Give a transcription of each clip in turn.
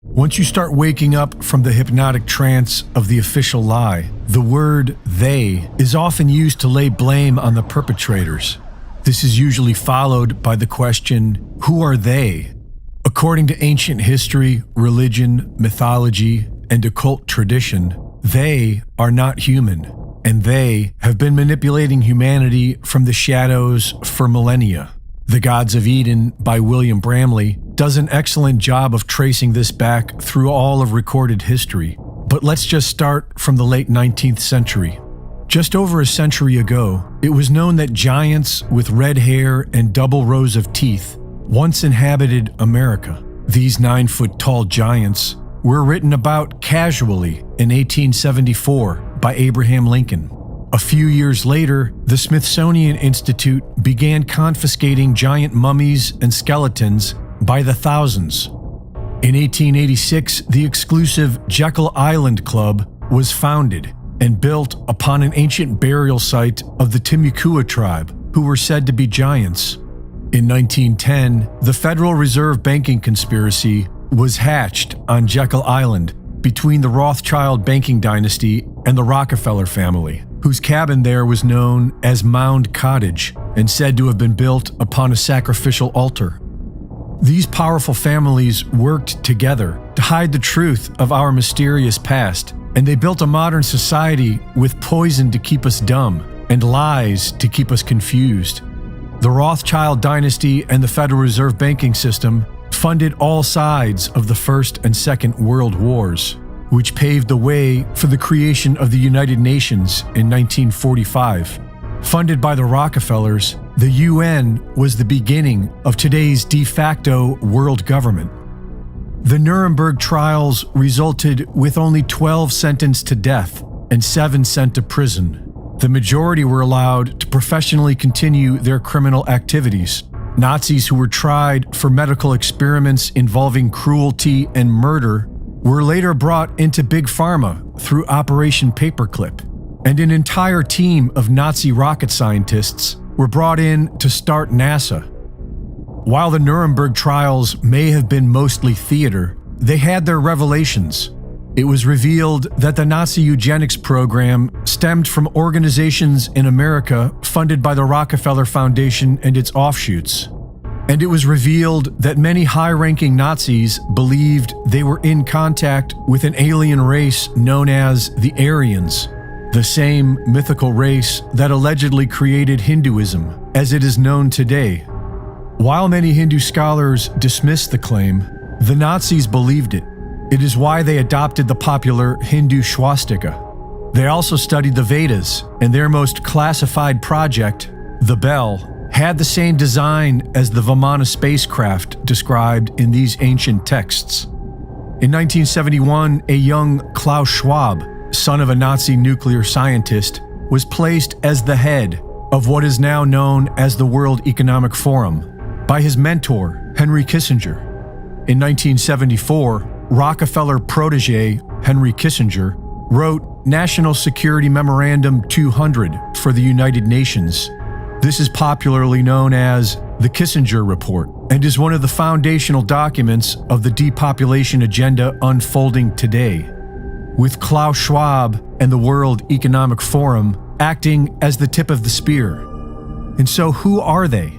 Once you start waking up from the hypnotic trance of the official lie, the word "they" is often used to lay blame on the perpetrators. This is usually followed by the question, who are they? According to ancient history, religion, mythology, and occult tradition, they are not human, and they have been manipulating humanity from the shadows for millennia. The Gods of Eden by William Bramley does an excellent job of tracing this back through all of recorded history. But let's just start from the late 19th century. Just over a century ago, it was known that giants with red hair and double rows of teeth once inhabited America. These 9-foot-tall giants were written about casually in 1874 by Abraham Lincoln. A few years later, the Smithsonian Institute began confiscating giant mummies and skeletons by the thousands. In 1886, the exclusive Jekyll Island Club was founded and built upon an ancient burial site of the Timucua tribe, who were said to be giants. In 1910, the Federal Reserve banking conspiracy was hatched on Jekyll Island between the Rothschild banking dynasty and the Rockefeller family, whose cabin there was known as Mound Cottage and said to have been built upon a sacrificial altar. These powerful families worked together to hide the truth of our mysterious past, and they built a modern society with poison to keep us dumb and lies to keep us confused. The Rothschild dynasty and the Federal Reserve banking system funded all sides of the First and Second World Wars, which paved the way for the creation of the United Nations in 1945. Funded by the Rockefellers, the UN was the beginning of today's de facto world government. The Nuremberg trials resulted with only 12 sentenced to death and 7 sent to prison. The majority were allowed to professionally continue their criminal activities. Nazis who were tried for medical experiments involving cruelty and murder were later brought into Big Pharma through Operation Paperclip, and an entire team of Nazi rocket scientists were brought in to start NASA. While the Nuremberg trials may have been mostly theater, they had their revelations. It was revealed that the Nazi eugenics program stemmed from organizations in America funded by the Rockefeller Foundation and its offshoots. And it was revealed that many high-ranking Nazis believed they were in contact with an alien race known as the Aryans, the same mythical race that allegedly created Hinduism as it is known today. While many Hindu scholars dismissed the claim, the Nazis believed it. It is why they adopted the popular Hindu swastika. They also studied the Vedas, and their most classified project, the Bell, had the same design as the Vimana spacecraft described in these ancient texts. In 1971, a young Klaus Schwab, son of a Nazi nuclear scientist, was placed as the head of what is now known as the World Economic Forum by his mentor, Henry Kissinger. In 1974, Rockefeller protege Henry Kissinger wrote National Security Memorandum 200 for the United Nations. This is popularly known as the Kissinger Report and is one of the foundational documents of the depopulation agenda unfolding today, with Klaus Schwab and the World Economic Forum acting as the tip of the spear. And so who are they?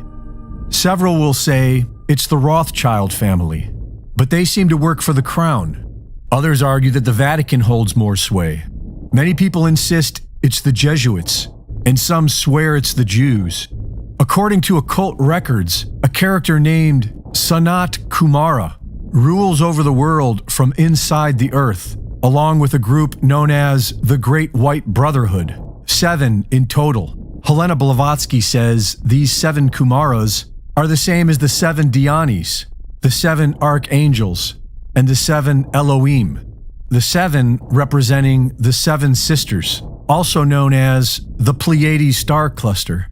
Several will say it's the Rothschild family, but they seem to work for the crown. Others argue that the Vatican holds more sway. Many people insist it's the Jesuits, and some swear it's the Jews. According to occult records, a character named Sanat Kumara rules over the world from inside the earth, along with a group known as the Great White Brotherhood, 7 in total. Helena Blavatsky says these 7 Kumaras are the same as the 7 Dhyanis, the 7 archangels, and the 7 Elohim, the 7 representing the 7 sisters, also known as the Pleiades star cluster.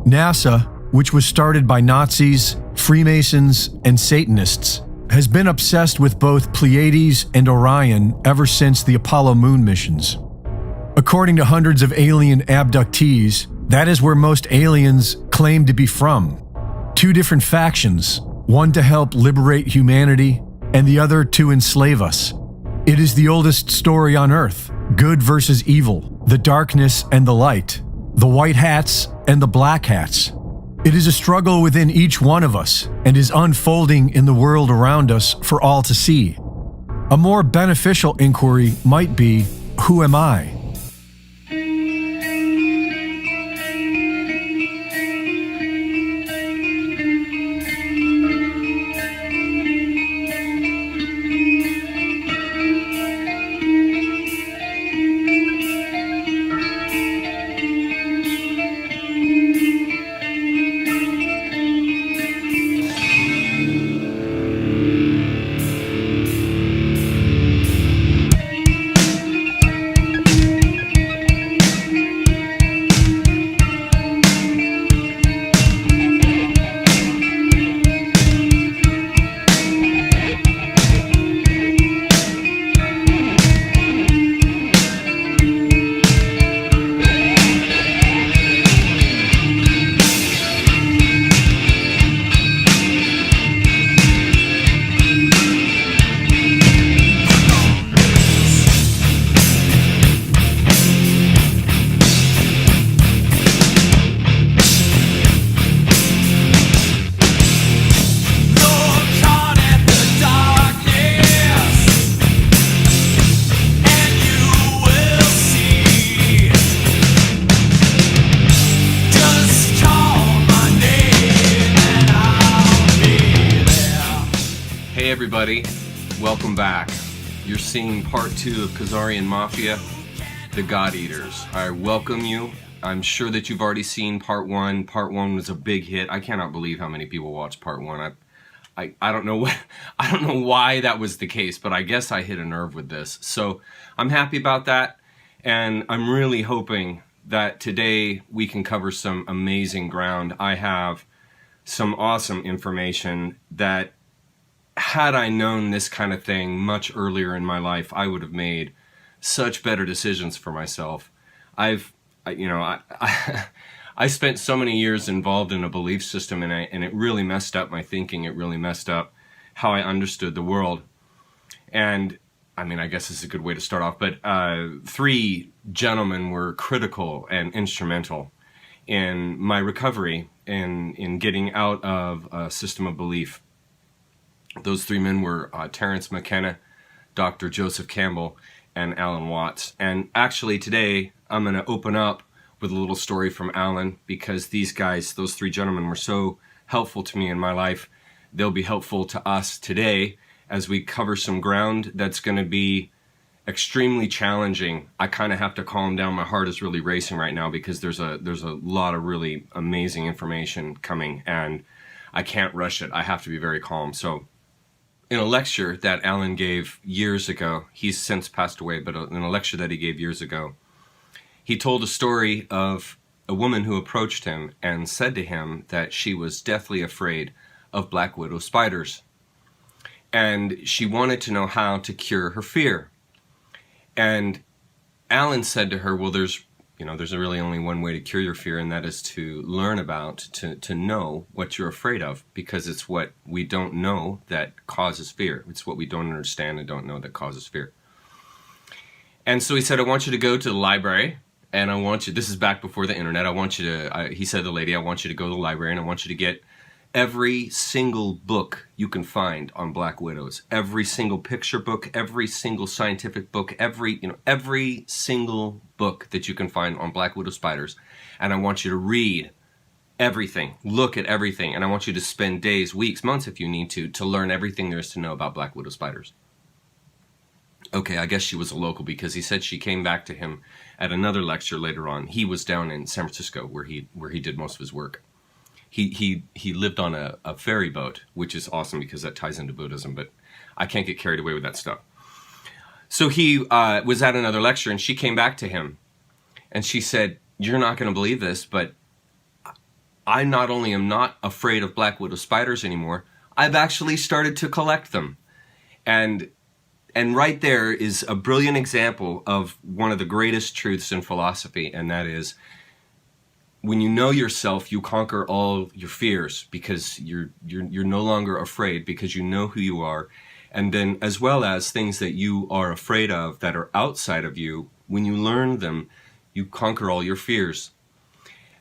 NASA, which was started by Nazis, Freemasons, and Satanists, has been obsessed with both Pleiades and Orion ever since the Apollo moon missions. According to hundreds of alien abductees, that is where most aliens claim to be from. 2 different factions, one to help liberate humanity and the other to enslave us. It is the oldest story on earth, good versus evil, the darkness and the light, the white hats and the black hats. It is a struggle within each one of us and is unfolding in the world around us for all to see. A more beneficial inquiry might be, who am I? Hey everybody, welcome back. You're seeing part 2 of Khazarian Mafia, the God Eaters. I welcome you. I'm sure that you've already seen part 1. Part 1 was a big hit. I cannot believe how many people watched part 1. I don't know I don't know why that was the case, but I guess I hit a nerve with this. So I'm happy about that, and I'm really hoping that today we can cover some amazing ground. I have some awesome information that, had I known this kind of thing much earlier in my life, I would have made such better decisions for myself. I spent so many years involved in a belief system, and it really messed up my thinking. It really messed up how I understood the world. And I mean, I guess this is a good way to start off, but 3 gentlemen were critical and instrumental in my recovery, in getting out of a system of belief. Those 3 men were Terence McKenna, Dr. Joseph Campbell, and Alan Watts. And actually today I'm going to open up with a little story from Alan, because these guys, those 3 gentlemen, were so helpful to me in my life. They'll be helpful to us today as we cover some ground that's going to be extremely challenging. I kind of have to calm down. My heart is really racing right now because there's a lot of really amazing information coming, and I can't rush it. I have to be very calm. So in a lecture that Alan gave years ago, he's since passed away, but in a lecture that he gave years ago, he told a story of a woman who approached him and said to him that she was deathly afraid of black widow spiders. And she wanted to know how to cure her fear. And Alan said to her, well, there's really only one way to cure your fear, and that is to learn about, to know what you're afraid of, because it's what we don't know that causes fear. It's what we don't understand and don't know that causes fear. And so he said, I want you to go to the library, and I want you, this is back before the internet, I want you to, he said to the lady, I want you to go to the library, and I want you to get every single book you can find on black widows, every single picture book, every single scientific book, every single book that you can find on black widow spiders. And I want you to read everything, look at everything, and I want you to spend days, weeks, months if you need to learn everything there is to know about black widow spiders. Okay, I guess she was a local, because he said she came back to him at another lecture later on. He was down in San Francisco where he did most of his work. He lived on a ferry boat, which is awesome because that ties into Buddhism, but I can't get carried away with that stuff. So he was at another lecture, and she came back to him, and she said, you're not going to believe this, but I not only am not afraid of black widow spiders anymore, I've actually started to collect them. And right there is a brilliant example of one of the greatest truths in philosophy, and that is, when you know yourself, you conquer all your fears, because you're no longer afraid, because you know who you are, And then as well as things that you are afraid of that are outside of you, when you learn them, you conquer all your fears.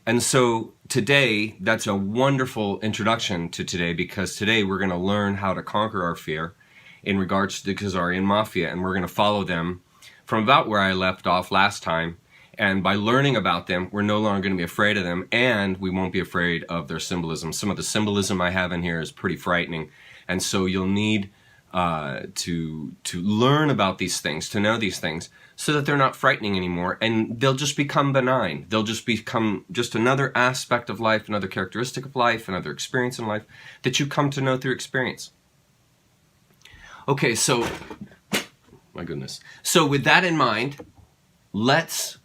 And so today, that's a wonderful introduction to today, because today we're going to learn how to conquer our fear in regards to the Khazarian Mafia, and we're going to follow them from about where I left off last time. And by learning about them, we're no longer going to be afraid of them, and we won't be afraid of their symbolism. Some of the symbolism I have in here is pretty frightening, and so you'll need to learn about these things, to know these things, so that they're not frightening anymore, and they'll just become benign. They'll just become just another aspect of life, another characteristic of life, another experience in life that you come to know through experience. Okay, so, my goodness. So with that in mind, let's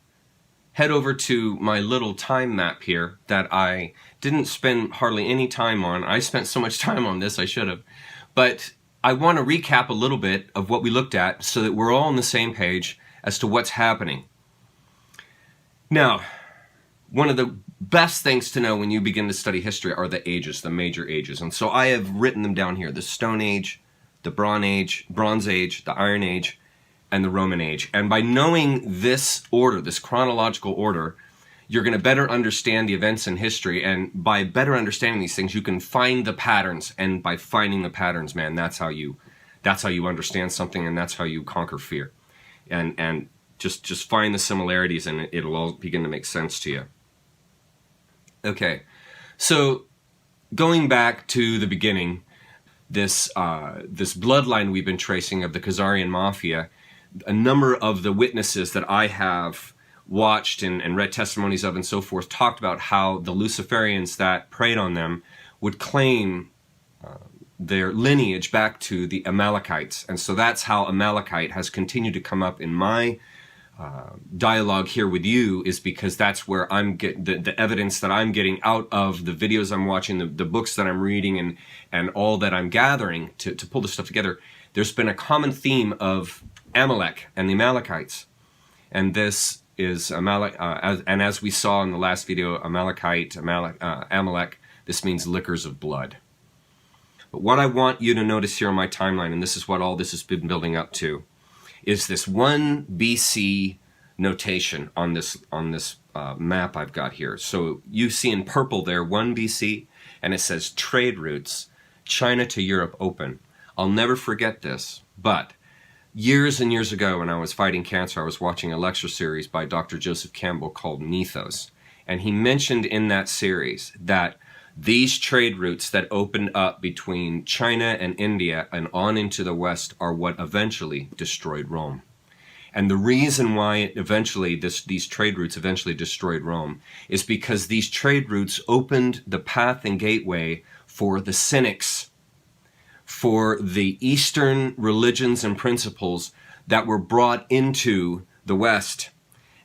head over to my little time map here that I didn't spend hardly any time on. I spent so much time on this, I should have. But I want to recap a little bit of what we looked at so that we're all on the same page as to what's happening. Now, one of the best things to know when you begin to study history are the ages, the major ages. And so I have written them down here: the Stone Age, the Bronze Age, the Iron Age, and the Roman Age. And by knowing this order, this chronological order, you're going to better understand the events in history. And by better understanding these things, you can find the patterns. And by finding the patterns, man, that's how you understand something, and that's how you conquer fear. And just find the similarities, and it'll all begin to make sense to you. Okay, so going back to the beginning, this bloodline we've been tracing of the Khazarian Mafia, a number of the witnesses that I have watched and read testimonies of and so forth talked about how the Luciferians that preyed on them would claim their lineage back to the Amalekites. And so that's how Amalekite has continued to come up in my dialogue here with you, is because that's where I'm getting the evidence that I'm getting out of the videos I'm watching, the books that I'm reading, and all that I'm gathering to pull this stuff together. There's been a common theme of Amalek and the Amalekites. And this is Amalek, and as we saw in the last video, Amalek, this means liquors of blood. But what I want you to notice here on my timeline, and this is what all this has been building up to, is this 1 BC notation on this map I've got here. So you see in purple there 1 BC, and it says trade routes, China to Europe open. I'll never forget this, but years and years ago when I was fighting cancer, I was watching a lecture series by Dr. Joseph Campbell called Mythos, and he mentioned in that series that these trade routes that opened up between China and India and on into the West are what eventually destroyed Rome. And the reason why these trade routes eventually destroyed Rome is because these trade routes opened the path and gateway for the Cynics, for the Eastern religions and principles that were brought into the West.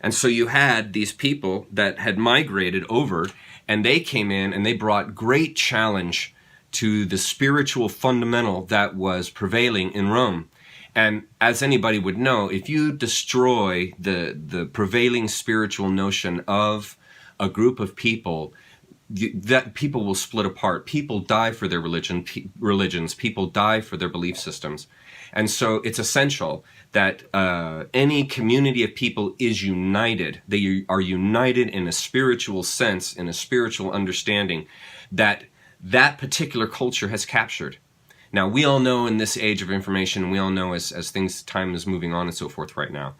And so you had these people that had migrated over, and they came in and they brought great challenge to the spiritual fundamental that was prevailing in Rome. And as anybody would know, if you destroy the prevailing spiritual notion of a group of people, that people will split apart. People die for their religions. People die for their belief systems. And so it's essential that any community of people is united. They are united in a spiritual sense, in a spiritual understanding that that particular culture has captured. Now, we all know in this age of information, we all know as time is moving on and so forth right now,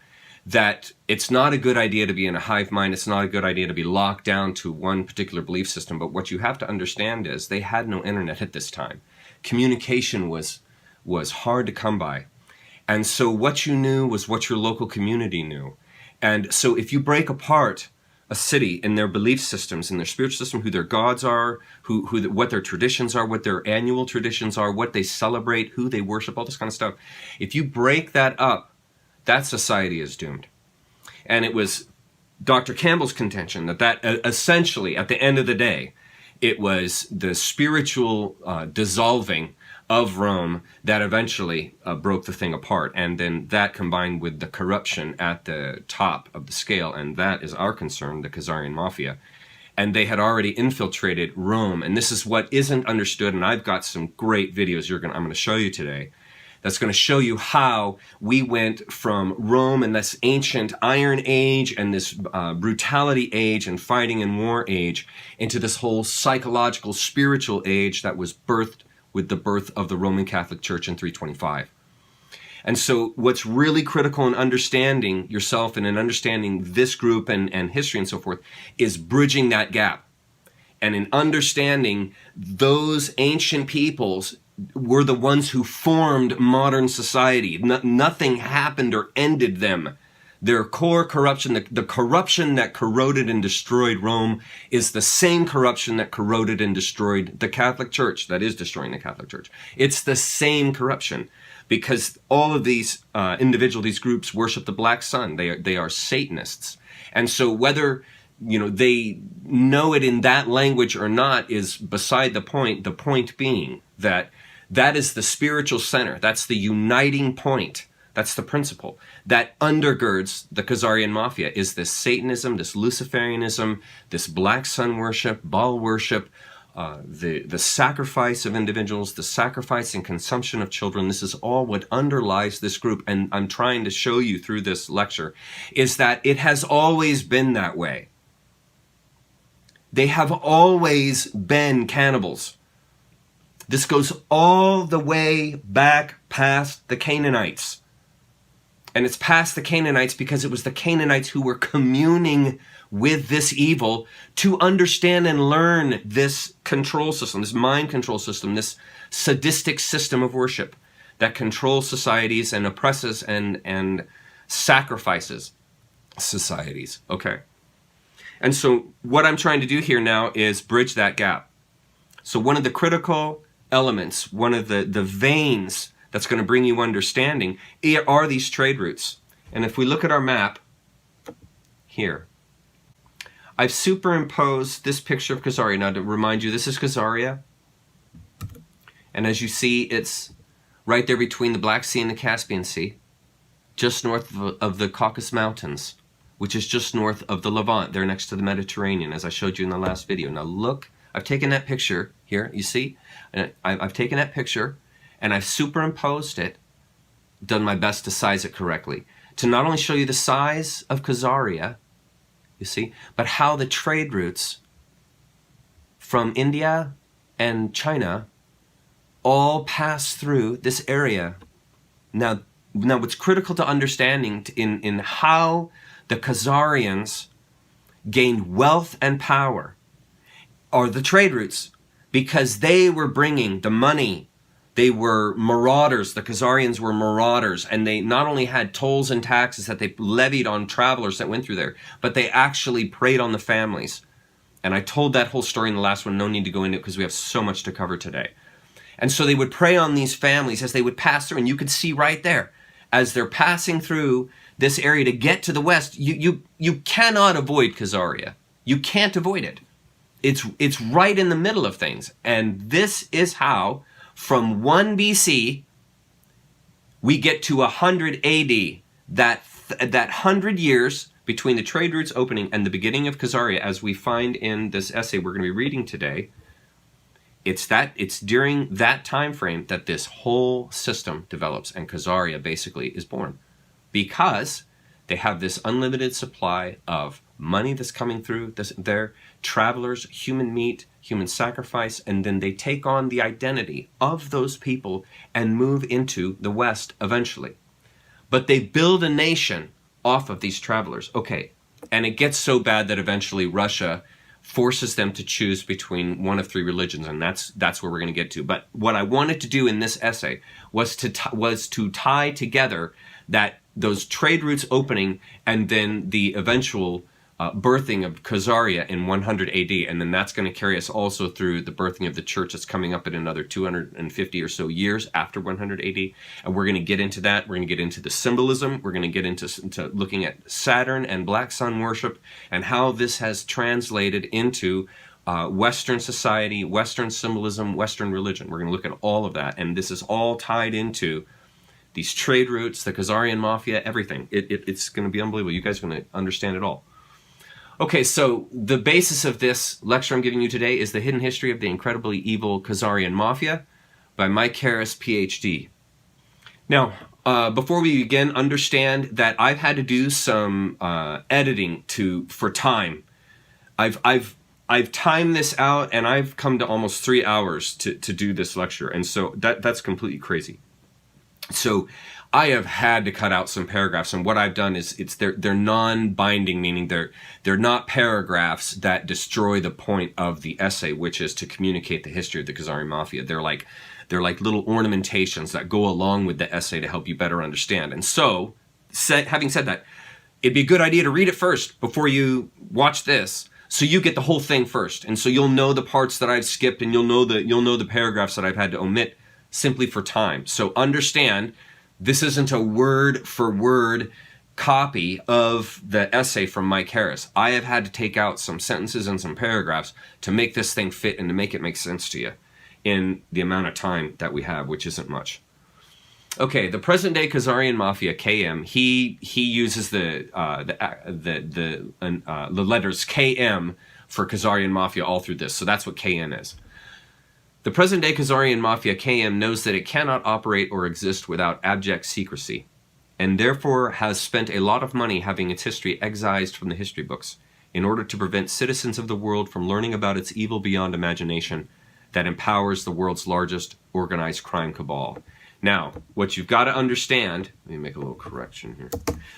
that it's not a good idea to be in a hive mind. It's not a good idea to be locked down to one particular belief system. But what you have to understand is they had no internet at this time. Communication was hard to come by. And so what you knew was what your local community knew. And so if you break apart a city in their belief systems, in their spiritual system, who their gods are, what their traditions are, what their annual traditions are, what they celebrate, who they worship, all this kind of stuff, if you break that up, that society is doomed. And it was Dr. Campbell's contention that essentially, at the end of the day, it was the spiritual dissolving of Rome that eventually broke the thing apart. And then that combined with the corruption at the top of the scale, and that is our concern, the Khazarian Mafia. And they had already infiltrated Rome. And this is what isn't understood, and I've got some great videos I'm going to show you today, that's going to show you how we went from Rome and this ancient Iron Age and this brutality age and fighting and war age into this whole psychological, spiritual age that was birthed with the birth of the Roman Catholic Church in 325. And so what's really critical in understanding yourself and in understanding this group and history and so forth is bridging that gap. And in understanding those ancient peoples were the ones who formed modern society. Nothing happened or ended them. Their core corruption, the corruption that corroded and destroyed Rome is the same corruption that corroded and destroyed the Catholic Church, that is destroying the Catholic Church. It's the same corruption because all of these these groups worship the black sun. They are Satanists. And so whether they know it in that language or not is beside the point. The point being that is the spiritual center. That's the uniting point. That's the principle that undergirds the Khazarian Mafia is this Satanism, this Luciferianism, this black sun worship, Baal worship, the sacrifice of individuals, the sacrifice and consumption of children. This is all what underlies this group. And I'm trying to show you through this lecture is that it has always been that way. They have always been cannibals. This goes all the way back past the Canaanites. And it's past the Canaanites because it was the Canaanites who were communing with this evil to understand and learn this control system, this mind control system, this sadistic system of worship that controls societies and oppresses and sacrifices societies. Okay. And so what I'm trying to do here now is bridge that gap. So one of the critical elements, one of the veins that's going to bring you understanding are these trade routes. And if we look at our map here, I've superimposed this picture of Khazaria. Now to remind you, this is Khazaria. And as you see, it's right there between the Black Sea and the Caspian Sea, just north of the Caucasus Mountains, which is just north of the Levant. They're next to the Mediterranean, as I showed you in the last video. Now look, I've taken that picture here, you see? And I've taken that picture and I've superimposed it, done my best to size it correctly, to not only show you the size of Khazaria, you see, but how the trade routes from India and China all pass through this area. Now what's critical to understanding in how the Khazarians gained wealth and power are the trade routes, because they were bringing the money. They were marauders. The Khazarians were marauders, and they not only had tolls and taxes that they levied on travelers that went through there, but they actually preyed on the families. And I told that whole story in the last one. No need to go into it because we have so much to cover today. And so they would prey on these families as they would pass through, and you could see right there, as they're passing through this area to get to the west, you cannot avoid Khazaria. You can't avoid it. It's right in the middle of things. And this is how, from 1 BC, we get to 100 AD. That 100 years between the trade routes opening and the beginning of Khazaria, as we find in this essay we're going to be reading today, it's during that time frame that this whole system develops and Khazaria basically is born. Because they have this unlimited supply of money that's coming through their travelers, human meat, human sacrifice, and then they take on the identity of those people and move into the West eventually. But they build a nation off of these travelers. Okay, and it gets so bad that eventually Russia forces them to choose between one of 3 religions, and that's where we're going to get to. But what I wanted to do in this essay was to tie together those trade routes opening and then the eventual birthing of Khazaria in 100 AD, and then that's going to carry us also through the birthing of the church that's coming up in another 250 or so years after 100 AD, and we're going to get into that. We're going to get into the symbolism. We're going to get into looking at Saturn and black sun worship and how this has translated into Western society, Western symbolism, Western religion. We're going to look at all of that, and this is all tied into these trade routes, the Khazarian Mafia, everything. It's going to be unbelievable. You guys are going to understand it all. Okay, so the basis of this lecture I'm giving you today is The Hidden History of the Incredibly Evil Khazarian Mafia by Mike Harris, PhD. Now, before we begin, understand that I've had to do some editing for time. I've timed this out, and I've come to almost 3 hours to do this lecture, and so that's completely crazy. So I have had to cut out some paragraphs, and what I've done is they're non-binding, meaning they're not paragraphs that destroy the point of the essay, which is to communicate the history of the Khazarian Mafia. They're like little ornamentations that go along with the essay to help you better understand. And so, having said that, it'd be a good idea to read it first before you watch this, so you get the whole thing first, and so you'll know the parts that I've skipped, and you'll know the paragraphs that I've had to omit simply for time. So understand, this isn't a word for word copy of the essay from Mike Harris. I have had to take out some sentences and some paragraphs to make this thing fit and to make it make sense to you in the amount of time that we have, which isn't much. Okay, the present-day Khazarian Mafia, KM, he uses the letters KM for Khazarian Mafia all through this, so that's what KN is. The present-day Khazarian Mafia, KM, knows that it cannot operate or exist without abject secrecy, and therefore has spent a lot of money having its history excised from the history books in order to prevent citizens of the world from learning about its evil beyond imagination that empowers the world's largest organized crime cabal. Now, what you've got to understand, let me make a little correction here.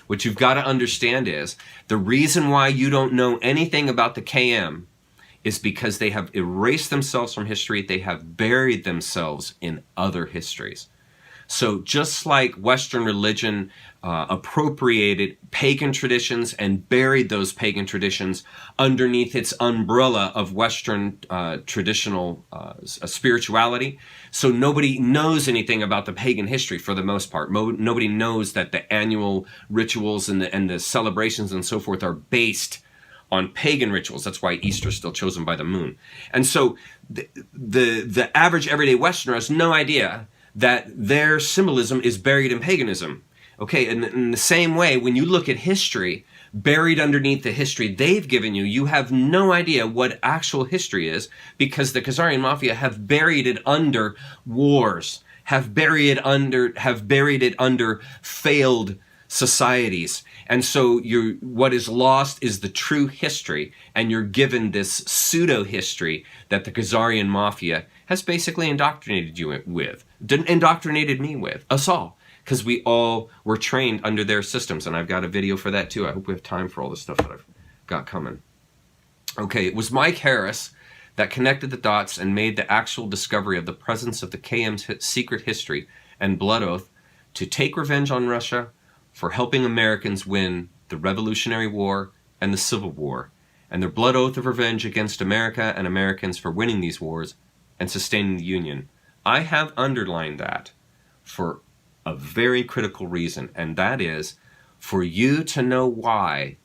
What you've got to understand is the reason why you don't know anything about the KM is because they have erased themselves from history. They have buried themselves in other histories. So just like Western religion appropriated pagan traditions and buried those pagan traditions underneath its umbrella of Western traditional spirituality, so nobody knows anything about the pagan history for the most part. Nobody knows that the annual rituals and the celebrations and so forth are based on pagan rituals. That's why Easter is still chosen by the moon. And so the average everyday Westerner has no idea that their symbolism is buried in paganism. Okay, and in the same way, when you look at history, buried underneath the history they've given you, you have no idea what actual history is, because the Khazarian Mafia have buried it under wars, have buried it under failed societies. And so what is lost is the true history, and you're given this pseudo-history that the Khazarian Mafia has basically indoctrinated you with, indoctrinated me with, us all, because we all were trained under their systems, and I've got a video for that too. I hope we have time for all the stuff that I've got coming. Okay, it was Mike Harris that connected the dots and made the actual discovery of the presence of the KM's secret history and blood oath to take revenge on Russia for helping Americans win the Revolutionary War and the Civil War, and their blood oath of revenge against America and Americans for winning these wars and sustaining the Union. I have underlined that for a very critical reason, and that is for you to know why,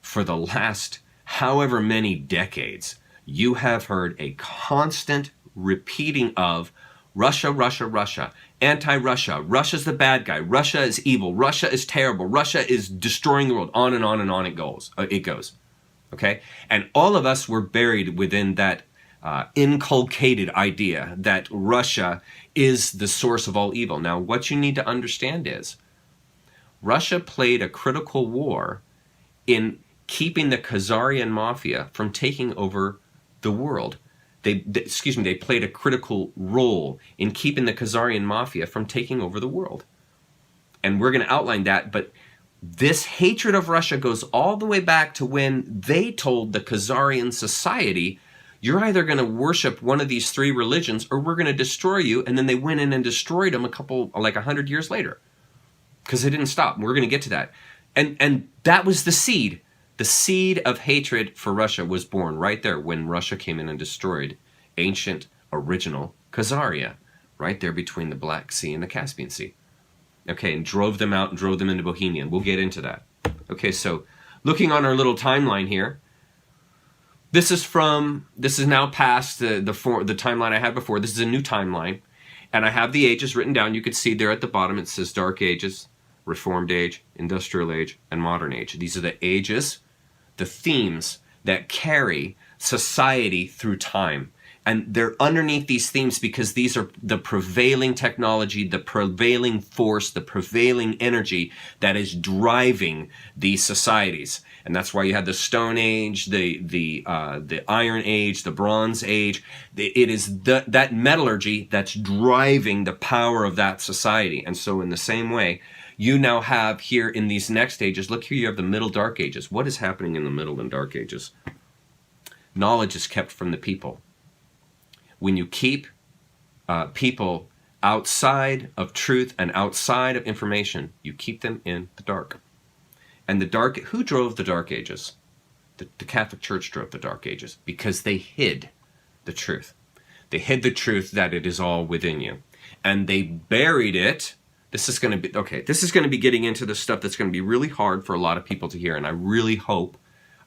for the last however many decades, you have heard a constant repeating of Russia, Russia, Russia, anti-Russia, Russia's the bad guy, Russia is evil, Russia is terrible, Russia is destroying the world, on and on and on it goes. Okay? And all of us were buried within that inculcated idea that Russia is the source of all evil. Now, what you need to understand is Russia played a critical war in keeping the Khazarian Mafia from taking over the world. They played a critical role in keeping the Khazarian Mafia from taking over the world. And we're going to outline that, but this hatred of Russia goes all the way back to when they told the Khazarian society, you're either going to worship one of these three religions or we're going to destroy you. And then they went in and destroyed them 100 years later, because they didn't stop. And we're going to get to that. And that was the seed. The seed of hatred for Russia was born right there when Russia came in and destroyed ancient, original Khazaria, right there between the Black Sea and the Caspian Sea. Okay, and drove them out and drove them into Bohemia. And we'll get into that. Okay, so looking on our little timeline here, this is now past the timeline I had before. This is a new timeline. And I have the ages written down. You can see there at the bottom it says Dark Ages, Reformed Age, Industrial Age, and Modern Age. These are the ages, the themes that carry society through time. And they're underneath these themes because these are the prevailing technology, the prevailing force, the prevailing energy that is driving these societies. And that's why you had the Stone Age, the Iron Age, the Bronze Age. It is that metallurgy that's driving the power of that society. And so in the same way, you now have here in these next ages, look here, you have the Middle Dark Ages. What is happening in the Middle and Dark Ages? Knowledge is kept from the people. When you keep people outside of truth and outside of information, you keep them in the dark. And the dark, who drove the Dark Ages? The Catholic Church drove the Dark Ages because they hid the truth. They hid the truth that it is all within you. And they buried it. This is going to be, okay, this is going to be getting into the stuff that's going to be really hard for a lot of people to hear. And I really hope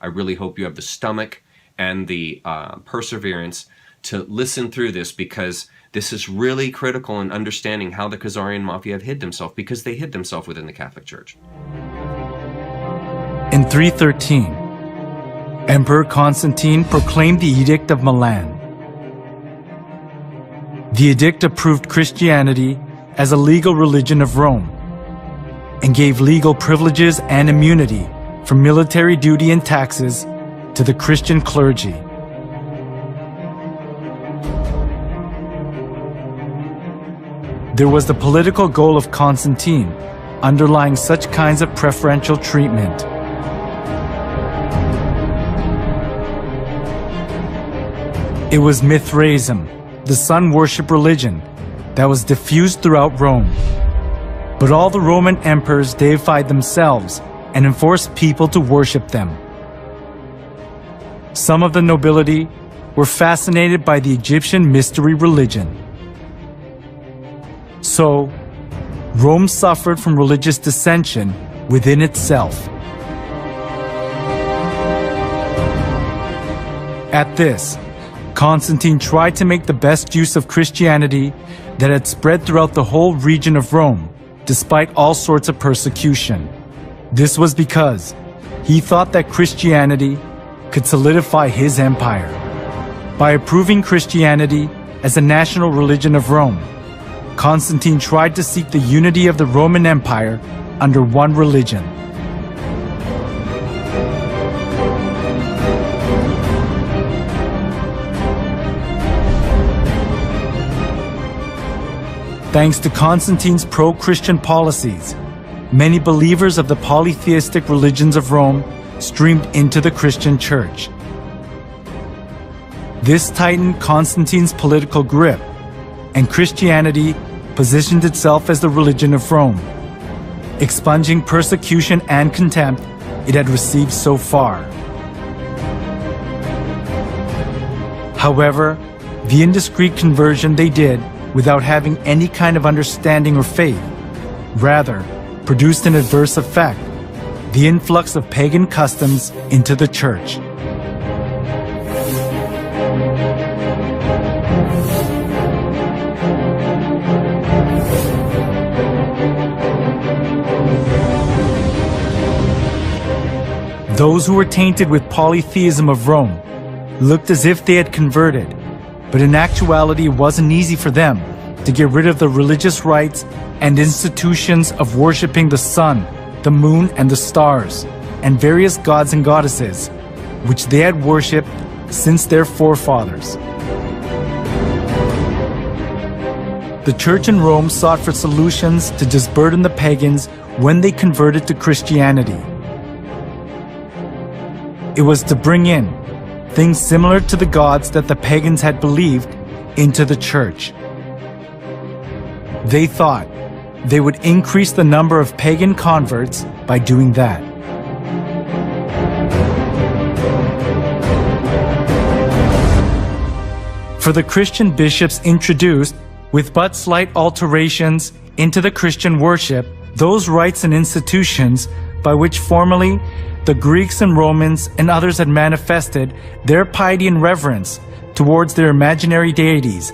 you have the stomach and the perseverance to listen through this, because this is really critical in understanding how the Khazarian Mafia have hid themselves, because they hid themselves within the Catholic Church. In 313, Emperor Constantine proclaimed the Edict of Milan. The edict approved Christianity as a legal religion of Rome and gave legal privileges and immunity from military duty and taxes to the Christian clergy. There was the political goal of Constantine underlying such kinds of preferential treatment. It was Mithraism, the sun worship religion, that was diffused throughout Rome. But all the Roman emperors deified themselves and enforced people to worship them. Some of the nobility were fascinated by the Egyptian mystery religion. So, Rome suffered from religious dissension within itself. At this, Constantine tried to make the best use of Christianity that had spread throughout the whole region of Rome, despite all sorts of persecution. This was because he thought that Christianity could solidify his empire. By approving Christianity as a national religion of Rome, Constantine tried to seek the unity of the Roman Empire under one religion. Thanks to Constantine's pro-Christian policies, many believers of the polytheistic religions of Rome streamed into the Christian Church. This tightened Constantine's political grip, and Christianity positioned itself as the religion of Rome, expunging persecution and contempt it had received so far. However, the indiscreet conversion they did without having any kind of understanding or faith, rather produced an adverse effect: the influx of pagan customs into the church. Those who were tainted with polytheism of Rome looked as if they had converted, but in actuality it wasn't easy for them to get rid of the religious rites and institutions of worshipping the sun, the moon, and the stars, and various gods and goddesses, which they had worshipped since their forefathers. The church in Rome sought for solutions to disburden the pagans when they converted to Christianity. It was to bring in things similar to the gods that the pagans had believed into the church. They thought they would increase the number of pagan converts by doing that. For the Christian bishops introduced, with but slight alterations into the Christian worship, those rites and institutions by which formerly the Greeks and Romans and others had manifested their piety and reverence towards their imaginary deities,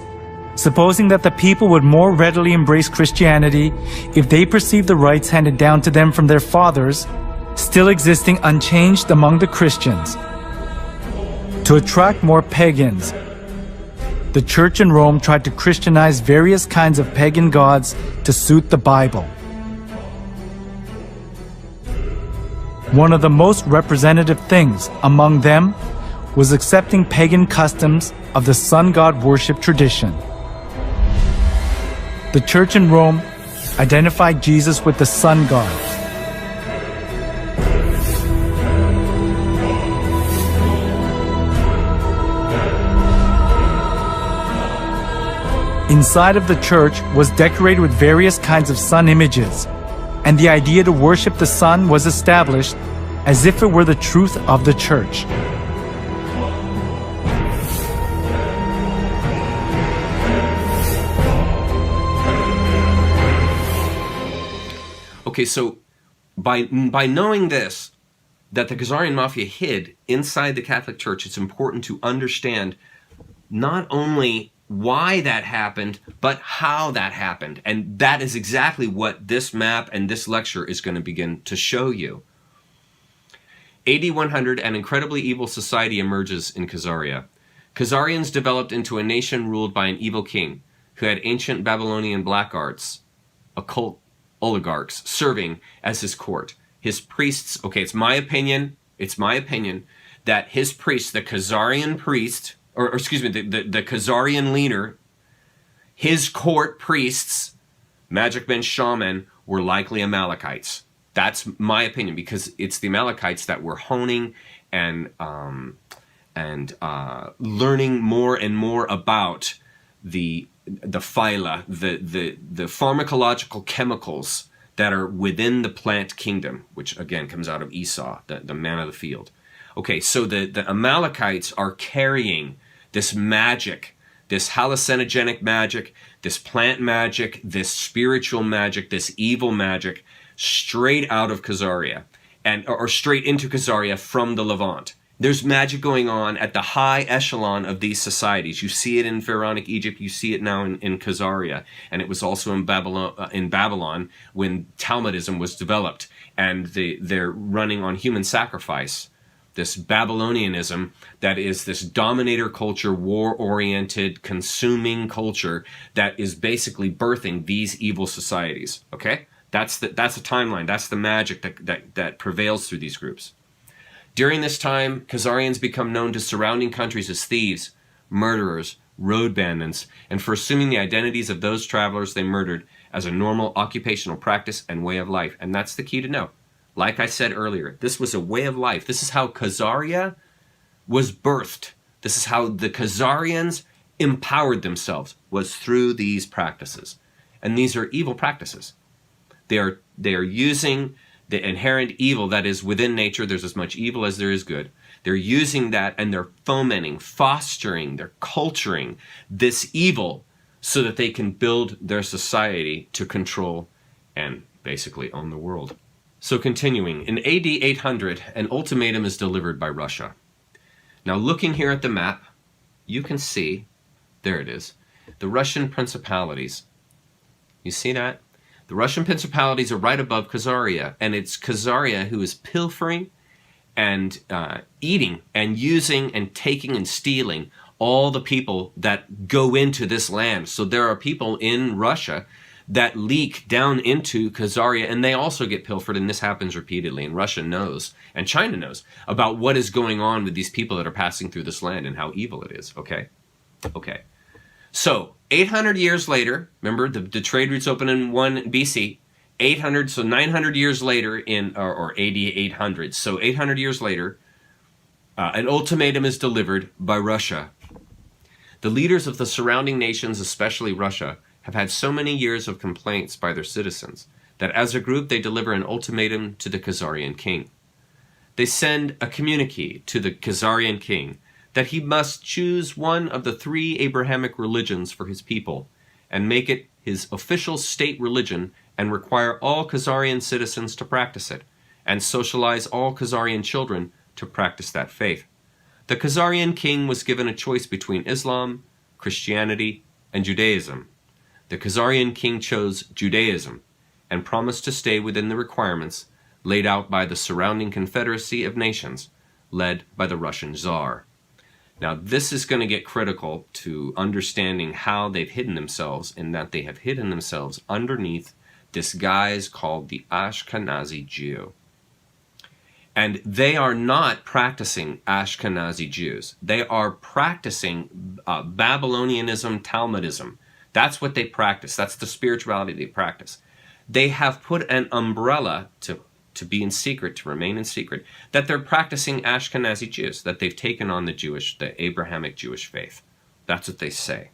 supposing that the people would more readily embrace Christianity if they perceived the rites handed down to them from their fathers still existing unchanged among the Christians. To attract more pagans, the church in Rome tried to Christianize various kinds of pagan gods to suit the Bible. One of the most representative things among them was accepting pagan customs of the sun god worship tradition. The church in Rome identified Jesus with the sun god. Inside of the church was decorated with various kinds of sun images, and the idea to worship the sun was established as if it were the truth of the church. Okay, so by knowing this, that the Khazarian Mafia hid inside the Catholic Church, it's important to understand not only why that happened, but how that happened. And that is exactly what this map and this lecture is going to begin to show you. AD 100, an incredibly evil society emerges in Khazaria. Khazarians developed into a nation ruled by an evil king who had ancient Babylonian black arts, occult oligarchs, serving as his court. His priests, okay, it's my opinion, that his priests, the Khazarian priest, or excuse me, the Khazarian leader, his court priests, magic men, shaman, were likely Amalekites. That's my opinion, because it's the Amalekites that were honing and learning more and more about the phyla, the pharmacological chemicals that are within the plant kingdom, which again comes out of Esau, the man of the field. Okay, so the Amalekites are carrying this magic, this hallucinogenic magic, this plant magic, this spiritual magic, this evil magic, straight out of Khazaria, or straight into Khazaria from the Levant. There's magic going on at the high echelon of these societies. You see it in Pharaonic Egypt, you see it now in Khazaria, and it was also in Babylon when Talmudism was developed, and they're running on human sacrifice. This Babylonianism that is this dominator culture, war-oriented, consuming culture that is basically birthing these evil societies. Okay, that's the timeline. That's the magic that prevails through these groups. During this time, Khazarians become known to surrounding countries as thieves, murderers, road bandits, and for assuming the identities of those travelers they murdered as a normal occupational practice and way of life. And that's the key to know. Like I said earlier, this was a way of life. This is how Khazaria was birthed. This is how the Khazarians empowered themselves, was through these practices. And these are evil practices. They are using the inherent evil that is within nature. There's as much evil as there is good. They're using that, and they're fomenting, fostering, they're culturing this evil so that they can build their society to control and basically own the world. So continuing, in AD 800, an ultimatum is delivered by Russia. Now looking here at the map, you can see, there it is, the Russian principalities. You see that? The Russian principalities are right above Khazaria, and it's Khazaria who is pilfering and eating and using and taking and stealing all the people that go into this land. So there are people in Russia that leak down into Khazaria, and they also get pilfered, and this happens repeatedly. And Russia knows, and China knows, about what is going on with these people that are passing through this land and how evil it is, okay? Okay. So, 800 years later, remember, the trade routes open in 1 BC, 800, so 900 years later, or AD 800, so 800 years later, an ultimatum is delivered by Russia. The leaders of the surrounding nations, especially Russia, have had so many years of complaints by their citizens that as a group they deliver an ultimatum to the Khazarian king. They send a communique to the Khazarian king that he must choose one of the 3 Abrahamic religions for his people and make it his official state religion and require all Khazarian citizens to practice it and socialize all Khazarian children to practice that faith. The Khazarian king was given a choice between Islam, Christianity, and Judaism. The Khazarian king chose Judaism and promised to stay within the requirements laid out by the surrounding confederacy of nations led by the Russian Tsar. Now, this is going to get critical to understanding how they've hidden themselves, in that they have hidden themselves underneath this guise called the Ashkenazi Jew. And they are not practicing Ashkenazi Jews. They are practicing Babylonianism, Talmudism. That's what they practice. That's the spirituality they practice. They have put an umbrella to be in secret, to remain in secret, that they're practicing Ashkenazi Jews, that they've taken on the Abrahamic Jewish faith. That's what they say.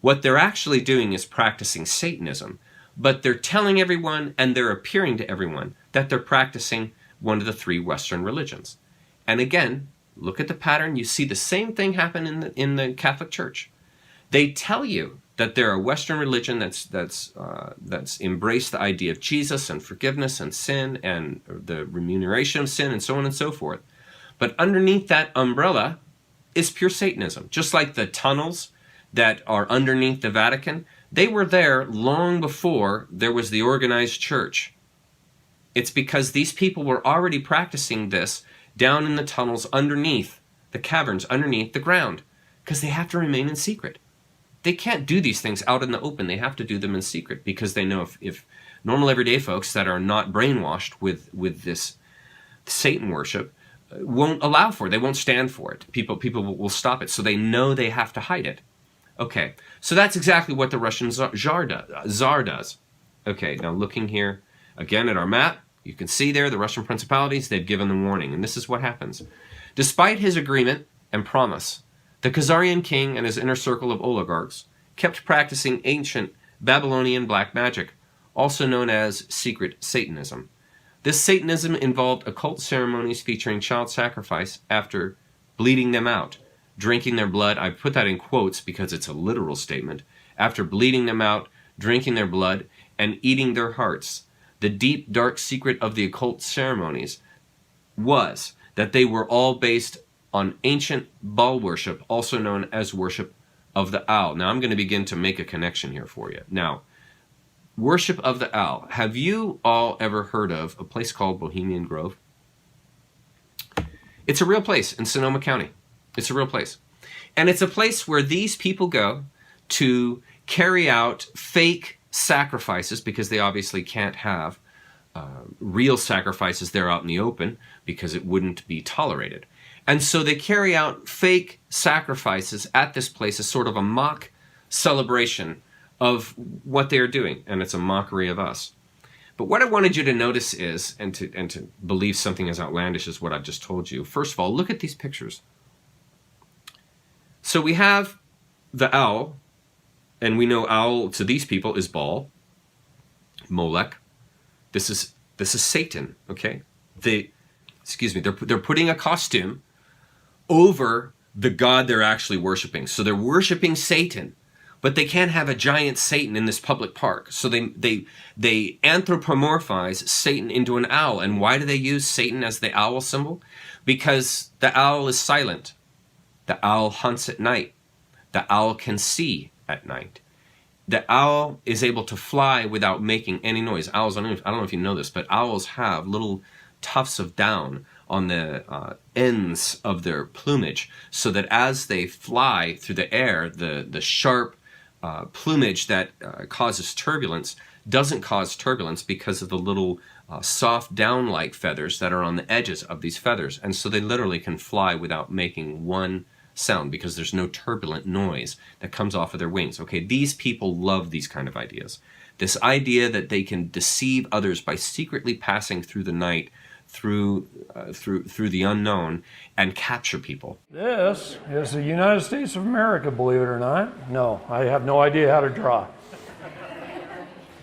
What they're actually doing is practicing Satanism, but they're telling everyone, and they're appearing to everyone, that they're practicing one of the three Western religions. And again, look at the pattern. You see the same thing happen in the Catholic Church. They tell you that they're a Western religion that's embraced the idea of Jesus and forgiveness and sin and the remuneration of sin and so on and so forth. But underneath that umbrella is pure Satanism. Just like the tunnels that are underneath the Vatican, they were there long before there was the organized church. It's because these people were already practicing this down in the tunnels underneath, the caverns underneath the ground, because they have to remain in secret. They can't do these things out in the open. They have to do them in secret, because they know if normal everyday folks that are not brainwashed with this Satan worship won't allow for it. They won't stand for it. People will stop it. So they know they have to hide it. Okay, so that's exactly what the Russian Tsar does. Okay, now looking here again at our map, you can see there the Russian principalities, they've given them warning. And this is what happens. Despite his agreement and promise, the Khazarian king and his inner circle of oligarchs kept practicing ancient Babylonian black magic, also known as secret Satanism. This Satanism involved occult ceremonies featuring child sacrifice after bleeding them out, drinking their blood. I put that in quotes because it's a literal statement. After bleeding them out, drinking their blood, and eating their hearts. The deep, dark secret of the occult ceremonies was that they were all based on ancient Baal worship, also known as worship of the owl. Now, I'm going to begin to make a connection here for you. Now, worship of the owl. Have you all ever heard of a place called Bohemian Grove? It's a real place in Sonoma County. It's a real place. And it's a place where these people go to carry out fake sacrifices, because they obviously can't have real sacrifices there out in the open because it wouldn't be tolerated. And so they carry out fake sacrifices at this place as sort of a mock celebration of what they're doing, and it's a mockery of us. But what I wanted you to notice is, and to believe something as outlandish as what I've just told you, first of all, look at these pictures. So we have the owl, and we know owl to these people is Baal, Molech. This is Satan, okay? They're putting a costume over the god they're actually worshiping. So they're worshiping Satan, but they can't have a giant Satan in this public park. So they anthropomorphize Satan into an owl. And why do they use Satan as the owl symbol? Because the owl is silent. The owl hunts at night. The owl can see at night. The owl is able to fly without making any noise. Owls, I don't know if you know this, but owls have little tufts of down on the ends of their plumage, so that as they fly through the air, the sharp plumage that causes turbulence doesn't cause turbulence because of the little soft down-like feathers that are on the edges of these feathers. And so they literally can fly without making one sound because there's no turbulent noise that comes off of their wings. Okay, these people love these kind of ideas. This idea that they can deceive others by secretly passing through the night, through the unknown, and capture people. This is the United States of America, believe it or not. No, I have no idea how to draw.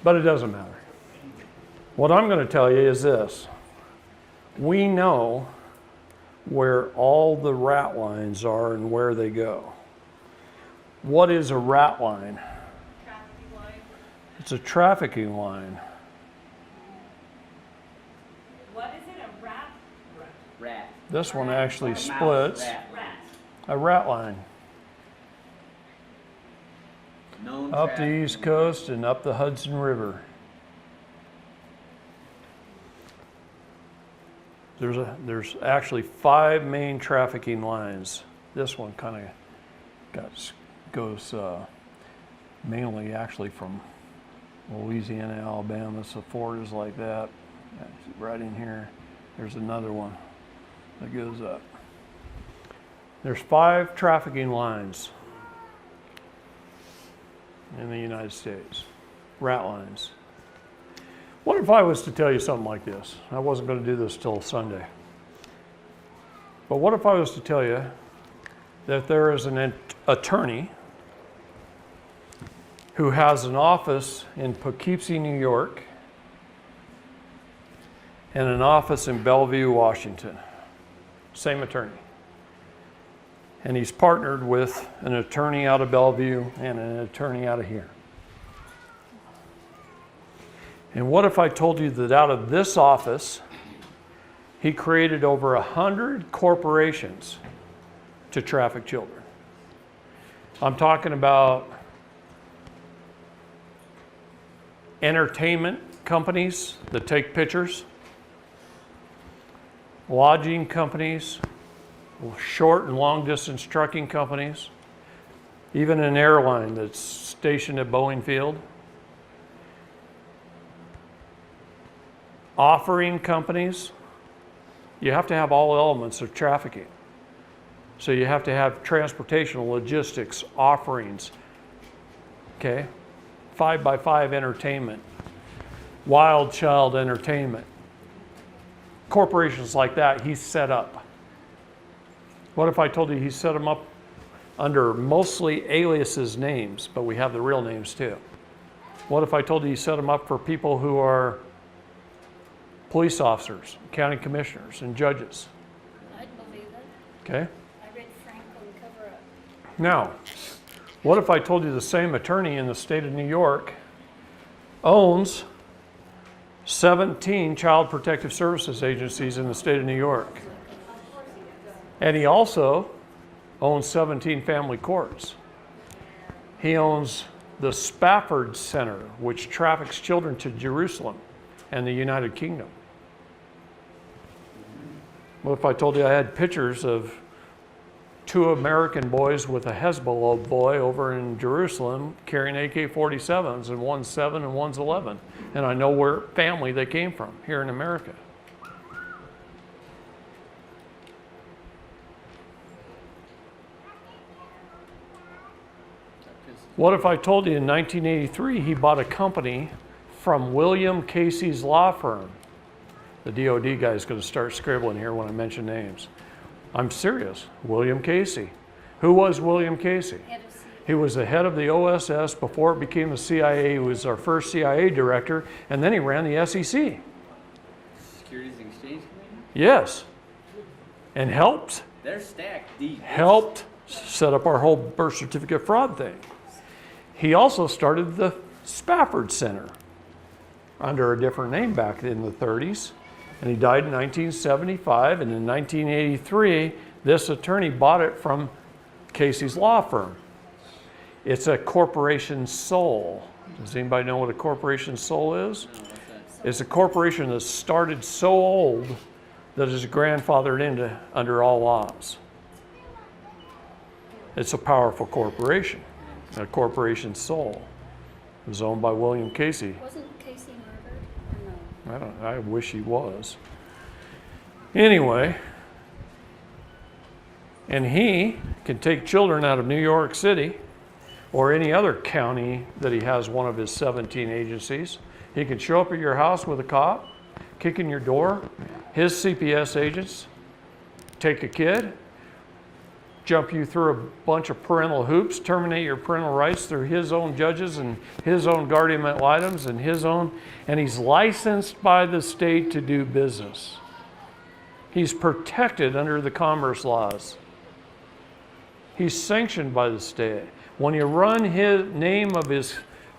But it doesn't matter. What I'm going to tell you is this. We know where all the rat lines are and where they go. What is a rat line? Trafficking line. It's a trafficking line. What is it? A rat? Rat. This one actually Or a mouse, splits. rat. Rat. A rat line. Known Up the trafficking East Coast and up the Hudson River. There's actually 5 main trafficking lines This one kind of goes mainly actually from Louisiana, Alabama, so Florida's like that. That's right in here. There's another one that goes up. There's 5 trafficking lines in the United States, rat lines. What if I was to tell you something like this? I wasn't going to do this till Sunday. But what if I was to tell you that there is an attorney who has an office in Poughkeepsie, New York, and an office in Bellevue, Washington. Same attorney. And he's partnered with an attorney out of Bellevue and an attorney out of here. And what if I told you that out of this office, he created over 100 corporations to traffic children? I'm talking about entertainment companies that take pictures, lodging companies, short and long distance trucking companies, even an airline that's stationed at Boeing Field, offering companies. You have to have all elements of trafficking. So you have to have transportation, logistics, offerings, okay? 5x5 entertainment, Wild Child Entertainment. Corporations like that, he's set up. What if I told you he set them up under mostly aliases names, but we have the real names too? What if I told you he set them up for people who are police officers, county commissioners, and judges? I'd believe it. Okay? I read Franklin Cover Up. Now, what if I told you the same attorney in the state of New York owns 17 child protective services agencies in the state of New York? And he also owns 17 family courts. He owns the Spafford Center, which traffics children to Jerusalem and the United Kingdom. What if I told you I had pictures of 2 American boys with a Hezbollah boy over in Jerusalem carrying AK-47s, and one's 7 and one's 11. And I know where family they came from here in America. What if I told you in 1983 he bought a company from William Casey's law firm? The DOD guy is going to start scribbling here when I mention names. I'm serious. William Casey. Who was William Casey? He was the head of the OSS before it became the CIA. He was our first CIA director, and then he ran the SEC. Securities and Exchange Commission? Yes. And helped They're stacked deep. helped set up our whole birth certificate fraud thing. He also started the Spafford Center under a different name back in the 30s. And he died in 1975. And in 1983, this attorney bought it from Casey's law firm. It's a corporation sole. Does anybody know what a corporation sole is? No, what's that? It's a corporation that started so old that is grandfathered into under all laws. It's a powerful corporation. A corporation sole. It was owned by William Casey. Wasn't Casey murdered? Or no? I wish he was. Anyway, and he can take children out of New York City or any other county that he has one of his 17 agencies. He can show up at your house with a cop, kick in your door. His CPS agents take a kid, jump you through a bunch of parental hoops, terminate your parental rights through his own judges and his own guardian ad litems and his own, and he's licensed by the state to do business. He's protected under the commerce laws. He's sanctioned by the state. When you run his name of his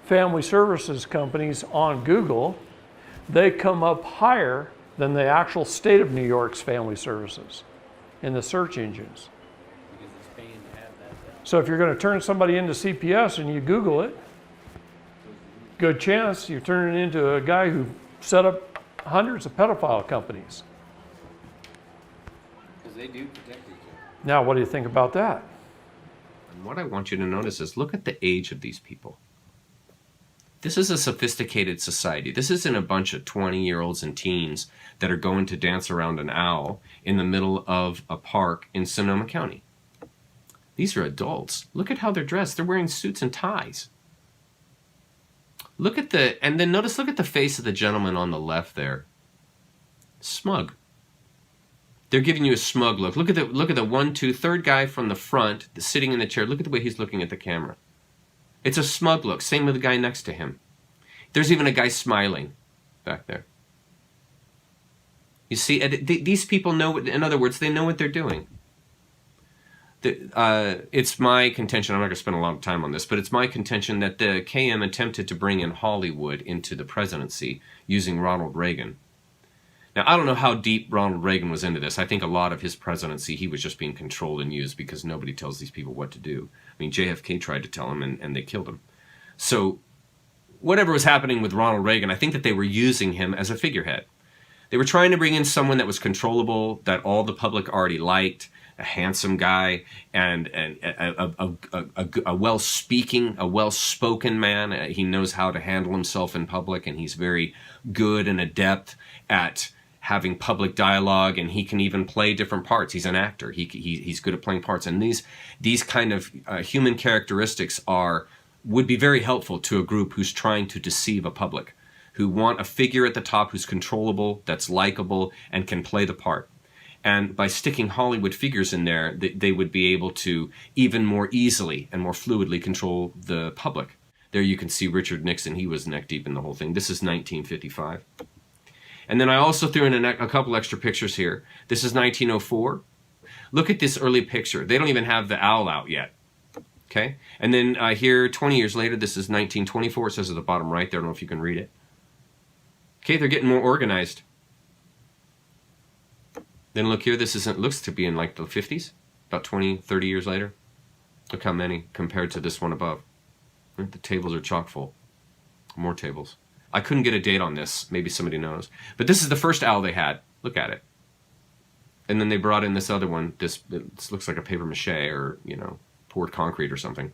family services companies on Google, they come up higher than the actual state of New York's family services in the search engines. Because it's paying to have that. So if you're going to turn somebody into CPS and you Google it, good chance you're turning into a guy who set up hundreds of pedophile companies. Because they do protect each other. Now, what do you think about that? And what I want you to notice is look at the age of these people. This is a sophisticated society. This isn't a bunch of 20-year-olds and teens that are going to dance around an owl in the middle of a park in Sonoma County. These are adults. Look at how they're dressed. They're wearing suits and ties. Look at and then notice, look at the face of the gentleman on the left there. Smug. They're giving you a smug look. Look at the 1, 2, third guy from the front, sitting in the chair. Look at the way he's looking at the camera. It's a smug look. Same with the guy next to him. There's even a guy smiling back there. You see, these people know, in other words, they know what they're doing. It's my contention, I'm not going to spend a lot of time on this, but it's my contention that the KM attempted to bring in Hollywood into the presidency using Ronald Reagan. Now, I don't know how deep Ronald Reagan was into this. I think a lot of his presidency, he was just being controlled and used because nobody tells these people what to do. I mean, JFK tried to tell him, and they killed him. So whatever was happening with Ronald Reagan, I think that they were using him as a figurehead. They were trying to bring in someone that was controllable, that all the public already liked, a handsome guy, and a well-speaking, a well-spoken man. He knows how to handle himself in public, and he's very good and adept at having public dialogue, and he can even play different parts. He's an actor. He's good at playing parts. And these kind of human characteristics would be very helpful to a group who's trying to deceive a public, who want a figure at the top who's controllable, that's likable, and can play the part. And by sticking Hollywood figures in there, they would be able to even more easily and more fluidly control the public. There you can see Richard Nixon. He was neck deep in the whole thing. This is 1955. And then I also threw in a couple extra pictures here. This is 1904. Look at this early picture. They don't even have the owl out yet. Okay? And then here, 20 years later, this is 1924. It says at the bottom right there. I don't know if you can read it. Okay, they're getting more organized. Then look here, looks to be in like the 50s, about 20, 30 years later. Look how many compared to this one above. The tables are chock full. More tables. I couldn't get a date on this. Maybe somebody knows. But this is the first owl they had. Look at it. And then they brought in this other one. This looks like a paper mache or, poured concrete or something.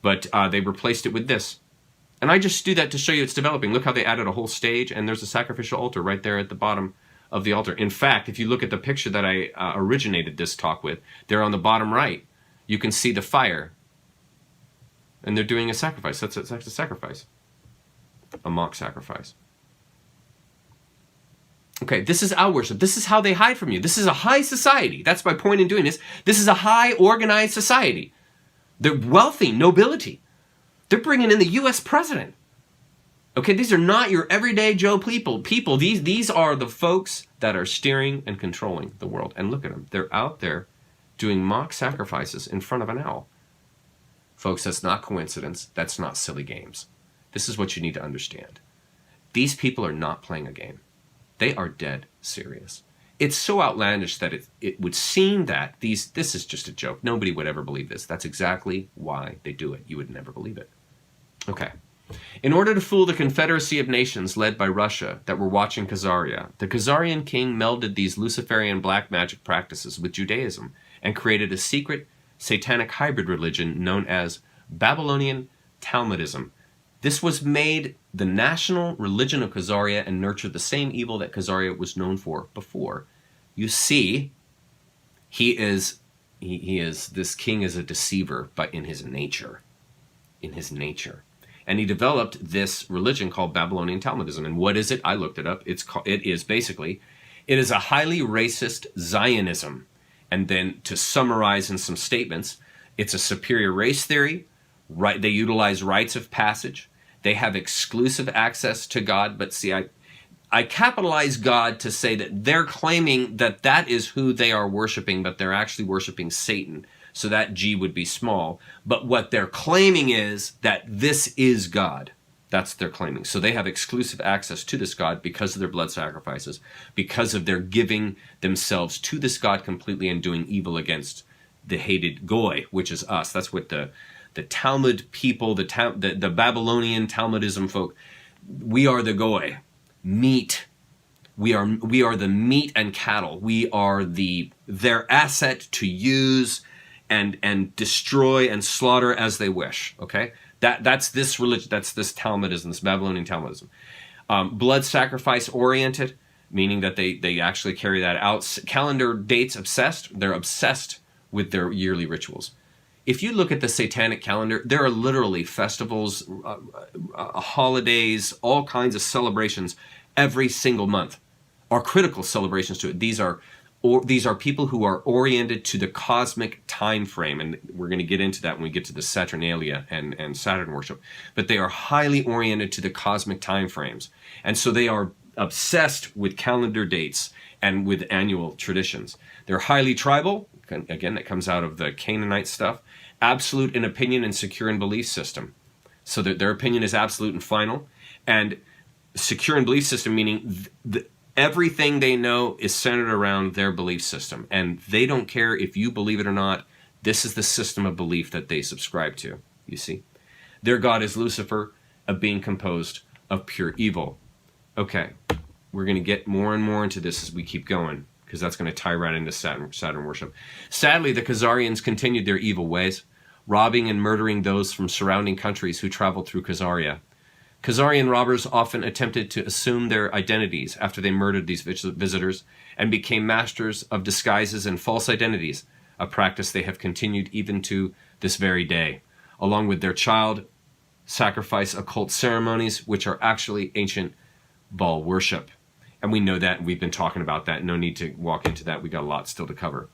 But they replaced it with this. And I just do that to show you it's developing. Look how they added a whole stage, and there's a sacrificial altar right there at the bottom of the altar. In fact, if you look at the picture that I originated this talk with, there on the bottom right, you can see the fire. And they're doing a sacrifice. That's a sacrifice. A mock sacrifice. Okay, this is our worship. This is how they hide from you. This is a high society. That's my point in doing this. This is a high organized society. They're wealthy, nobility. They're bringing in the U.S. president. Okay, these are not your everyday Joe people. These are the folks that are steering and controlling the world. And look at them. They're out there doing mock sacrifices in front of an owl. Folks, that's not coincidence. That's not silly games. This is what you need to understand. These people are not playing a game. They are dead serious. It's so outlandish that it would seem that this is just a joke. Nobody would ever believe this. That's exactly why they do it. You would never believe it. Okay. In order to fool the Confederacy of Nations led by Russia that were watching Khazarian, the Khazarian king melded these Luciferian black magic practices with Judaism and created a secret satanic hybrid religion known as Babylonian Talmudism. This was made the national religion of Khazaria and nurtured the same evil that Khazaria was known for before. You see, this king is a deceiver, but in his nature. In his nature. And he developed this religion called Babylonian Talmudism. And what is it? I looked it up. It is a highly racist Zionism. And then to summarize in some statements, it's a superior race theory. Right? They utilize rites of passage. They have exclusive access to God. But see, I capitalize God to say that they're claiming that that is who they are worshiping, but they're actually worshiping Satan. So that G would be small. But what they're claiming is that this is God. That's their claiming. So they have exclusive access to this God because of their blood sacrifices, because of their giving themselves to this God completely and doing evil against the hated Goy, which is us. That's what the Talmud people, the Babylonian Talmudism folk, we are the Goy. Meat We are the meat and cattle. We are their asset to use and destroy and slaughter as they wish. Okay, that's this religion. That's this Talmudism, this Babylonian Talmudism. Blood sacrifice oriented, meaning that they actually carry that out. Calendar dates obsessed. They're obsessed with their yearly rituals. If you look at the satanic calendar, there are literally festivals, holidays, all kinds of celebrations every single month, are critical celebrations to it. These are people who are oriented to the cosmic time frame, and we're going to get into that when we get to the Saturnalia and Saturn worship. But they are highly oriented to the cosmic time frames, and so they are obsessed with calendar dates and with annual traditions. They're highly tribal. Again, that comes out of the Canaanite stuff. Absolute in opinion and secure in belief system. So that their opinion is absolute and final. And secure in belief system meaning everything they know is centered around their belief system. And they don't care if you believe it or not. This is the system of belief that they subscribe to, you see. Their god is Lucifer, a being composed of pure evil. Okay, we're going to get more and more into this as we keep going, because that's going to tie right into Saturn worship. Sadly, the Khazarians continued their evil ways, robbing and murdering those from surrounding countries who traveled through Khazaria. Khazarian robbers often attempted to assume their identities after they murdered these visitors and became masters of disguises and false identities, a practice they have continued even to this very day, along with their child sacrifice occult ceremonies, which are actually ancient Baal worship. And we know that, and we've been talking about that. No need to walk into that. We got a lot still to cover.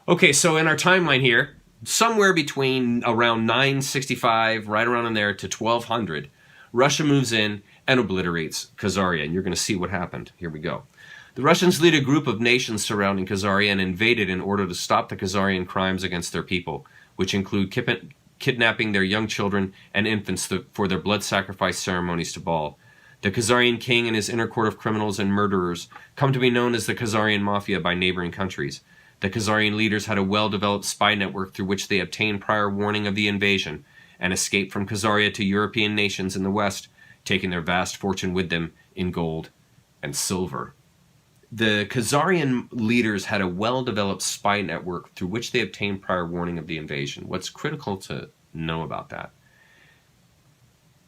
Okay, so in our timeline here, somewhere between around 965, right around in there, to 1200, Russia moves in and obliterates Khazaria, and you're going to see what happened. Here we go. The Russians lead a group of nations surrounding Khazaria and invaded in order to stop the Khazarian crimes against their people, which include kidnapping their young children and infants for their blood sacrifice ceremonies to Baal. The Khazarian king and his inner court of criminals and murderers come to be known as the Khazarian Mafia by neighboring countries. The Khazarian leaders had a well-developed spy network through which they obtained prior warning of the invasion and escaped from Khazaria to European nations in the west, taking their vast fortune with them in gold and silver. The Khazarian leaders had a well-developed spy network through which they obtained prior warning of the invasion. What's critical to know about that?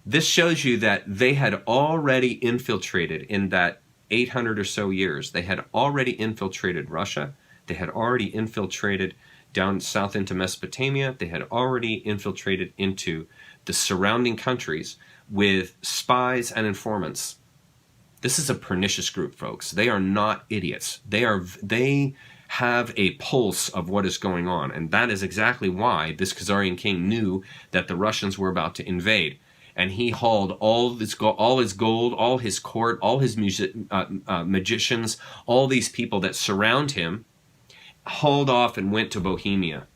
This shows you that they had already infiltrated in that 800 or so years. They had already infiltrated Russia. They had already infiltrated down south into Mesopotamia. They had already infiltrated into the surrounding countries with spies and informants. This is a pernicious group, folks. They are not idiots. They have a pulse of what is going on, and that is exactly why this Khazarian king knew that the Russians were about to invade. And he hauled all his gold, all his court, all his magicians, all these people that surround him, hauled off and went to Bohemia.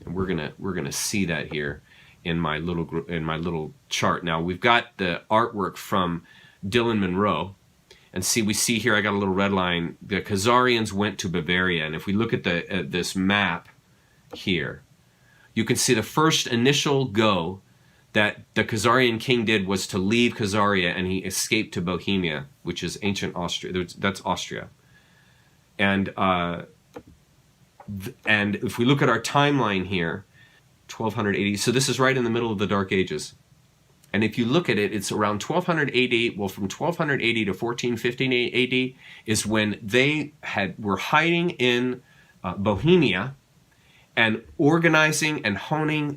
And we're gonna see that here in my little chart. Now we've got the artwork from Dylan Monroe, and we see here I got a little red line. The Khazarians went to Bavaria, and if we look at this map here, you can see the first initial go that the Khazarian king did was to leave Khazaria, and he escaped to Bohemia, which is ancient Austria. That's Austria. And if we look at our timeline here, 1280, so this is right in the middle of the Dark Ages. And if you look at it, it's around 1200 AD. Well, from 1280 to 1415 AD is when they were hiding in Bohemia and organizing and honing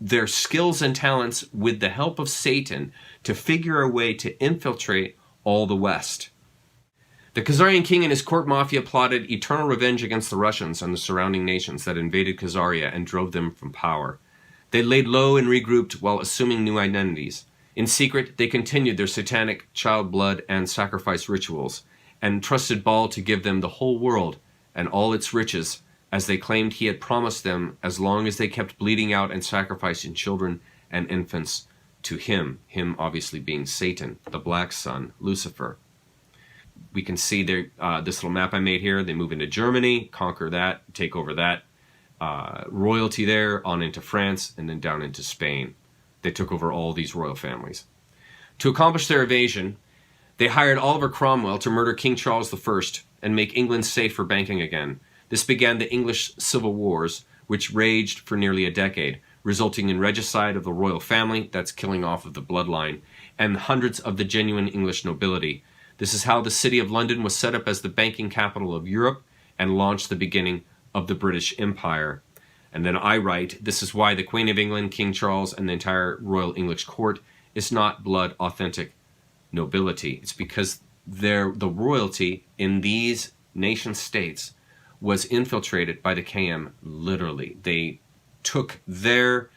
their skills and talents with the help of Satan to figure a way to infiltrate all the West. The Khazarian king and his court mafia plotted eternal revenge against the Russians and the surrounding nations that invaded Khazaria and drove them from power. They laid low and regrouped while assuming new identities. In secret, they continued their satanic child blood and sacrifice rituals and trusted Baal to give them the whole world and all its riches, as they claimed he had promised them, as long as they kept bleeding out and sacrificing children and infants to him obviously being Satan, the black sun, Lucifer. We can see this little map I made here. They move into Germany, conquer that, take over that royalty there, on into France, and then down into Spain. They took over all these royal families. To accomplish their invasion, They hired Oliver Cromwell to murder King Charles I and make England safe for banking again. This began the English Civil Wars, which raged for nearly a decade, resulting in regicide of the royal family, that's killing off of the bloodline, and hundreds of the genuine English nobility. This is how the city of London was set up as the banking capital of Europe and launched the beginning of the British Empire. And then I write, this is why the Queen of England, King Charles, and the entire Royal English Court is not blood authentic nobility. It's because the royalty in these nation states was infiltrated by the KM, literally. They took their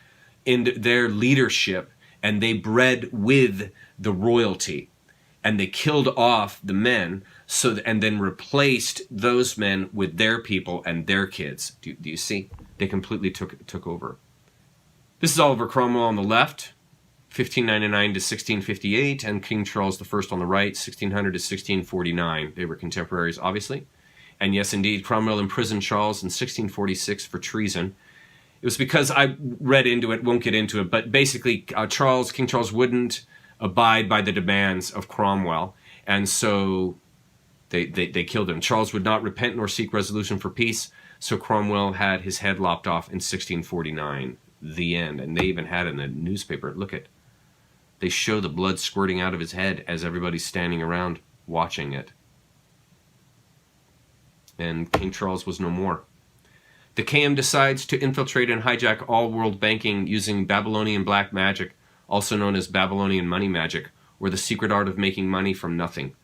leadership and they bred with the royalty, and they killed off the men and then replaced those men with their people and their kids. Do you see? They completely took over. This is Oliver Cromwell on the left, 1599 to 1658, and King Charles I on the right, 1600 to 1649. They were contemporaries, obviously. And yes, indeed, Cromwell imprisoned Charles in 1646 for treason. It was because I read into it, won't get into it, but basically King Charles wouldn't abide by the demands of Cromwell, and so they killed him. Charles would not repent nor seek resolution for peace, so Cromwell had his head lopped off in 1649. The end. And they even had it in the newspaper. Look at, they show the blood squirting out of his head as everybody's standing around watching it. And King Charles was no more. The KM decides to infiltrate and hijack all world banking using Babylonian black magic, also known as Babylonian money magic, or the secret art of making money from nothing,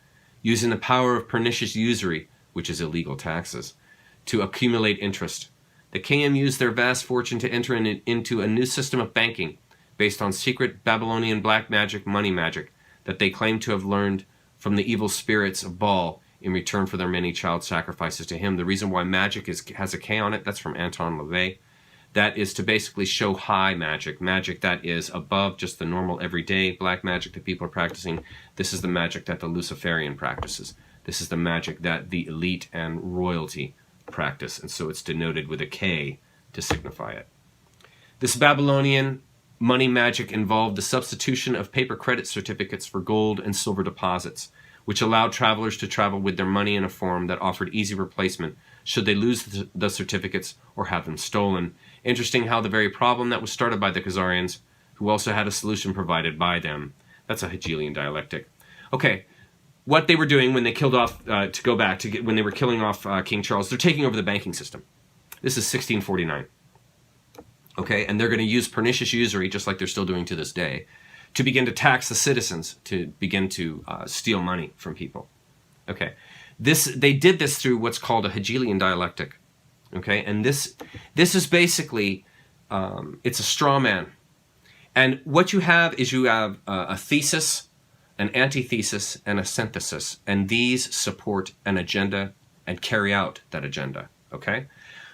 using the power of pernicious usury, which is illegal taxes, to accumulate interest. The KM used their vast fortune to enter into a new system of banking based on secret Babylonian black magic money magic that they claim to have learned from the evil spirits of Baal in return for their many child sacrifices to him. The reason why magic has a K on it, that's from Anton LaVey. That is to basically show high magic, magic that is above just the normal everyday black magic that people are practicing. This is the magic that the Luciferian practices. This is the magic that the elite and royalty practice, and so it's denoted with a K to signify it. This Babylonian money magic involved the substitution of paper credit certificates for gold and silver deposits, which allowed travelers to travel with their money in a form that offered easy replacement should they lose the certificates or have them stolen. Interesting how the very problem that was started by the Khazarians, who also had a solution provided by them. That's a Hegelian dialectic. Okay, what they were doing when they killed off, when they were killing off King Charles, they're taking over the banking system. This is 1649. Okay, and they're going to use pernicious usury, just like they're still doing to this day, to begin to tax the citizens, to begin to steal money from people. Okay, they did this through what's called a Hegelian dialectic. Okay, and this is basically, it's a straw man. And what you have is you have a thesis, an antithesis, and a synthesis. And these support an agenda and carry out that agenda. Okay,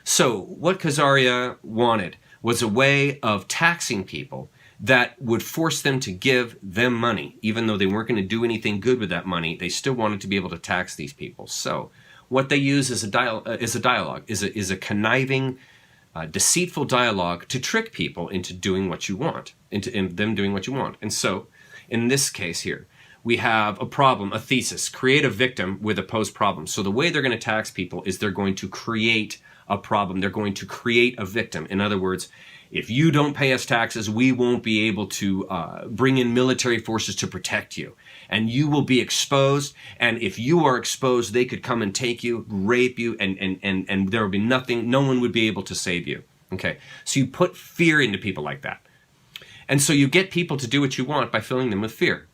so what Khazaria wanted was a way of taxing people that would force them to give them money. Even though they weren't going to do anything good with that money, they still wanted to be able to tax these people. So what they use is a dialogue, is a conniving, deceitful dialogue to trick people into doing what you want, into them doing what you want. And so, in this case here, we have a problem, a thesis, create a victim with a posed problem. So the way they're going to tax people is they're going to create a problem. They're going to create a victim. In other words, if you don't pay us taxes, we won't be able to bring in military forces to protect you. And you will be exposed. And if you are exposed, they could come and take you, rape you, and there will be nothing, no one would be able to save you. Okay, so you put fear into people like that. And so you get people to do what you want by filling them with fear.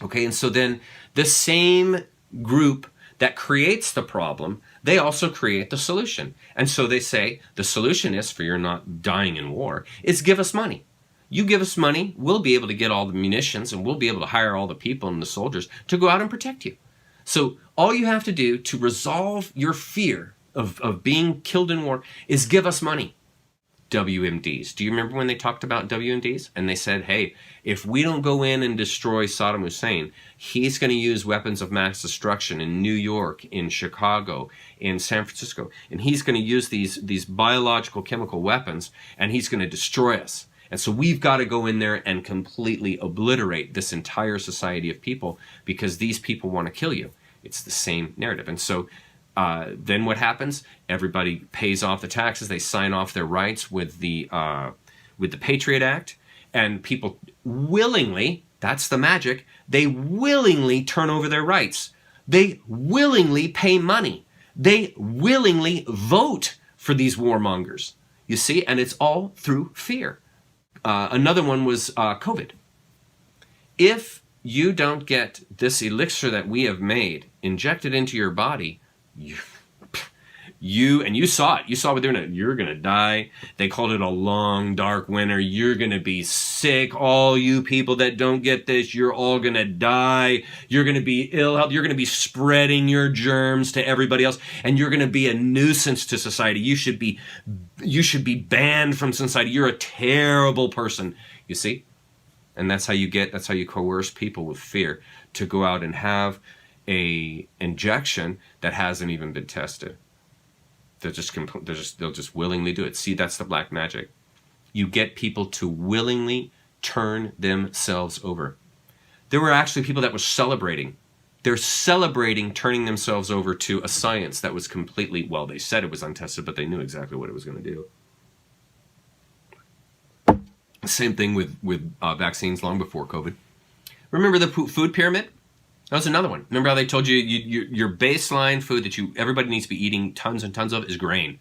Okay, and so then the same group that creates the problem, they also create the solution. And so they say, the solution is, for you're not dying in war, is give us money. You give us money, we'll be able to get all the munitions, and we'll be able to hire all the people and the soldiers to go out and protect you. So all you have to do to resolve your fear of being killed in war is give us money. WMDs. Do you remember when they talked about WMDs? And they said, hey, if we don't go in and destroy Saddam Hussein, he's going to use weapons of mass destruction in New York, in Chicago, in San Francisco. And he's going to use these biological chemical weapons, and he's going to destroy us. And so we've got to go in there and completely obliterate this entire society of people because these people want to kill you. It's the same narrative. And so then what happens? Everybody pays off the taxes. They sign off their rights with the Patriot Act. And people willingly, that's the magic, they willingly turn over their rights. They willingly pay money. They willingly vote for these warmongers. You see? And it's all through fear. Another one was COVID. If you don't get this elixir that we have made injected into your body, you saw it. You saw what they're doing. You're going to die. They called it a long, dark winter. You're going to be sick. All you people that don't get this, you're all going to die. You're going to be ill health. You're going to be spreading your germs to everybody else. And you're going to be a nuisance to society. You should be banned from society. You're a terrible person. You see? And that's how you coerce people with fear to go out and have a injection that hasn't even been tested. They'll just willingly do it. See, that's the black magic. You get people to willingly turn themselves over. There were actually people that were celebrating. They're celebrating turning themselves over to a science that was completely, well, they said it was untested, but they knew exactly what it was going to do. Same thing with vaccines long before COVID. Remember the food pyramid? That was another one. Remember how they told you, your baseline food that everybody needs to be eating tons and tons of is grain.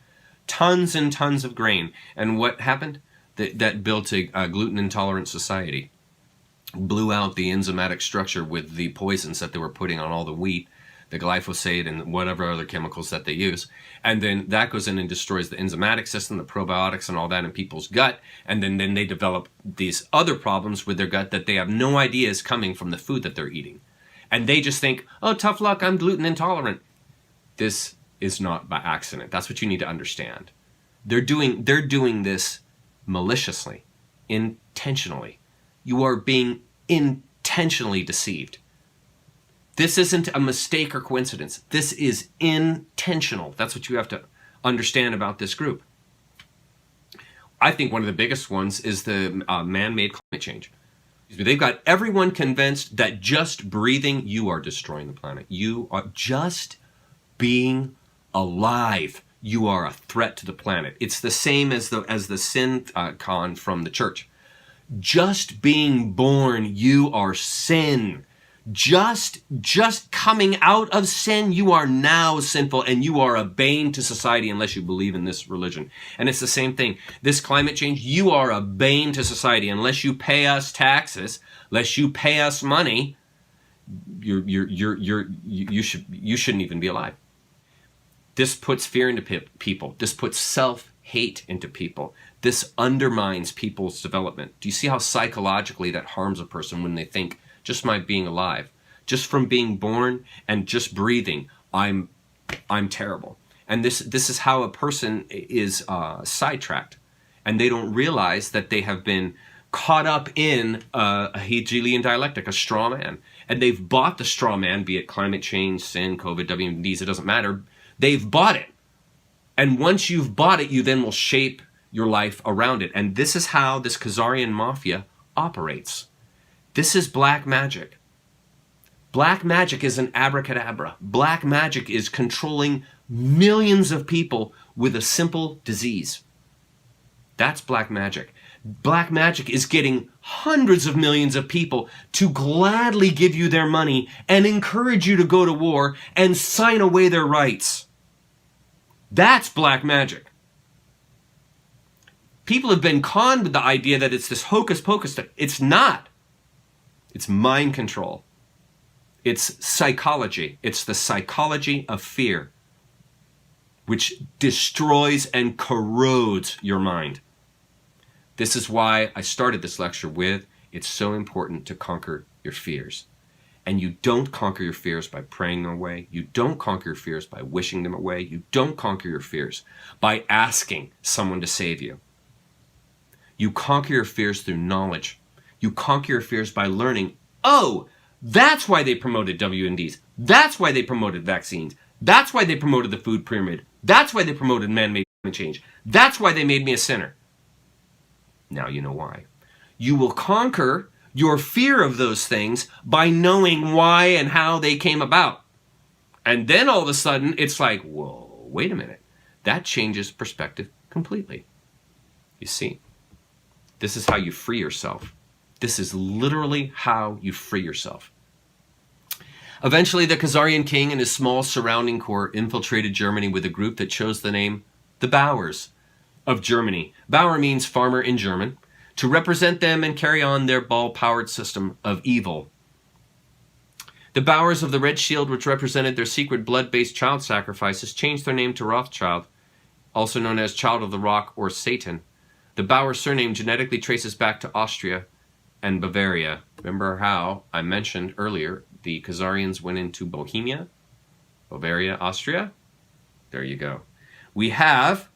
Tons and tons of grain. And what happened? That built a gluten-intolerant society. Blew out the enzymatic structure with the poisons that they were putting on all the wheat, the glyphosate and whatever other chemicals that they use. And then that goes in and destroys the enzymatic system, the probiotics and all that in people's gut. And then they develop these other problems with their gut that they have no idea is coming from the food that they're eating. And they just think, oh, tough luck, I'm gluten intolerant. This is not by accident. That's what you need to understand. They're doing this maliciously, intentionally. You are being intentionally deceived. This isn't a mistake or coincidence. This is intentional. That's what you have to understand about this group. I think one of the biggest ones is the man-made climate change. They've got everyone convinced that just breathing, you are destroying the planet. You are just being alive. You are a threat to the planet. It's the same as the sin con from the church. Just being born, you are sin. Just coming out of sin, you are now sinful and you are a bane to society unless you believe in this religion. And it's the same thing. This climate change, you are a bane to society unless you pay us taxes, unless you pay us money. You shouldn't even be alive. This puts fear into people. This puts self-hate into people. This undermines people's development. Do you see how psychologically that harms a person when they think, just my being alive, just from being born and just breathing, I'm terrible. And this is how a person is sidetracked, and they don't realize that they have been caught up in a Hegelian dialectic, a straw man, and they've bought the straw man, be it climate change, sin, COVID, WMDs, it doesn't matter. They've bought it, and once you've bought it, you then will shape your life around it. And this is how this Khazarian Mafia operates. This is black magic. Black magic is an abracadabra. Black magic is controlling millions of people with a simple disease. That's black magic. Black magic is getting hundreds of millions of people to gladly give you their money and encourage you to go to war and sign away their rights. That's black magic. People have been conned with the idea that it's this hocus pocus stuff. It's not. It's mind control. It's psychology. It's the psychology of fear, which destroys and corrodes your mind. This is why I started this lecture with, it's so important to conquer your fears. And you don't conquer your fears by praying them away. You don't conquer your fears by wishing them away. You don't conquer your fears by asking someone to save you. You conquer your fears through knowledge. You conquer your fears by learning, oh, that's why they promoted WMDs. That's why they promoted vaccines. That's why they promoted the food pyramid. That's why they promoted man-made climate change. That's why they made me a sinner. Now you know why. You will conquer your fear of those things by knowing why and how they came about. And then all of a sudden, it's like, whoa, wait a minute. That changes perspective completely. You see, this is how you free yourself. This is literally how you free yourself. Eventually, the Khazarian king and his small surrounding court infiltrated Germany with a group that chose the name the Bauers of Germany. Bauer means farmer in German, to represent them and carry on their ball-powered system of evil. The Bauers of the Red Shield, which represented their secret blood-based child sacrifices, changed their name to Rothschild, also known as Child of the Rock or Satan. The Bauer surname genetically traces back to Austria and Bavaria. Remember how I mentioned earlier the Khazarians went into Bohemia, Bavaria, Austria? There you go. We have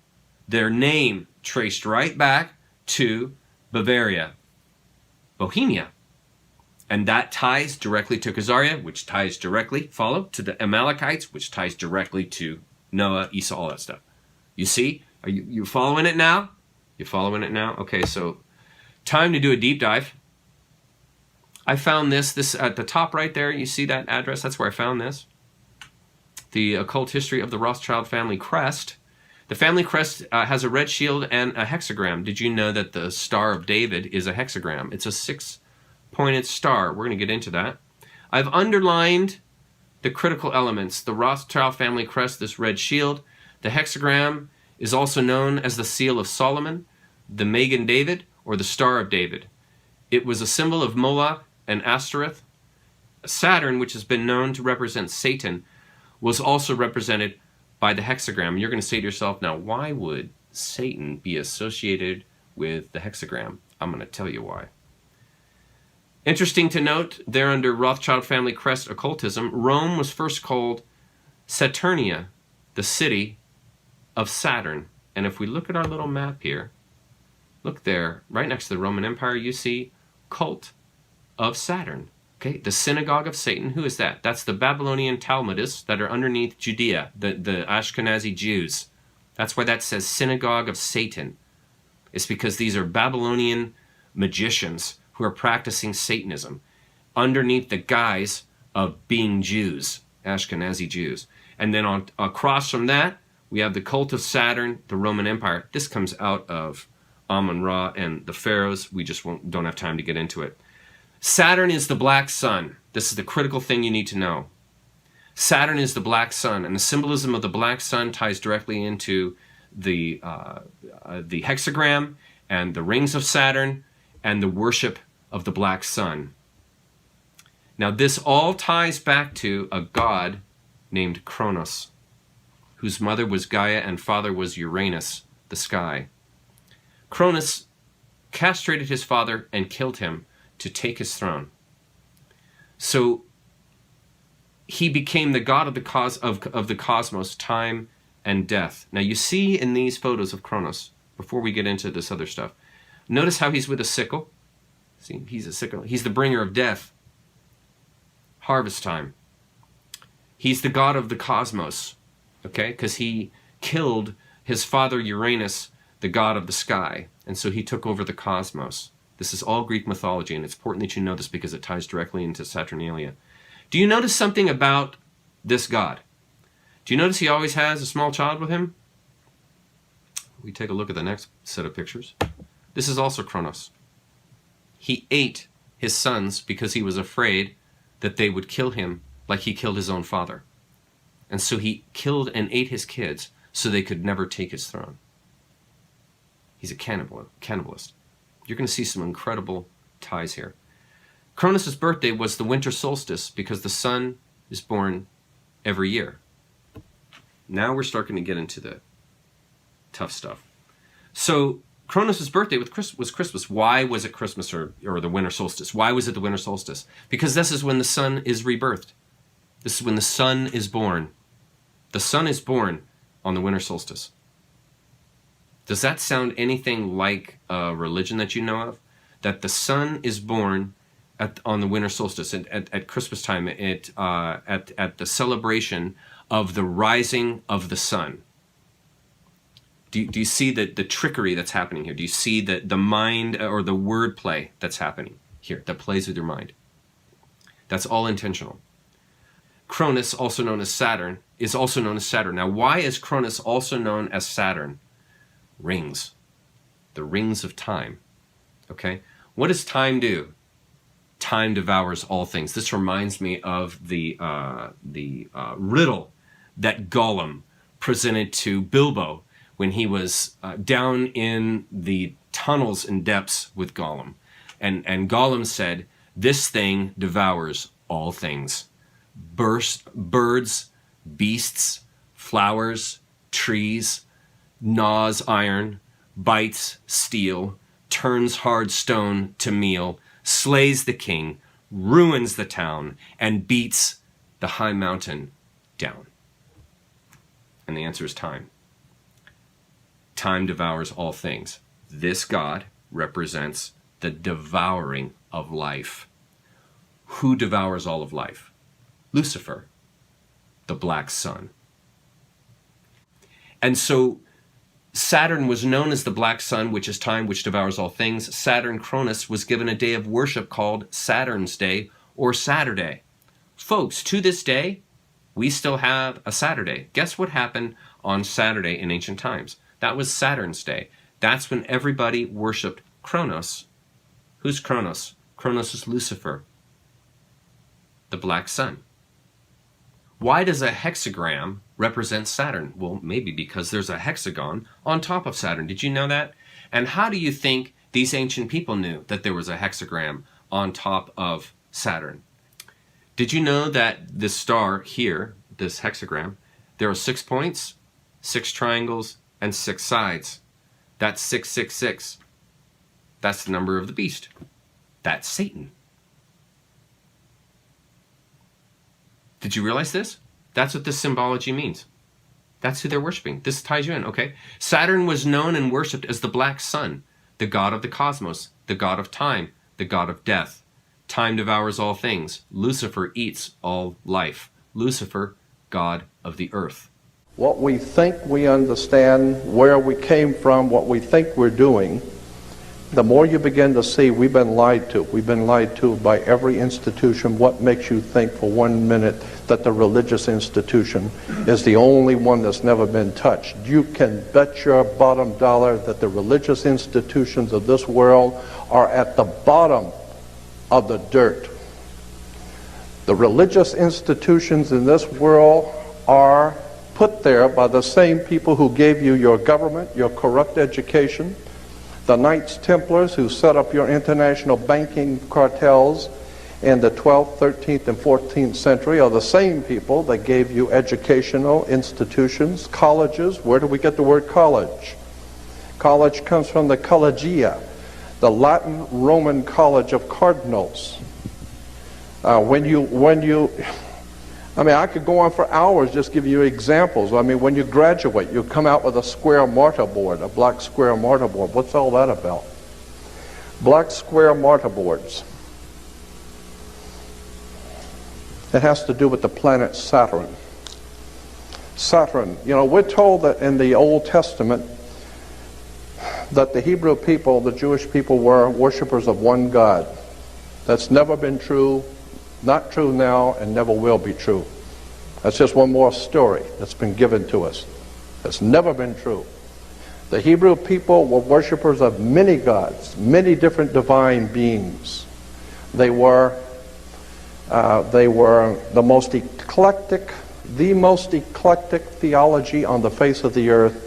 their name traced right back to Bavaria, Bohemia. And that ties directly to Khazaria, which ties directly, follow, to the Amalekites, which ties directly to Noah, Esau, all that stuff. You see? Are you following it now? You following it now? Okay, so time to do a deep dive. I found this at the top right there. You see that address? That's where I found this. The occult history of the Rothschild family crest. The family crest has a red shield and a hexagram. Did you know that the Star of David is a hexagram? It's a 6-pointed star. We're going to get into that. I've underlined the critical elements. The Rothschild family crest, this red shield. The hexagram is also known as the Seal of Solomon, the Magen David, or the Star of David. It was a symbol of Moloch and Ashtoreth. Saturn, which has been known to represent Satan, was also represented by the hexagram. And you're going to say to yourself, now, why would Satan be associated with the hexagram? I'm going to tell you why. Interesting to note, there under Rothschild family crest occultism, Rome was first called Saturnia, the city of Saturn. And if we look at our little map here, look there, right next to the Roman Empire, you see cult of Saturn. Okay, the synagogue of Satan. Who is that? That's the Babylonian Talmudists that are underneath Judea, the Ashkenazi Jews. That's why that says synagogue of Satan. It's because these are Babylonian magicians who are practicing Satanism underneath the guise of being Jews, Ashkenazi Jews. And then across from that, we have the cult of Saturn, the Roman Empire. This comes out of Amun-Ra and the pharaohs. We just don't have time to get into it. Saturn is the black sun. This is the critical thing you need to know. Saturn is the black sun, and the symbolism of the black sun ties directly into the hexagram and the rings of Saturn and the worship of the black sun. Now, this all ties back to a god named Kronos, whose mother was Gaia and father was Uranus, the sky. Kronos castrated his father and killed him to take his throne. So he became the god of the cosmos, time and death. Now you see in these photos of Kronos, before we get into this other stuff, notice how he's with a sickle. See, he's a sickle. He's the bringer of death. Harvest time. He's the god of the cosmos, okay? Because he killed his father Uranus, the god of the sky, and so he took over the cosmos. This is all Greek mythology, and it's important that you know this because it ties directly into Saturnalia. Do you notice something about this god? Do you notice he always has a small child with him? We take a look at the next set of pictures. This is also Kronos. He ate his sons because he was afraid that they would kill him like he killed his own father. And so he killed and ate his kids so they could never take his throne. He's a cannibalist. You're going to see some incredible ties here. Kronos' birthday was the winter solstice because the sun is born every year. Now we're starting to get into the tough stuff. So Kronos' birthday was Christmas. Why was it Christmas or the winter solstice? Why was it the winter solstice? Because this is when the sun is rebirthed. This is when the sun is born. The sun is born on the winter solstice. Does that sound anything like a religion that you know of? That the sun is born on the winter solstice, at Christmas time, at the celebration of the rising of the sun. Do you see the trickery that's happening here? Do you see the mind or the word play that's happening here that plays with your mind? That's all intentional. Cronus, also known as Saturn, is also known as Saturn. Now, why is Cronus also known as Saturn? Rings. The rings of time. Okay? What does time do? Time devours all things. This reminds me of the riddle that Gollum presented to Bilbo when he was down in the tunnels and depths with Gollum. And Gollum said, "This thing devours all things. Birds, beasts, flowers, trees, gnaws iron, bites steel, turns hard stone to meal, slays the king, ruins the town, and beats the high mountain down." And the answer is time. Time devours all things. This God represents the devouring of life. Who devours all of life? Lucifer, the black sun. And so Saturn was known as the black sun, which is time, which devours all things. Saturn Cronus was given a day of worship called Saturn's Day or Saturday. Folks, to this day, we still have a Saturday. Guess what happened on Saturday in ancient times? That was Saturn's Day. That's when everybody worshipped Kronos. Who's Kronos? Kronos is Lucifer, the black sun. Why does a hexagram represent Saturn? Well, maybe because there's a hexagon on top of Saturn. Did you know that? And how do you think these ancient people knew that there was a hexagram on top of Saturn? Did you know that this star here, this hexagram, there are 6 points, 6 triangles, and 6 sides? That's 666. That's the number of the beast. That's Satan. Did you realize this? That's what this symbology means. That's who they're worshiping. This ties you in, okay? Saturn was known and worshipped as the black sun, the god of the cosmos, the god of time, the god of death. Time devours all things. Lucifer eats all life. Lucifer, god of the earth. What we think we understand, where we came from, what we think we're doing, the more you begin to see we've been lied to. We've been lied to by every institution. What makes you think for 1 minute that the religious institution is the only one that's never been touched? You can bet your bottom dollar that the religious institutions of this world are at the bottom of the dirt. The religious institutions in this world are put there by the same people who gave you your government, your corrupt education. The Knights Templars who set up your international banking cartels in the 12th, 13th, and 14th century are the same people that gave you educational institutions, colleges. Where do we get the word college? College comes from the collegia, the Latin Roman college of cardinals. I could go on for hours just giving you examples. I mean, when you graduate, you come out with a square mortarboard, a black square mortarboard. What's all that about? Black square mortarboards. It has to do with the planet Saturn. Saturn, we're told that in the Old Testament that the Hebrew people, the Jewish people, were worshipers of one God. That's never been true. Not true now, and never will be true. That's just one more story that's been given to us. That's never been true. The Hebrew people were worshipers of many gods, many different divine beings. They were the most eclectic theology on the face of the earth.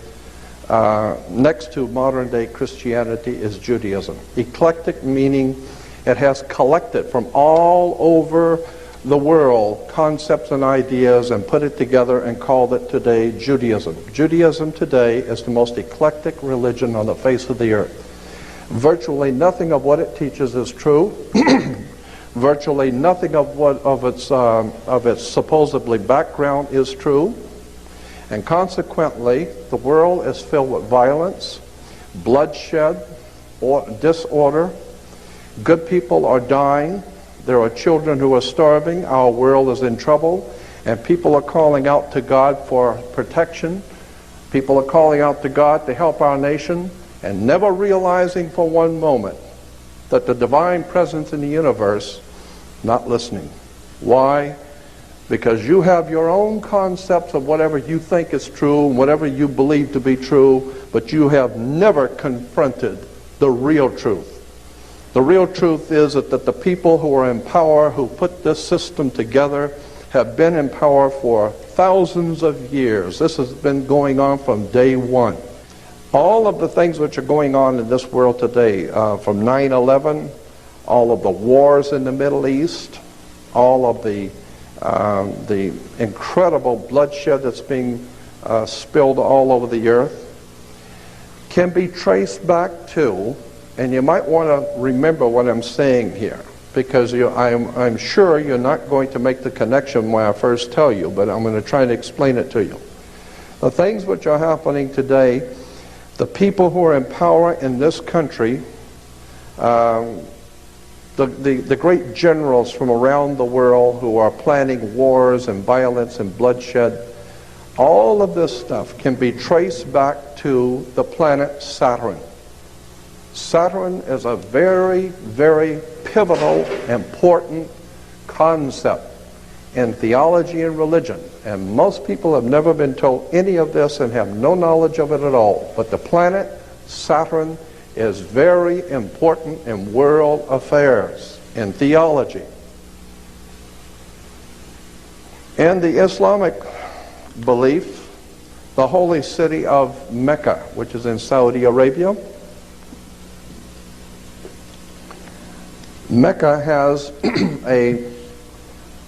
Next to modern day Christianity is Judaism. Eclectic meaning it has collected from all over the world concepts and ideas and put it together and called it today Judaism. Judaism today is the most eclectic religion on the face of the earth. Virtually nothing of what it teaches is true. Virtually nothing of its supposedly background is true. And consequently, the world is filled with violence, bloodshed, or disorder. Good people are dying. There are children who are starving. Our world is in trouble. And people are calling out to God for protection. People are calling out to God to help our nation and never realizing for one moment that the divine presence in the universe not listening. Why? Because you have your own concepts of whatever you think is true and whatever you believe to be true, but you have never confronted the real truth. The real truth is that the people who are in power, who put this system together, have been in power for thousands of years. This has been going on from day one. All of the things which are going on in this world today, from 9/11, all of the wars in the Middle East, all of the incredible bloodshed that's being spilled all over the earth, can be traced back to, and you might want to remember what I'm saying here, because I'm sure you're not going to make the connection when I first tell you, but I'm going to try to explain it to you. The things which are happening today, the people who are in power in this country, the great generals from around the world who are planning wars and violence and bloodshed, all of this stuff can be traced back to the planet Saturn. Saturn is a very, very pivotal, important concept in theology and religion. And most people have never been told any of this and have no knowledge of it at all. But the planet Saturn is very important in world affairs, in theology. In the Islamic belief, the holy city of Mecca, which is in Saudi Arabia, Mecca has a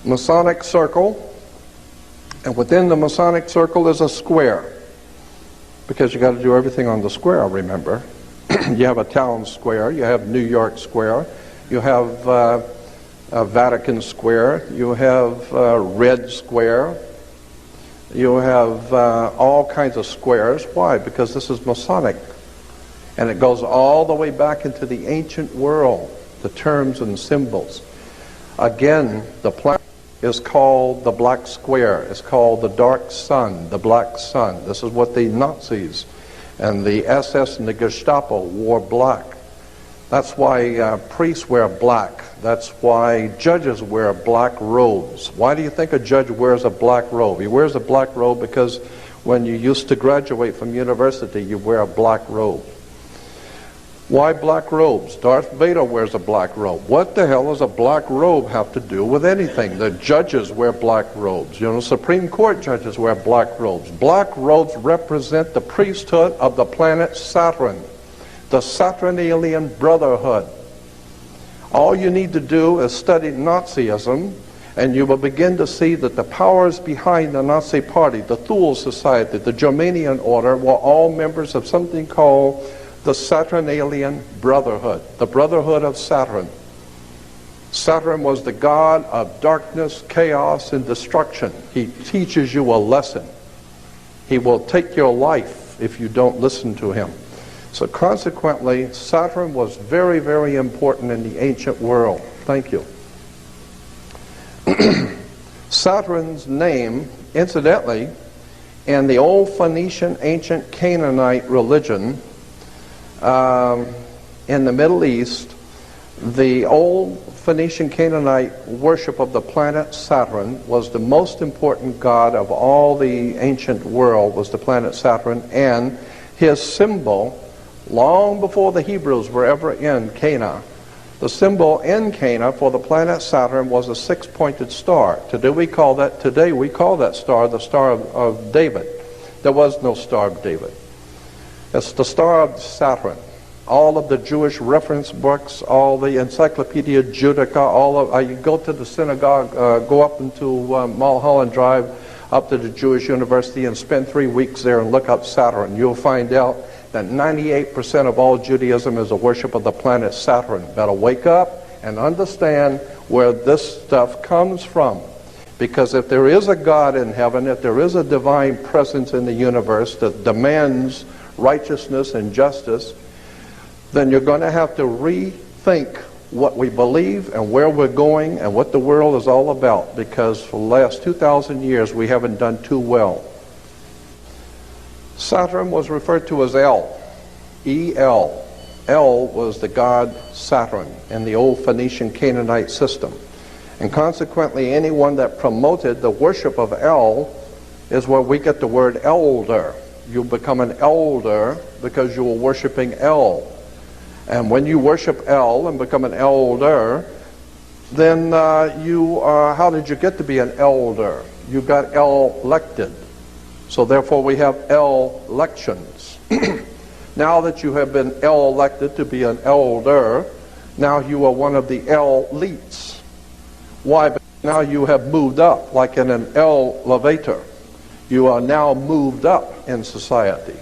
Masonic circle, and within the Masonic circle is a square, because you got to do everything on the square, remember. You have a town square, you have New York Square, you have Vatican Square, you have Red Square, you have all kinds of squares. Why? Because this is Masonic, and it goes all the way back into the ancient world, the terms and symbols. Again, the planet is called the Black Square. It's called the Dark Sun, the Black Sun. This is what the Nazis and the SS and the Gestapo wore black. That's why priests wear black. That's why judges wear black robes. Why do you think a judge wears a black robe? He wears a black robe because when you used to graduate from university, you wear a black robe. Why black robes? Darth Vader wears a black robe. What the hell does a black robe have to do with anything? The judges wear black robes. You know, Supreme Court judges wear black robes. Black robes represent the priesthood of the planet Saturn, the Saturnalian Brotherhood. All you need to do is study Nazism, and you will begin to see that the powers behind the Nazi Party, the Thule Society, the Germanian Order, were all members of something called the Saturnalian Brotherhood, the Brotherhood of Saturn. Saturn was the god of darkness, chaos, and destruction. He teaches you a lesson. He will take your life if you don't listen to him. So consequently, Saturn was very, very important in the ancient world. Thank you. Saturn's name, incidentally, in the old Phoenician ancient Canaanite religion, in the Middle East, the old Phoenician Canaanite worship of the planet Saturn was the most important god of all the ancient world, was the planet Saturn, and his symbol, long before the Hebrews were ever in Cana, the symbol in Cana for the planet Saturn was a six-pointed star. Today we call that star the Star of David. There was no Star of David. It's the Star of Saturn. All of the Jewish reference books, all the Encyclopedia Judaica, you go to the synagogue, go up into Mulholland Drive, up to the Jewish University and spend 3 weeks there and look up Saturn. You'll find out that 98% of all Judaism is a worship of the planet Saturn. Better wake up and understand where this stuff comes from. Because if there is a God in heaven, if there is a divine presence in the universe that demands righteousness and justice, then you're going to have to rethink what we believe and where we're going and what the world is all about, because for the last 2,000 years we haven't done too well. Saturn was referred to as El, E-L. El was the god Saturn in the old Phoenician Canaanite system. And consequently, anyone that promoted the worship of El is where we get the word elder. You become an elder because you were worshiping El. And when you worship El and become an elder, then how did you get to be an elder? You got elected. So therefore we have elections. Now that you have been elected to be an elder, now you are one of the elites. Why? Because now you have moved up, like in an elevator. You are now moved up in society.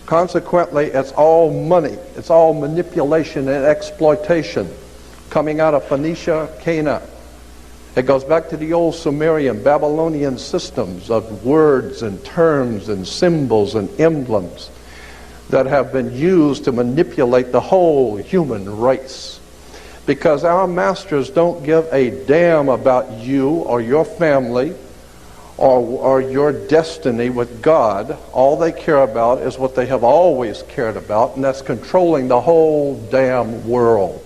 Consequently, it's all money. It's all manipulation and exploitation coming out of Phoenicia, Canaan. It goes back to the old Sumerian, Babylonian systems of words and terms and symbols and emblems that have been used to manipulate the whole human race. Because our masters don't give a damn about you or your family or your destiny with God. All they care about is what they have always cared about, and that's controlling the whole damn world.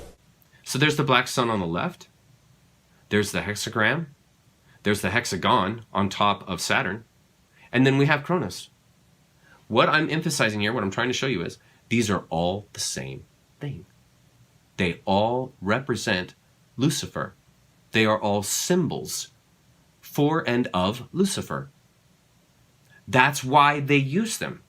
So there's the black sun on the left. There's the hexagram. There's the hexagon on top of Saturn. And then we have Cronus. What I'm emphasizing here, what I'm trying to show you is, these are all the same thing. They all represent Lucifer. They are all symbols for and of Lucifer. That's why they use them.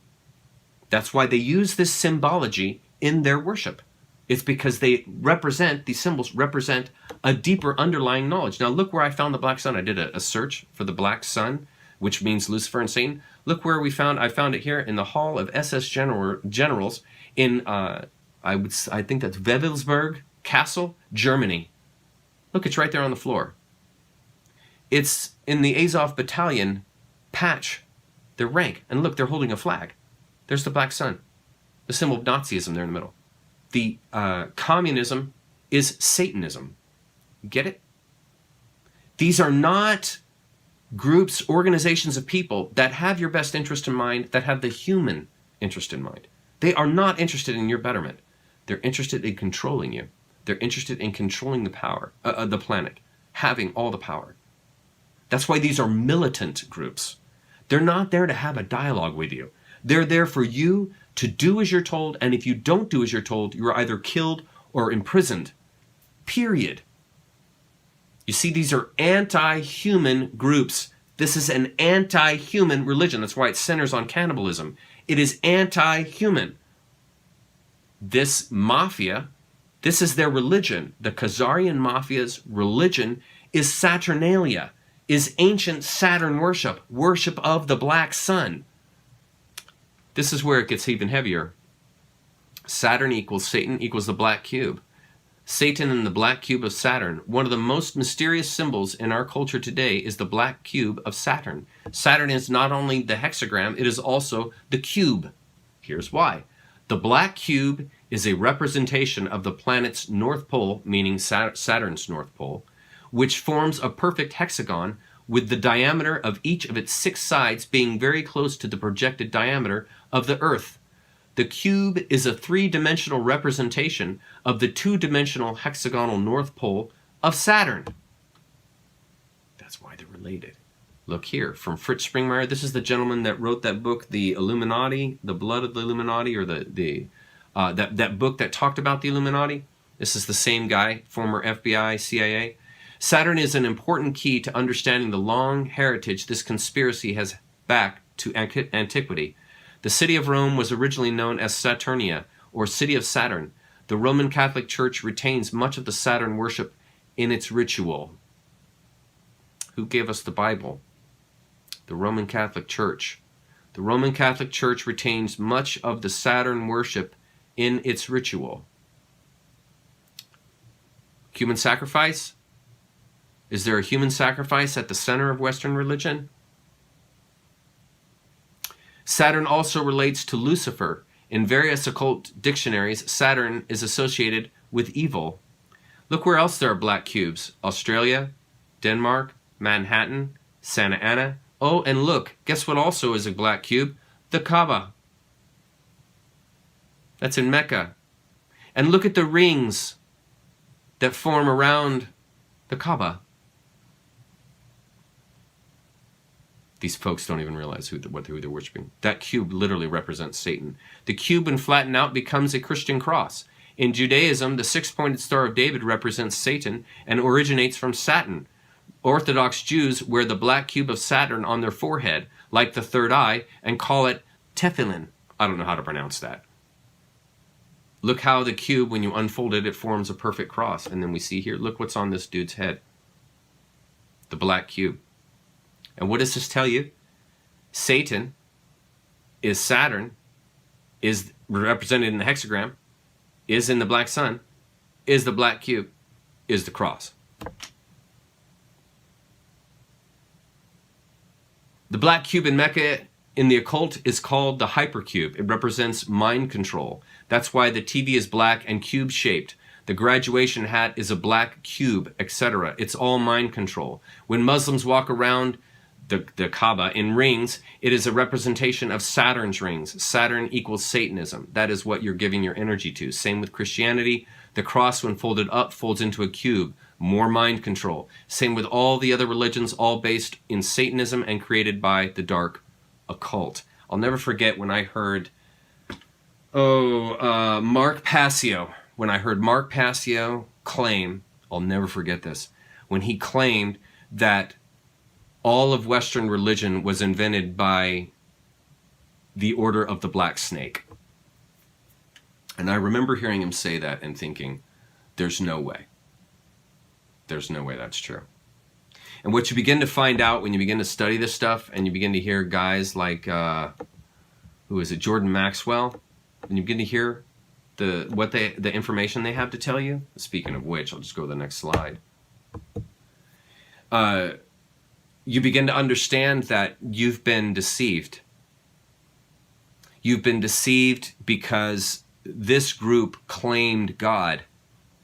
That's why they use this symbology in their worship. It's because they represent, these symbols represent a deeper underlying knowledge. Now look where I found the black sun. I did a search for the black sun, which means Lucifer and Satan. Look where I found it here in the Hall of SS Generals in, I think that's Wewelsburg Castle, Germany. Look, it's right there on the floor. It's in the Azov Battalion patch, their rank. And look, they're holding a flag. There's the black sun, the symbol of Nazism there in the middle. The communism is Satanism. Get it? These are not groups, organizations of people that have your best interest in mind, that have the human interest in mind. They are not interested in your betterment. They're interested in controlling you. They're interested in controlling the power, the planet, having all the power. That's why these are militant groups. They're not there to have a dialogue with you. They're there for you to do as you're told, and if you don't do as you're told, you're either killed or imprisoned. Period. You see, these are anti-human groups. This is an anti-human religion. That's why it centers on cannibalism. It is anti-human. This mafia, this is their religion. The Khazarian mafia's religion is Saturnalia, is ancient Saturn worship, worship of the black sun. This is where it gets even heavier. Saturn equals Satan equals the black cube. Satan and the black cube of Saturn. One of the most mysterious symbols in our culture today is the black cube of Saturn. Saturn is not only the hexagram, it is also the cube. Here's why. The black cube is a representation of the planet's north pole, meaning Saturn's north pole, which forms a perfect hexagon with the diameter of each of its 6 sides being very close to the projected diameter of the Earth. The cube is a 3-dimensional representation of the 2-dimensional hexagonal North Pole of Saturn. That's why they're related. Look here, from Fritz Springmeier. This is the gentleman that wrote that book, The Illuminati, The Blood of the Illuminati, or that book that talked about the Illuminati. This is the same guy, former FBI, CIA. Saturn is an important key to understanding the long heritage this conspiracy has back to antiquity. The city of Rome was originally known as Saturnia, or City of Saturn. The Roman Catholic Church retains much of the Saturn worship in its ritual. Who gave us the Bible? The Roman Catholic Church. The Roman Catholic Church retains much of the Saturn worship in its ritual. Human sacrifice? Is there a human sacrifice at the center of Western religion? Saturn also relates to Lucifer. In various occult dictionaries, Saturn is associated with evil. Look where else there are black cubes. Australia, Denmark, Manhattan, Santa Ana. Oh, and look, guess what also is a black cube? The Kaaba, That's in Mecca. And look at the rings that form around the Kaaba. These folks don't even realize who they're worshiping. That cube literally represents Satan. The cube, when flattened out, becomes a Christian cross. In Judaism, the six-pointed Star of David represents Satan and originates from Saturn. Orthodox Jews wear the black cube of Saturn on their forehead, like the third eye, and call it tefillin. I don't know how to pronounce that. Look how the cube, when you unfold it, it forms a perfect cross. And then we see here, look what's on this dude's head. The black cube. And what does this tell you? Satan is Saturn, is represented in the hexagram, is in the black sun, is the black cube, is the cross. The black cube in Mecca in the occult is called the hypercube. It represents mind control. That's why the TV is black and cube-shaped. The graduation hat is a black cube, etc. It's all mind control. When Muslims walk around the Kaaba in rings, it is a representation of Saturn's rings. Saturn equals Satanism. That is what you're giving your energy to. Same with Christianity. The cross, when folded up, folds into a cube. More mind control. Same with all the other religions, all based in Satanism and created by the dark occult. I'll never forget when I heard, Mark Passio. When I heard Mark Passio claim, I'll never forget this, when he claimed that all of Western religion was invented by the Order of the Black Snake. And I remember hearing him say that and thinking, there's no way. There's no way that's true. And what you begin to find out when you begin to study this stuff and you begin to hear guys like, who is it, Jordan Maxwell, and you begin to hear the information they have to tell you. Speaking of which, I'll just go to the next slide. You begin to understand that you've been deceived. You've been deceived because this group claimed God,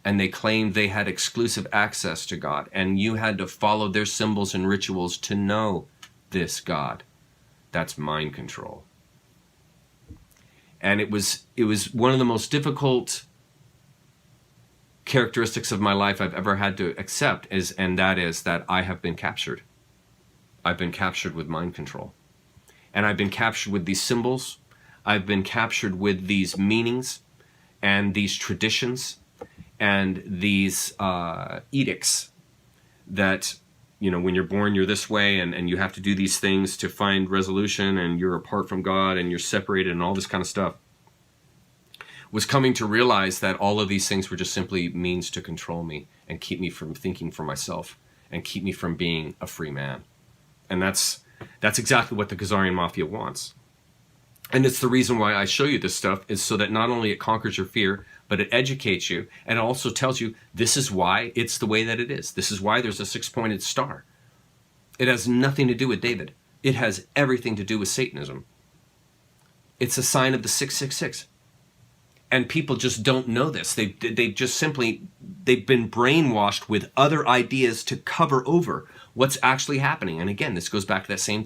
and they claimed they had exclusive access to God, and you had to follow their symbols and rituals to know this God. That's mind control. And it was one of the most difficult characteristics of my life I've ever had to accept, and that is that I have been captured. I've been captured with mind control. And I've been captured with these symbols. I've been captured with these meanings and these traditions and these edicts that, you know, when you're born, you're this way, and you have to do these things to find resolution, and you're apart from God, and you're separated, and all this kind of stuff. Was coming to realize that all of these things were just simply means to control me and keep me from thinking for myself and keep me from being a free man. And that's exactly what the Khazarian Mafia wants. And it's the reason why I show you this stuff, is so that not only it conquers your fear, but it educates you, and it also tells you this is why it's the way that it is. This is why there's a six-pointed star. It has nothing to do with David. It has everything to do with Satanism. It's a sign of the 666. And people just don't know this. They've been brainwashed with other ideas to cover over what's actually happening. And again, this goes back to that same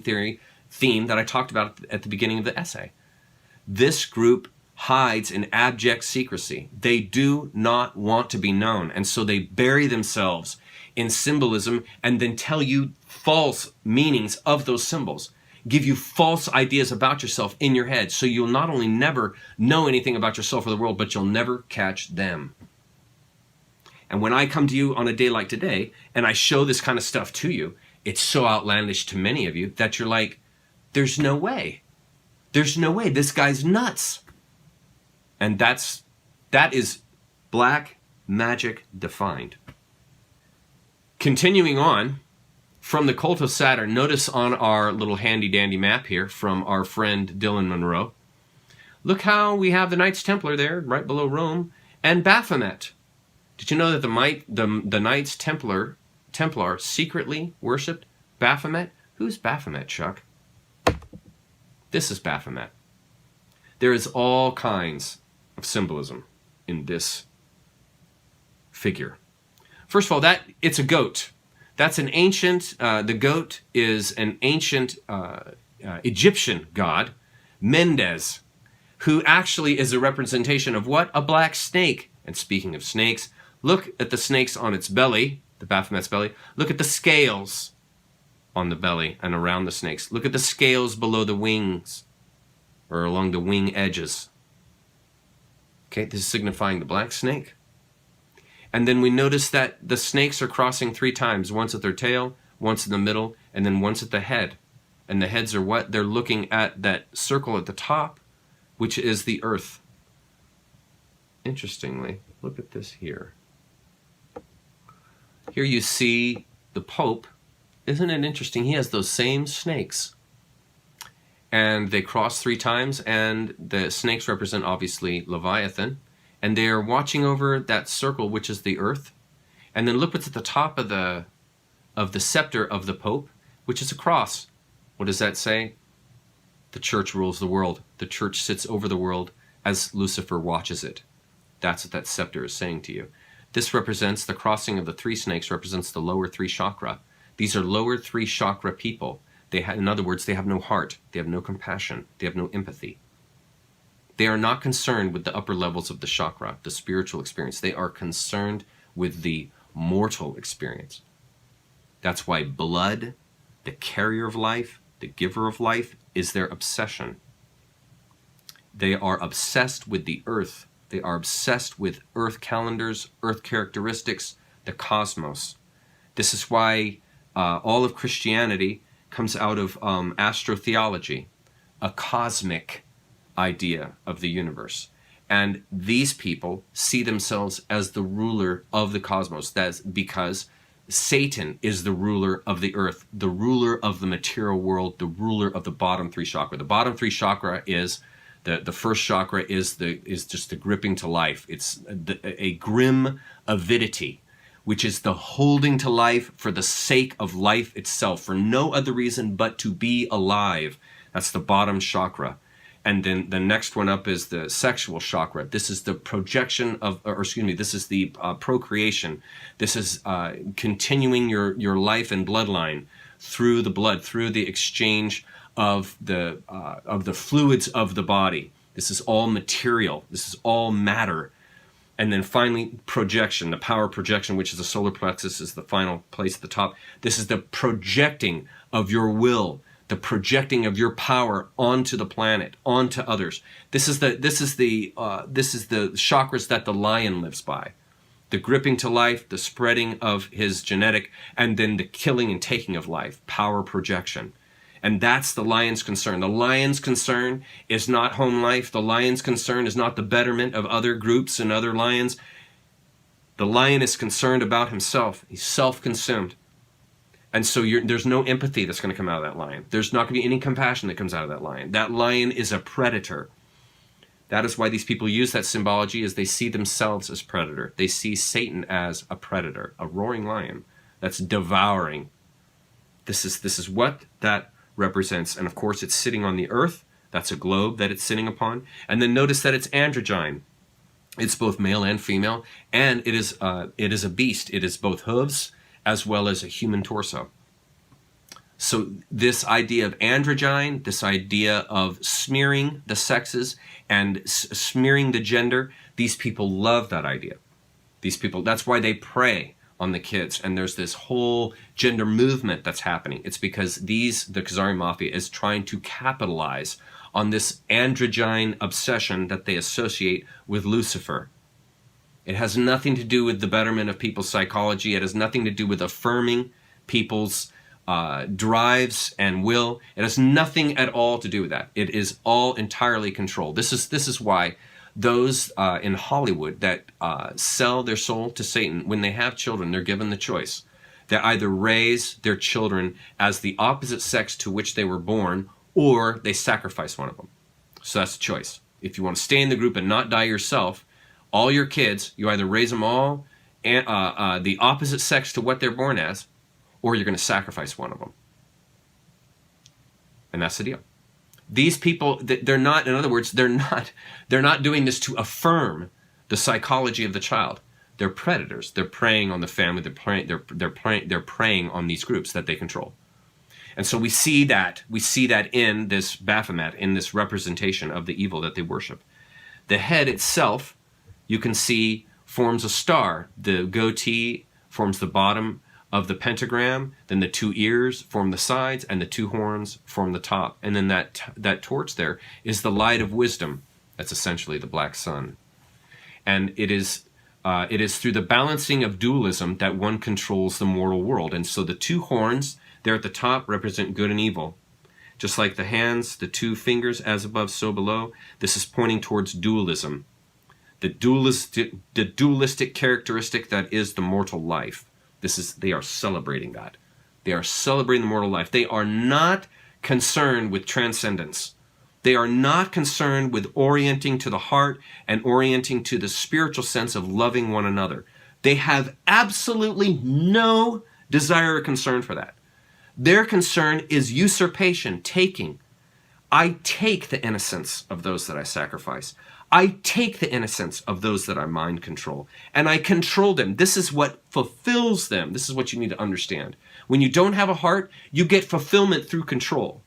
theme that I talked about at the beginning of the essay. This group hides in abject secrecy. They do not want to be known. And so they bury themselves in symbolism and then tell you false meanings of those symbols. Give you false ideas about yourself in your head, so you'll not only never know anything about yourself or the world, but you'll never catch them. And when I come to you on a day like today, and I show this kind of stuff to you, it's so outlandish to many of you that you're like, there's no way. There's no way. This guy's nuts. And that is black magic defined. Continuing on, from the cult of Saturn, notice on our little handy-dandy map here from our friend Dylan Monroe, look how we have the Knights Templar there, right below Rome, and Baphomet. Did you know that the Knights Templar secretly worshipped Baphomet? Who's Baphomet, Chuck? This is Baphomet. There is all kinds of symbolism in this figure. First of all, it's a goat. That's an ancient, the goat is an ancient Egyptian god, Mendes. who actually is a representation of what? A black snake. And speaking of snakes, look at the snakes on its belly, the Baphomet's belly. Look at the scales on the belly and around the snakes. Look at the scales below the wings or along the wing edges. Okay, this is signifying the black snake. And then we notice that the snakes are crossing 3 times, once at their tail, once in the middle, and then once at the head. And the heads are what? They're looking at that circle at the top, which is the earth. Interestingly, look at this here. Here you see the Pope. Isn't it interesting? He has those same snakes. And they cross 3 times, and the snakes represent, obviously, Leviathan. And they are watching over that circle, which is the earth. And then look what's at the top of the scepter of the Pope, which is a cross. What does that say? The church rules the world. The church sits over the world as Lucifer watches it. That's what that scepter is saying to you. This represents the crossing of the 3 snakes, represents the lower 3 chakra. These are lower 3 chakra people. In other words, they have no heart. They have no compassion. They have no empathy. They are not concerned with the upper levels of the chakra, the spiritual experience. They are concerned with the mortal experience. That's why blood, the carrier of life, the giver of life, is their obsession. They are obsessed with the earth. They are obsessed with earth calendars, earth characteristics, the cosmos. This is why all of Christianity comes out of astrotheology, a cosmic idea of the universe. And these people see themselves as the ruler of the cosmos. That's because Satan is the ruler of the earth, the ruler of the material world, the ruler of the bottom 3 chakra. The bottom 3 chakra is the first chakra is just the gripping to life. It's a grim avidity, which is the holding to life for the sake of life itself, for no other reason but to be alive. That's the bottom chakra. And then the next one up is the sexual chakra. This is the projection of, this is the procreation. This is continuing your life and bloodline through the blood, through the exchange of the fluids of the body. This is all material. This is all matter. And then finally, projection, the power projection, which is the solar plexus, is the final place at the top. This is the projecting of your will, the projecting of your power onto the planet, onto others. This is the chakras that the lion lives by. The gripping to life, the spreading of his genetic, and then the killing and taking of life, power projection. And that's the lion's concern. The lion's concern is not home life. The lion's concern is not the betterment of other groups and other lions. The lion is concerned about himself. He's self-consumed. And so there's no empathy that's going to come out of that lion. There's not going to be any compassion that comes out of that lion. That lion is a predator. That is why these people use that symbology, is they see themselves as predator. They see Satan as a predator, a roaring lion that's devouring. This is what that represents. And of course, it's sitting on the earth. That's a globe that it's sitting upon. And then notice that it's androgyne. It's both male and female, and it is a beast. It is both hooves as well as a human torso. So this idea of androgyne, this idea of smearing the sexes and smearing the gender, these people love that idea. These people, that's why they prey on the kids. And there's this whole gender movement that's happening. It's because the Khazarian Mafia is trying to capitalize on this androgyne obsession that they associate with Lucifer. It has nothing to do with the betterment of people's psychology. It has nothing to do with affirming people's drives and will. It has nothing at all to do with that. It is all entirely controlled. This is why those in Hollywood that sell their soul to Satan, when they have children, they're given the choice. They either raise their children as the opposite sex to which they were born, or they sacrifice one of them. So that's the choice. If you want to stay in the group and not die yourself, all your kids, you either raise them all the opposite sex to what they're born as, or you're going to sacrifice one of them. And that's the deal. These people, they're not, in other words, they're not doing this to affirm the psychology of the child. They're predators. They're preying on the family. They're preying on these groups that they control. And so we see that in this Baphomet, in this representation of the evil that they worship. The head itself, you can see, forms a star. The goatee forms the bottom of the pentagram, then the two ears form the sides, and the two horns form the top. And then that torch there is the light of wisdom. That's essentially the black sun. And it is through the balancing of dualism that one controls the mortal world. And so the two horns there at the top represent good and evil. Just like the hands, the two fingers, as above, so below, this is pointing towards dualism. The dualistic characteristic that is the mortal life. They are celebrating that. They are celebrating the mortal life. They are not concerned with transcendence. They are not concerned with orienting to the heart and orienting to the spiritual sense of loving one another. They have absolutely no desire or concern for that. Their concern is usurpation, taking. I take the innocence of those that I sacrifice. I take the innocence of those that I mind control, and I control them. This is what fulfills them. This is what you need to understand. When you don't have a heart, you get fulfillment through control.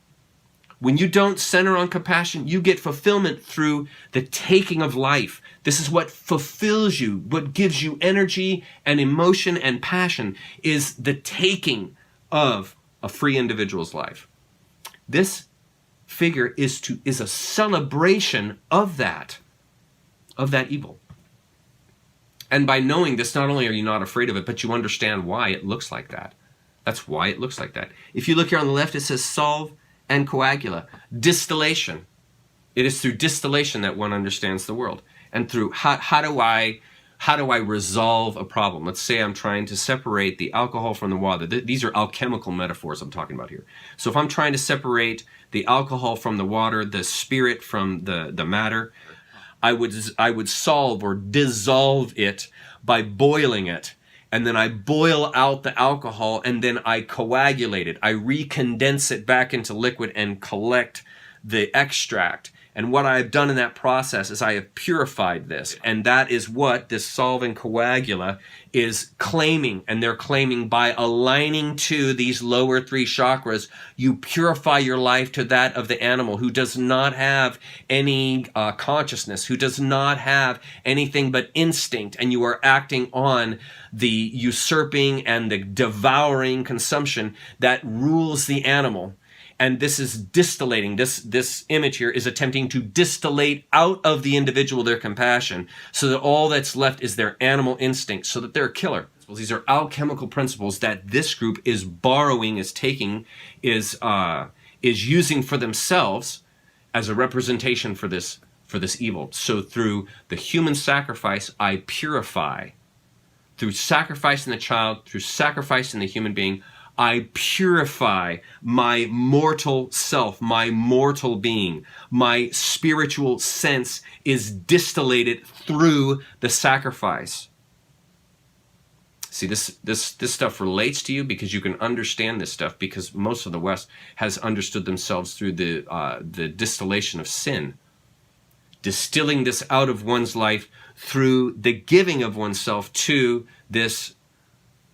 When you don't center on compassion, you get fulfillment through the taking of life. This is what fulfills you. What gives you energy and emotion and passion is the taking of a free individual's life. This figure is a celebration of that evil. And by knowing this, not only are you not afraid of it, but you understand why it looks like that. That's why it looks like that. If you look here on the left, it says solve and coagula. Distillation. It is through distillation that one understands the world. And through how do I resolve a problem? Let's say I'm trying to separate the alcohol from the water. These are alchemical metaphors I'm talking about here. So if I'm trying to separate the alcohol from the water, the spirit from the matter, I would solve or dissolve it by boiling it. And then I boil out the alcohol, and then I coagulate it. I recondense it back into liquid and collect the extract. And what I have done in that process is I have purified this. And that is what this solve and coagula is claiming. And they're claiming by aligning to these lower three chakras, you purify your life to that of the animal who does not have any consciousness, who does not have anything but instinct. And you are acting on the usurping and the devouring consumption that rules the animal. And this is distillating. This image here is attempting to distillate out of the individual their compassion so that all that's left is their animal instinct, so that they're a killer. Well, these are alchemical principles that this group is borrowing, is taking, is using for themselves as a representation for this evil. So through the human sacrifice, I purify. Through sacrificing the child, through sacrificing the human being, I purify my mortal self, my mortal being. My spiritual sense is distillated through the sacrifice. See, this stuff relates to you because you can understand this stuff, because most of the West has understood themselves through the distillation of sin. Distilling this out of one's life through the giving of oneself to this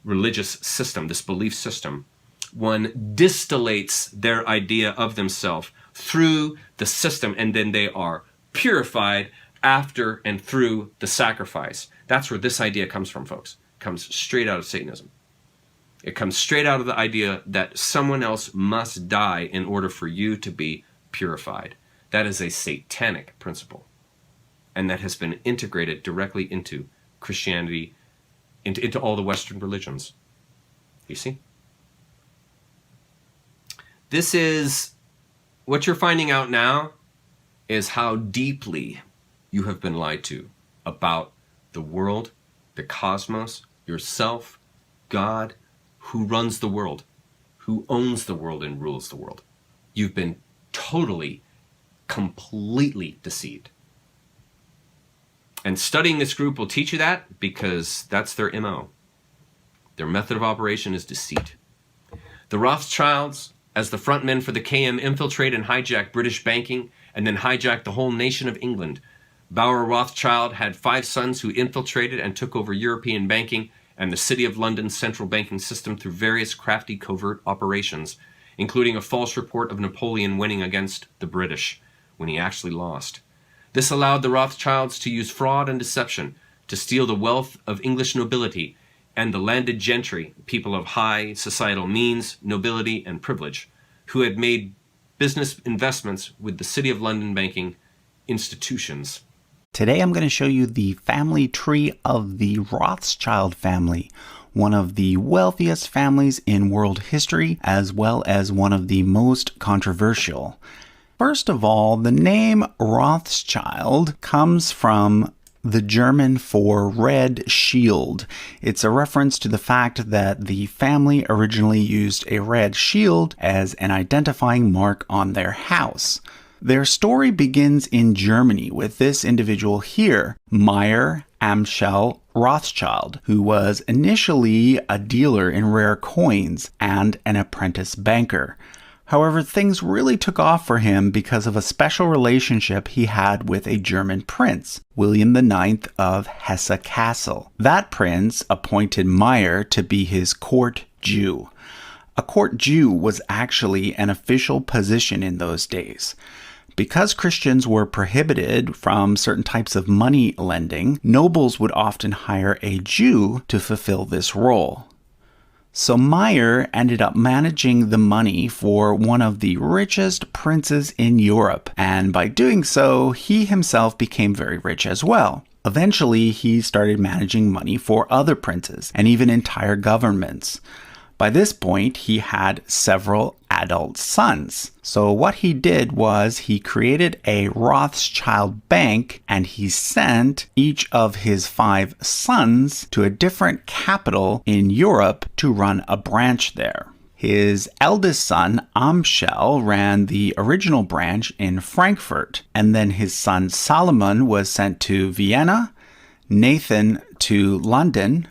religious system, this belief system. One distillates their idea of themselves through the system, and then they are purified after and through the sacrifice. That's where this idea comes from, folks. It comes straight out of Satanism. It comes straight out of the idea that someone else must die in order for you to be purified. That is a satanic principle, and that has been integrated directly into Christianity, into all the Western religions. You see? This is, what you're finding out now is how deeply you have been lied to about the world, the cosmos, yourself, God, who runs the world, who owns the world and rules the world. You've been totally, completely deceived. And studying this group will teach you that, because that's their MO. Their method of operation is deceit. The Rothschilds, as the front men for the KM, infiltrate and hijack British banking and then hijack the whole nation of England. Bauer Rothschild had 5 sons who infiltrated and took over European banking and the City of London's central banking system through various crafty covert operations. including a false report of Napoleon winning against the British when he actually lost. This allowed the Rothschilds to use fraud and deception to steal the wealth of English nobility and the landed gentry, people of high societal means, nobility, and privilege, who had made business investments with the City of London banking institutions. Today I'm going to show you the family tree of the Rothschild family, one of the wealthiest families in world history, as well as one of the most controversial. First of all, the name Rothschild comes from the German for red shield. It's a reference to the fact that the family originally used a red shield as an identifying mark on their house. Their story begins in Germany with this individual here, Meyer Amschel Rothschild, who was initially a dealer in rare coins and an apprentice banker. However, things really took off for him because of a special relationship he had with a German prince, William IX of Hesse-Kassel. That prince appointed Meyer to be his court Jew. A court Jew was actually an official position in those days. Because Christians were prohibited from certain types of money lending, nobles would often hire a Jew to fulfill this role. So Meyer ended up managing the money for one of the richest princes in Europe, and by doing so, he himself became very rich as well. Eventually, he started managing money for other princes, and even entire governments. By this point, he had several adult sons. So what he did was he created a Rothschild bank, and he sent each of his 5 sons to a different capital in Europe to run a branch there. His eldest son, Amschel, ran the original branch in Frankfurt, and then his son Solomon was sent to Vienna, Nathan to London,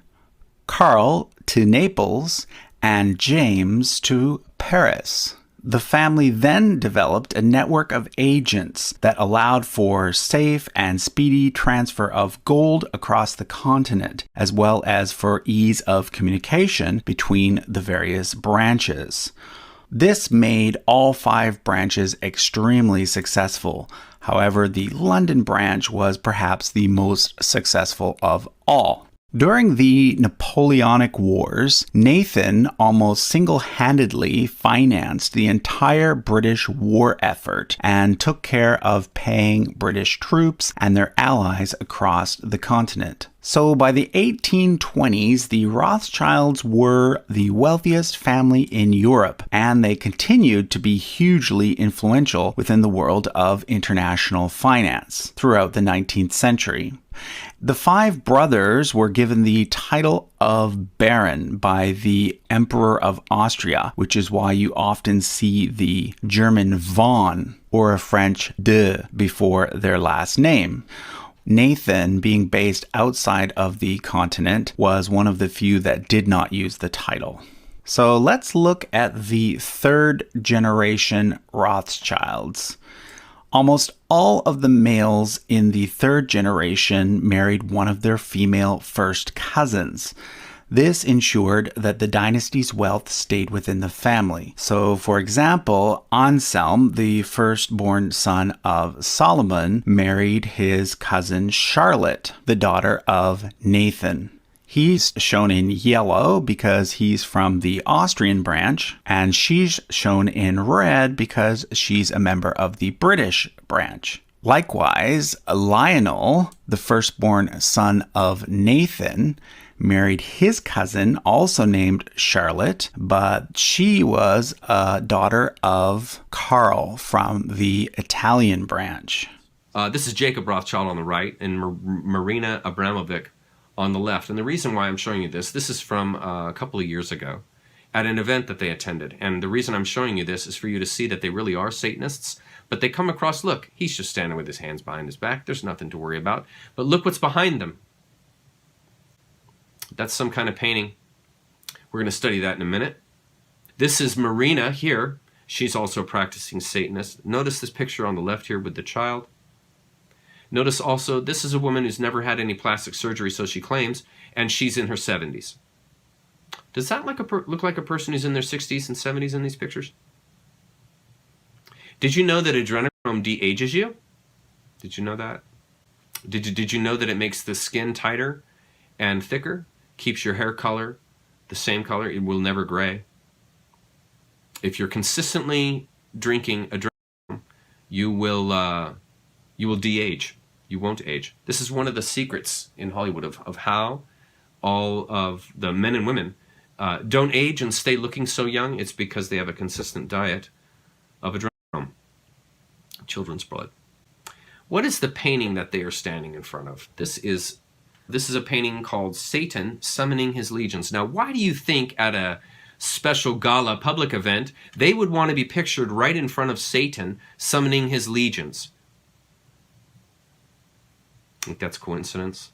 Karl to Naples, and James to Paris. The family then developed a network of agents that allowed for safe and speedy transfer of gold across the continent, as well as for ease of communication between the various branches. This made all 5 branches extremely successful. However, the London branch was perhaps the most successful of all. During the Napoleonic Wars, Nathan almost single-handedly financed the entire British war effort and took care of paying British troops and their allies across the continent. So by the 1820s, the Rothschilds were the wealthiest family in Europe, and they continued to be hugely influential within the world of international finance throughout the 19th century. The 5 brothers were given the title of Baron by the Emperor of Austria, which is why you often see the German von or a French de before their last name. Nathan, being based outside of the continent, was one of the few that did not use the title. So let's look at the 3rd generation Rothschilds. Almost all of the males in the 3rd generation married one of their female first cousins. This ensured that the dynasty's wealth stayed within the family. So, for example, Anselm, the firstborn son of Solomon, married his cousin Charlotte, the daughter of Nathan. He's shown in yellow because he's from the Austrian branch, and she's shown in red because she's a member of the British branch. Likewise, Lionel, the firstborn son of Nathan, married his cousin, also named Charlotte, but she was a daughter of Karl from the Italian branch. This is Jacob Rothschild on the right and Marina Abramovic on the left. And the reason why I'm showing you this is from a couple of years ago at an event that they attended. And the reason I'm showing you this is for you to see that they really are Satanists, but they come across, look, he's just standing with his hands behind his back. There's nothing to worry about. But look what's behind them. That's some kind of painting. We're going to study that in a minute. This is Marina here. She's also a practicing Satanist. Notice this picture on the left here with the child. Notice also, this is a woman who's never had any plastic surgery, so she claims, and she's in her 70s. Does that look like a person who's in their 60s and 70s in these pictures? Did you know that adrenochrome de-ages you? Did you know that? Did you know that it makes the skin tighter and thicker? Keeps your hair color the same color. It will never gray. If you're consistently drinking adrenochrome, you will de-age. You won't age. This is one of the secrets in Hollywood of how all of the men and women don't age and stay looking so young. It's because they have a consistent diet of adrenochrome, children's blood. What is the painting that they are standing in front of? This is a painting called Satan Summoning His Legions. Now, why do you think at a special gala public event they would want to be pictured right in front of Satan summoning his legions? Think that's coincidence?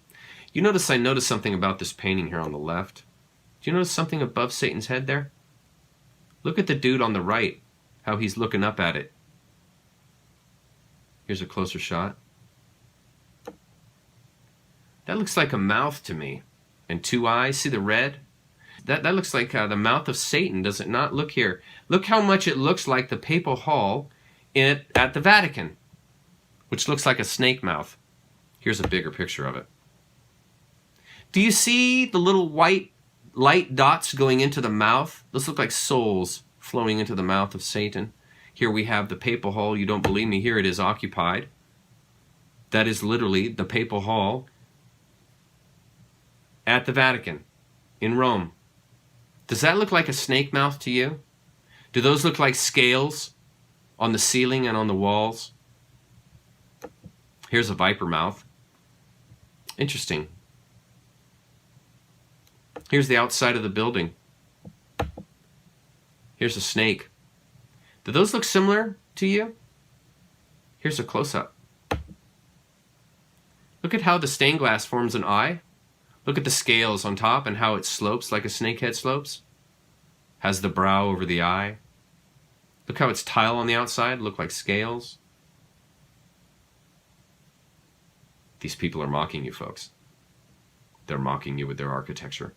You notice I noticed something about this painting here on the left. Do you notice something above Satan's head there? Look at the dude on the right, how he's looking up at it. Here's a closer shot. That looks like a mouth to me. And two eyes, see the red? That looks like the mouth of Satan, does it not? Look here. Look how much it looks like the papal hall at the Vatican, which looks like a snake mouth. Here's a bigger picture of it. Do you see the little white light dots going into the mouth? Those look like souls flowing into the mouth of Satan. Here we have the papal hall. You don't believe me? Here it is occupied. That is literally the papal hall at the Vatican in Rome. Does that look like a snake mouth to you? Do those look like scales on the ceiling and on the walls? Here's a viper mouth. Interesting. Here's the outside of the building. Here's a snake. Do those look similar to you? Here's a close-up. Look at how the stained glass forms an eye. Look at the scales on top and how it slopes like a snake head slopes. Has the brow over the eye. Look how its tile on the outside look like scales. These people are mocking you, folks. They're mocking you with their architecture.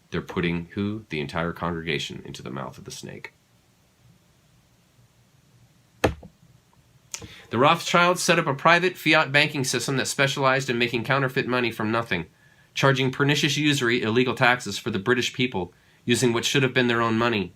They're putting who? The entire congregation into the mouth of the snake. The Rothschilds set up a private fiat banking system that specialized in making counterfeit money from nothing, charging pernicious usury, illegal taxes for the British people, using what should have been their own money.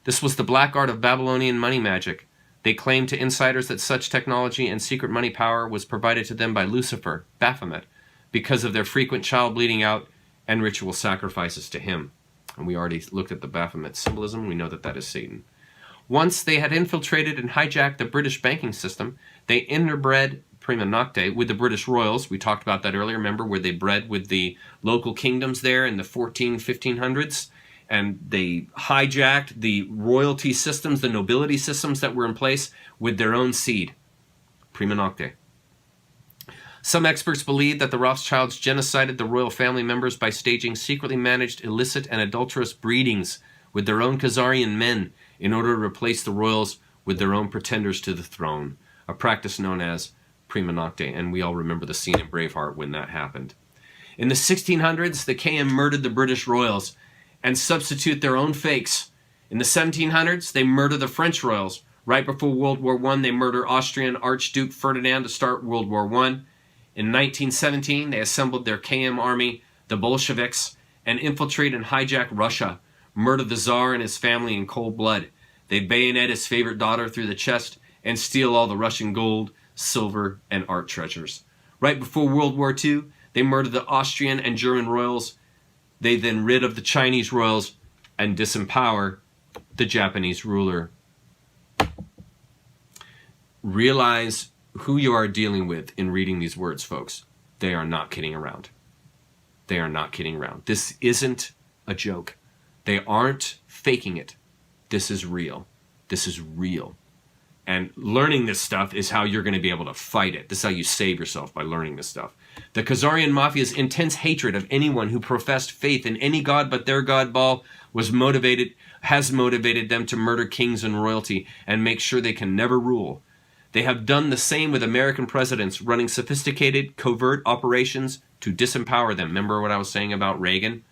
This was the black art of Babylonian money magic. They claimed to insiders that such technology and secret money power was provided to them by Lucifer, Baphomet, because of their frequent child bleeding out and ritual sacrifices to him. And we already looked at the Baphomet symbolism. We know that that is Satan. Once they had infiltrated and hijacked the British banking system, they interbred prima nocte with the British royals. We talked about that earlier, remember, where they bred with the local kingdoms there in the 1500s, and they hijacked the royalty systems, the nobility systems that were in place with their own seed, prima nocte. Some experts believe that the Rothschilds genocided the royal family members by staging secretly managed illicit and adulterous breedings with their own Khazarian men in order to replace the royals with their own pretenders to the throne, a practice known as prima nocte, and we all remember the scene in Braveheart when that happened. In the 1600s, the KM murdered the British royals and substitute their own fakes. In the 1700s, they murder the French royals. Right before World War I, they murder Austrian Archduke Ferdinand to start World War I. In 1917, they assembled their KM army, the Bolsheviks, and infiltrate and hijack Russia, murder the Tsar and his family in cold blood. They bayonet his favorite daughter through the chest and steal all the Russian gold, silver, and art treasures. Right before World War II, they murder the Austrian and German royals. They then rid of the Chinese royals and disempower the Japanese ruler. Realize who you are dealing with in reading these words, folks. They are not kidding around. They are not kidding around. This isn't a joke. They aren't faking it. This is real. This is real. And learning this stuff is how you're going to be able to fight it. This is how you save yourself, by learning this stuff. The Khazarian Mafia's intense hatred of anyone who professed faith in any god but their god Baal has motivated them to murder kings and royalty and make sure they can never rule. They have done the same with American presidents, running sophisticated, covert operations to disempower them. Remember what I was saying about Reagan?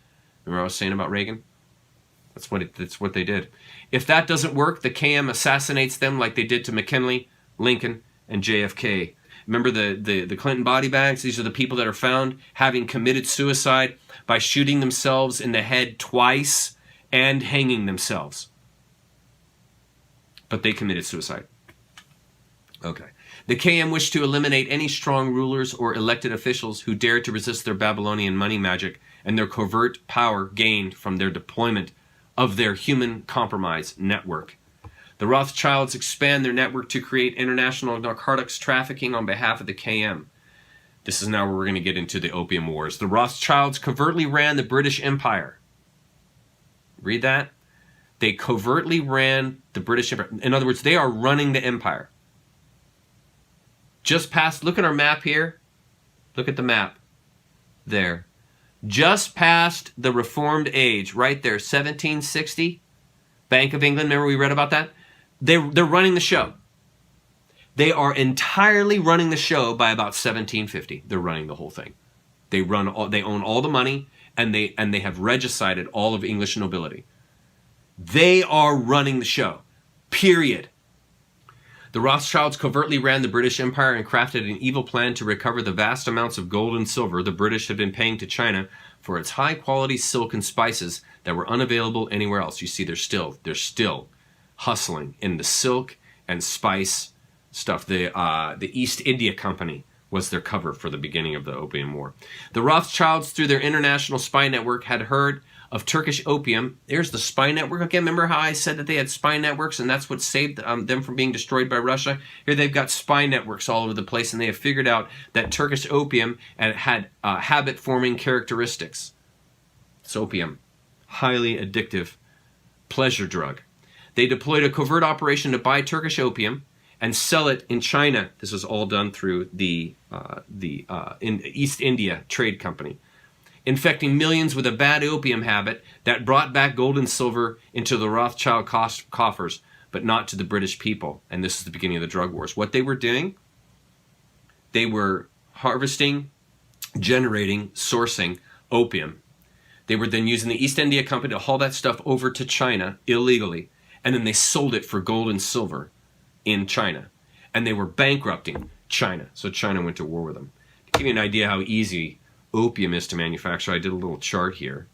Remember what I was saying about Reagan? That's what they did. If that doesn't work, the KM assassinates them like they did to McKinley, Lincoln, and JFK. Remember the Clinton body bags? These are the people that are found having committed suicide by shooting themselves in the head twice and hanging themselves. But they committed suicide. Okay. The KM wished to eliminate any strong rulers or elected officials who dared to resist their Babylonian money magic and their covert power gained from their deployment of their human compromise network. The Rothschilds expand their network to create international narcotics trafficking on behalf of the KM. This is now where we're going to get into the Opium Wars. The Rothschilds covertly ran the British Empire. Read that? They covertly ran the British Empire. In other words, they are running the empire. Just past, look at our map here. Look at the map. There. Just past the Reformed Age, right there, 1760. Bank of England, remember we read about that? They're running the show. They are entirely running the show by about 1750. They're running the whole thing. They own all the money, and they have regicided all of English nobility. They are running the show. Period. The Rothschilds covertly ran the British Empire and crafted an evil plan to recover the vast amounts of gold and silver the British had been paying to China for its high-quality silk and spices that were unavailable anywhere else. You see, they're still hustling in the silk and spice stuff. The East India Company was their cover for the beginning of the Opium War. The Rothschilds, through their international spy network, had heard of Turkish opium. There's the spy network. Again, remember how I said that they had spy networks and that's what saved them from being destroyed by Russia? Here they've got spy networks all over the place, and they have figured out that Turkish opium had habit-forming characteristics. It's opium. Highly addictive pleasure drug. They deployed a covert operation to buy Turkish opium and sell it in China. This was all done through the East India Trade Company, infecting millions with a bad opium habit that brought back gold and silver into the Rothschild coffers, but not to the British people. And this is the beginning of the drug wars. What they were doing, they were harvesting, generating, sourcing opium. They were then using the East India Company to haul that stuff over to China illegally, and then they sold it for gold and silver in China. And they were bankrupting China, so China went to war with them. To give you an idea how easy opium is to manufacture, I did a little chart here.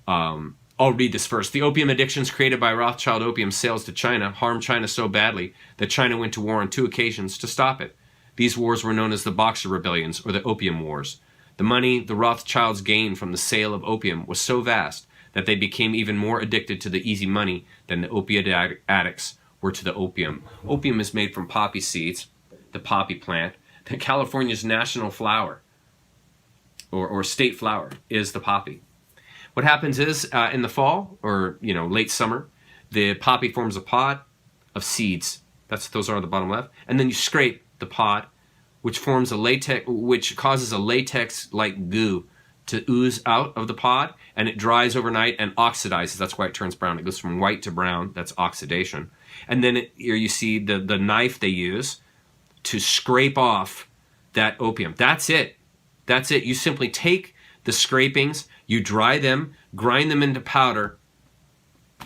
I'll read this first. The opium addictions created by Rothschild opium sales to China harmed China so badly that China went to war on 2 occasions to stop it. These wars were known as the Boxer Rebellions or the Opium Wars. The money the Rothschilds gained from the sale of opium was so vast that they became even more addicted to the easy money than the opiate addicts were to the opium. Opium is made from poppy seeds, the poppy plant. California's national flower, or state flower, is the poppy. What happens is, in the fall, or late summer, the poppy forms a pod of seeds. Those are on the bottom left. And then you scrape the pod, which causes a latex-like goo to ooze out of the pod, and it dries overnight and oxidizes. That's why it turns brown. It goes from white to brown. That's oxidation. And then here you see the knife they use to scrape off that opium. That's it. That's it. You simply take the scrapings, you dry them, grind them into powder.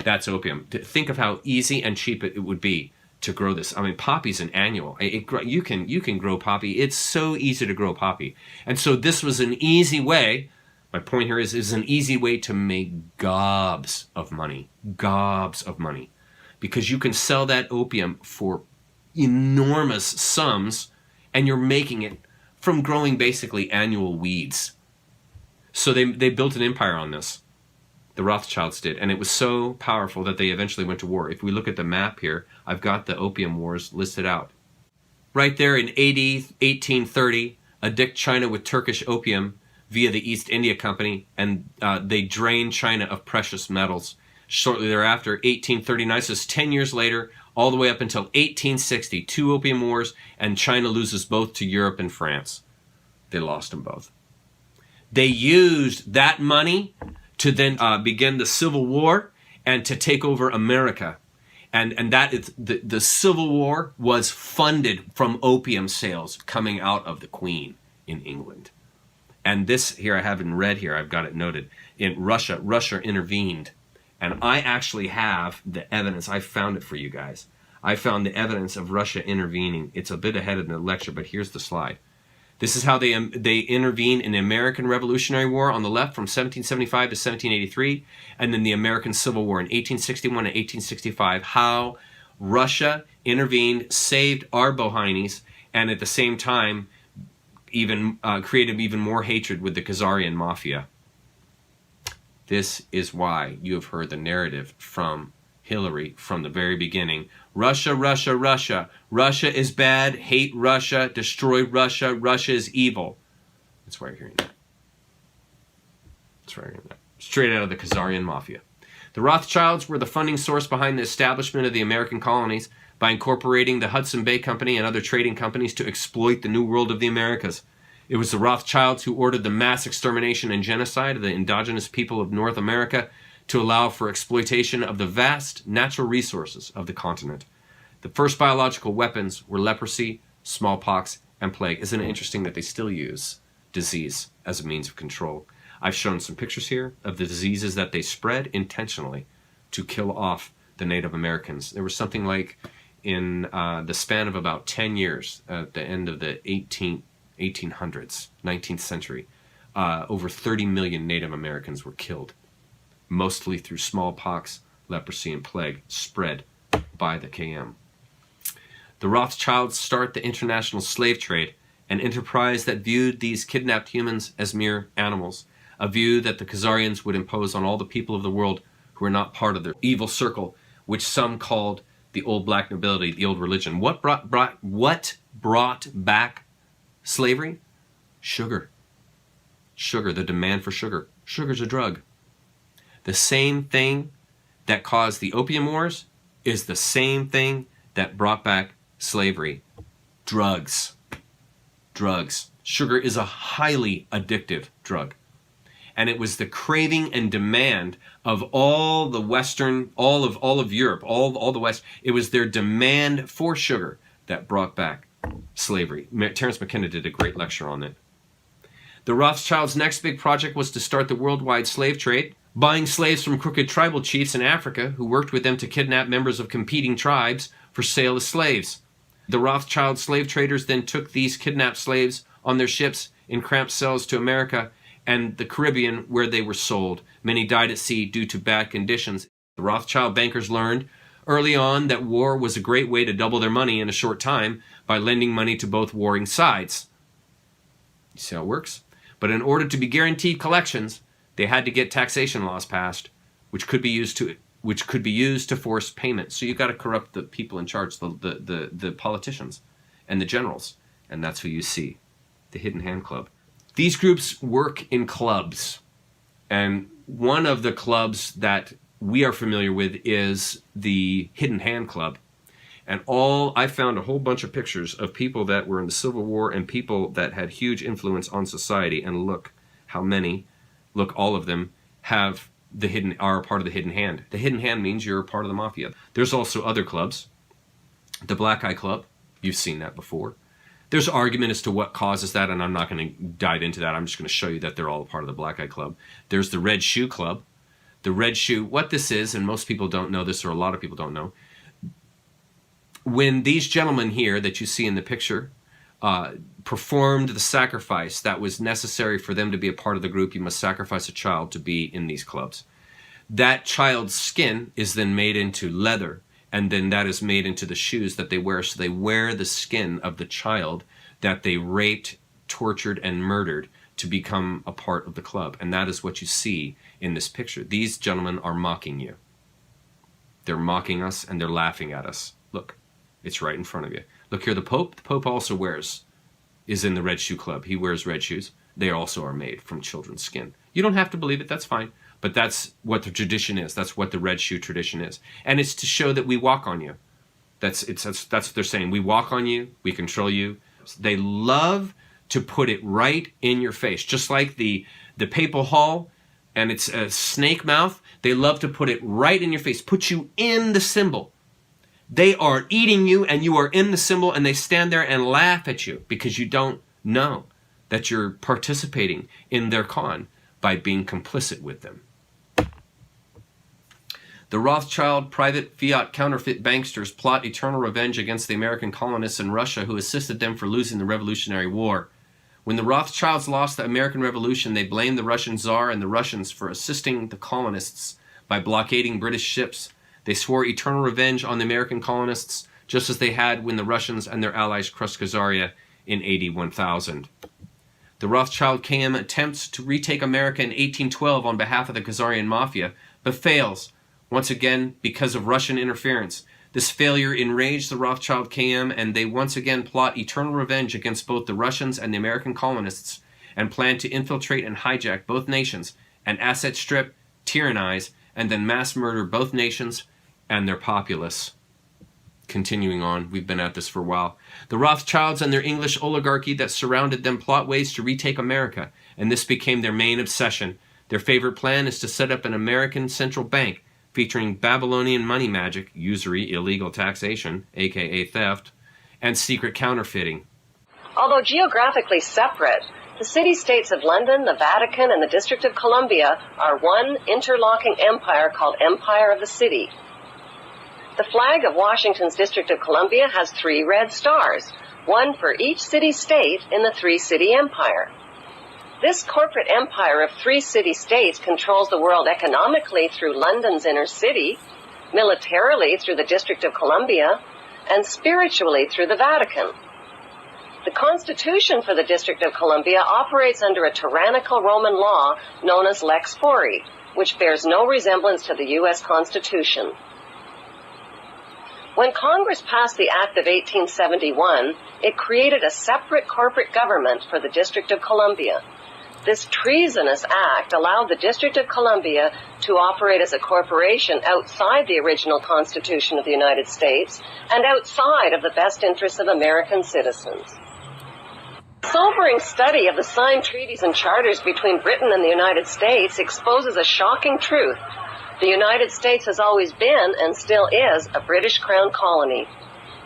That's opium. Think of how easy and cheap it would be to grow this. I mean, poppy's an annual. You can grow poppy. It's so easy to grow poppy. And so this was an easy way. My point here is an easy way to make gobs of money. Gobs of money. Because you can sell that opium for enormous sums, and you're making it from growing basically annual weeds. So they built an empire on this. The Rothschilds did, and it was so powerful that they eventually went to war. If we look at the map here, I've got the Opium Wars listed out. Right there in AD 1830, addict China with Turkish opium via the East India Company, and they drained China of precious metals. Shortly thereafter, 1839, so it's 10 years later, all the way up until 1860, 2 opium wars, and China loses both to Europe and France. They lost them both. They used that money to then begin the Civil War and to take over America. And that is the Civil War was funded from opium sales coming out of the Queen in England. And this here I have in red here, I've got it noted. In Russia intervened And I actually have the evidence. I found it for you guys. I found the evidence of Russia intervening. It's a bit ahead of the lecture, but here's the slide. This is how they intervened in the American Revolutionary War on the left from 1775 to 1783, and then the American Civil War in 1861 and 1865, how Russia intervened, saved our Bohinies, and at the same time even created even more hatred with the Khazarian Mafia. This is why you have heard the narrative from Hillary from the very beginning. Russia, Russia, Russia. Russia is bad. Hate Russia. Destroy Russia. Russia is evil. That's why you're hearing that. That's why you're hearing that. Straight out of the Khazarian Mafia. The Rothschilds were the funding source behind the establishment of the American colonies by incorporating the Hudson Bay Company and other trading companies to exploit the New World of the Americas. It was the Rothschilds who ordered the mass extermination and genocide of the indigenous people of North America to allow for exploitation of the vast natural resources of the continent. The first biological weapons were leprosy, smallpox, and plague. Isn't it interesting that they still use disease as a means of control? I've shown some pictures here of the diseases that they spread intentionally to kill off the Native Americans. There was something like, in the span of about 10 years, at the end of the 1800s, 19th century, over 30 million Native Americans were killed, mostly through smallpox, leprosy, and plague spread by the KM. The Rothschilds start the international slave trade, an enterprise that viewed these kidnapped humans as mere animals, a view that the Khazarians would impose on all the people of the world who were not part of their evil circle, which some called the old black nobility, the old religion. What brought back slavery? Sugar. Sugar, the demand for sugar. Sugar's a drug. The same thing that caused the opium wars is the same thing that brought back slavery. Drugs. Drugs. Sugar is a highly addictive drug. And it was the craving and demand of all the Western, all of Europe, all the West. It was their demand for sugar that brought back slavery. Terence McKenna did a great lecture on it. The Rothschilds' next big project was to start the worldwide slave trade, buying slaves from crooked tribal chiefs in Africa who worked with them to kidnap members of competing tribes for sale as slaves. The Rothschild slave traders then took these kidnapped slaves on their ships in cramped cells to America and the Caribbean, where they were sold. Many died at sea due to bad conditions. The Rothschild bankers learned early on that war was a great way to double their money in a short time by lending money to both warring sides. You see how it works? But in order to be guaranteed collections, they had to get taxation laws passed, which could be used to force payment. So you got to corrupt the people in charge, the politicians and the generals, and that's who you see, the Hidden Hand Club. These groups work in clubs, and one of the clubs that we are familiar with is the Hidden Hand Club. And I found a whole bunch of pictures of people that were in the Civil War and people that had huge influence on society, and look how many, look, all of them are part of the Hidden Hand. The Hidden Hand means you're a part of the Mafia. There's also other clubs. The Black Eye Club, you've seen that before. There's argument as to what causes that, and I'm not going to dive into that. I'm just going to show you that they're all a part of the Black Eye Club. There's the Red Shoe Club. The Red Shoe, what this is, and most people don't know this, or a lot of people don't know, when these gentlemen here that you see in the picture performed the sacrifice that was necessary for them to be a part of the group, you must sacrifice a child to be in these clubs. That child's skin is then made into leather, and then that is made into the shoes that they wear. So they wear the skin of the child that they raped, tortured, and murdered to become a part of the club. And that is what you see in this picture. These gentlemen are mocking you. They're mocking us, and they're laughing at us. Look, it's right in front of you. Look here, the Pope. The Pope also is in the Red Shoe Club. He wears red shoes. They also are made from children's skin. You don't have to believe it, that's fine. But that's what the tradition is. That's what the red shoe tradition is. And it's to show that we walk on you. That's what they're saying. We walk on you. We control you. They love to put it right in your face. Just like the papal hall and it's a snake mouth. They love to put it right in your face. Put you in the symbol. They are eating you and you are in the symbol, and they stand there and laugh at you because you don't know that you're participating in their con by being complicit with them. The Rothschild private fiat counterfeit banksters plot eternal revenge against the American colonists in Russia who assisted them for losing the Revolutionary War. When the Rothschilds lost the American Revolution, they blamed the Russian Tsar and the Russians for assisting the colonists by blockading British ships. They swore eternal revenge on the American colonists, just as they had when the Russians and their allies crushed Khazaria in AD 1000. The Rothschild KM attempts to retake America in 1812 on behalf of the Khazarian Mafia, but fails, once again because of Russian interference. This failure enraged the Rothschild KM, and they once again plot eternal revenge against both the Russians and the American colonists, and plan to infiltrate and hijack both nations, and asset strip, tyrannize, and then mass murder both nations and their populace. Continuing on, we've been at this for a while. The Rothschilds and their English oligarchy that surrounded them plot ways to retake America, and this became their main obsession. Their favorite plan is to set up an American central bank, featuring Babylonian money magic, usury, illegal taxation, aka theft, and secret counterfeiting. Although geographically separate, the city-states of London, the Vatican, and the District of Columbia are one interlocking empire called Empire of the City. The flag of Washington's District of Columbia has 3 red stars, one for each city-state in the 3-city empire. This corporate empire of 3 city-states controls the world economically through London's inner city, militarily through the District of Columbia, and spiritually through the Vatican. The Constitution for the District of Columbia operates under a tyrannical Roman law known as Lex Fori, which bears no resemblance to the U.S. Constitution. When Congress passed the Act of 1871, it created a separate corporate government for the District of Columbia. This treasonous act allowed the District of Columbia to operate as a corporation outside the original Constitution of the United States and outside of the best interests of American citizens. A sobering study of the signed treaties and charters between Britain and the United States exposes a shocking truth. The United States has always been, and still is, a British Crown colony.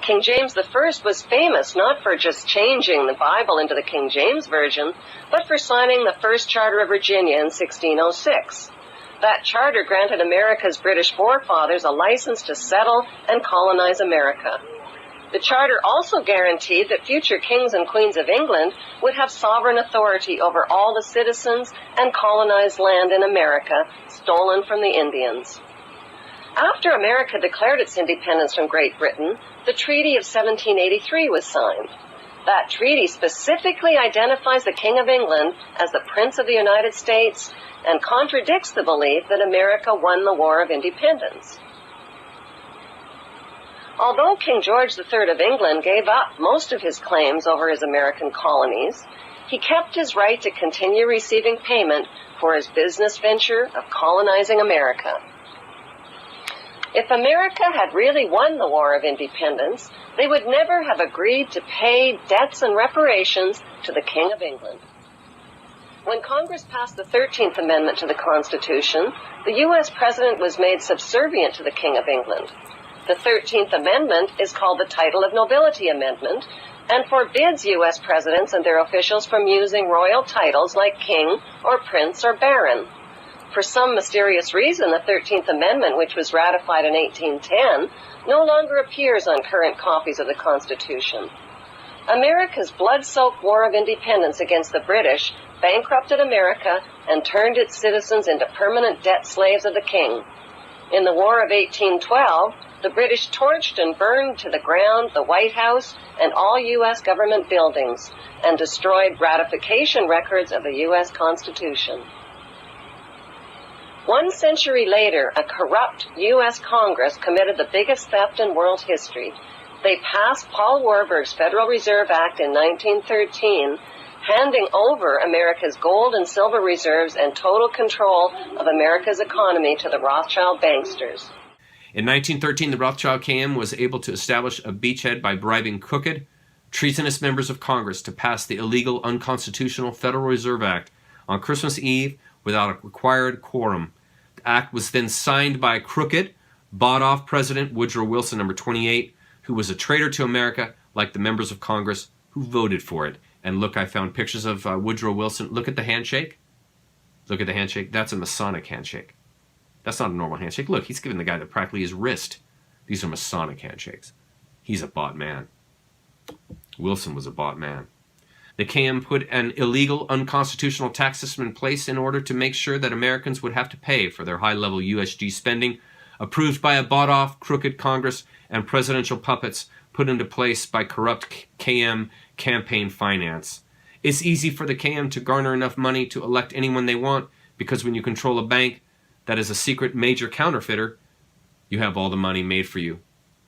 King James I was famous not for just changing the Bible into the King James Version, but for signing the First Charter of Virginia in 1606. That charter granted America's British forefathers a license to settle and colonize America. The charter also guaranteed that future kings and queens of England would have sovereign authority over all the citizens and colonized land in America stolen from the Indians. After America declared its independence from Great Britain, the Treaty of 1783 was signed. That treaty specifically identifies the King of England as the Prince of the United States and contradicts the belief that America won the War of Independence. Although King George III of England gave up most of his claims over his American colonies, he kept his right to continue receiving payment for his business venture of colonizing America. If America had really won the War of Independence, they would never have agreed to pay debts and reparations to the King of England. When Congress passed the 13th Amendment to the Constitution, the U.S. President was made subservient to the King of England. The 13th Amendment is called the Title of Nobility Amendment and forbids U.S. presidents and their officials from using royal titles like King or Prince or Baron. For some mysterious reason, the 13th Amendment, which was ratified in 1810, no longer appears on current copies of the Constitution. America's blood-soaked War of Independence against the British bankrupted America and turned its citizens into permanent debt slaves of the King. In the War of 1812, the British torched and burned to the ground the White House and all U.S. government buildings and destroyed ratification records of the U.S. Constitution. 1 century later, a corrupt U.S. Congress committed the biggest theft in world history. They passed Paul Warburg's Federal Reserve Act in 1913, handing over America's gold and silver reserves and total control of America's economy to the Rothschild banksters. In 1913, the Rothschild KM was able to establish a beachhead by bribing crooked, treasonous members of Congress to pass the illegal, unconstitutional Federal Reserve Act on Christmas Eve without a required quorum. The act was then signed by crooked, bought-off President Woodrow Wilson, number 28, who was a traitor to America, like the members of Congress who voted for it. And look, I found pictures of Woodrow Wilson. Look at the handshake. Look at the handshake. That's a Masonic handshake. That's not a normal handshake. Look, he's giving the guy practically his wrist. These are Masonic handshakes. He's a bought man. Wilson was a bought man. The KM put an illegal, unconstitutional tax system in place in order to make sure that Americans would have to pay for their high-level USG spending, approved by a bought-off, crooked Congress and presidential puppets put into place by corrupt KM campaign finance. It's easy for the KM to garner enough money to elect anyone they want, because when you control a bank that is a secret major counterfeiter, you have all the money made for you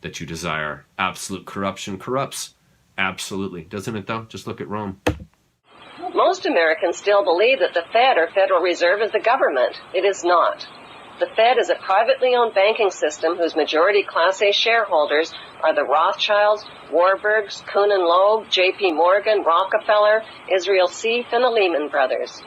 that you desire. Absolute corruption corrupts. Absolutely. Doesn't it, though? Just look at Rome. Most Americans still believe that the Fed, or Federal Reserve, is the government. It is not. The Fed is a privately owned banking system whose majority Class A shareholders are the Rothschilds, Warburgs, Kuhn & Loeb, J.P. Morgan, Rockefeller, Israel Seif, and the Lehman Brothers.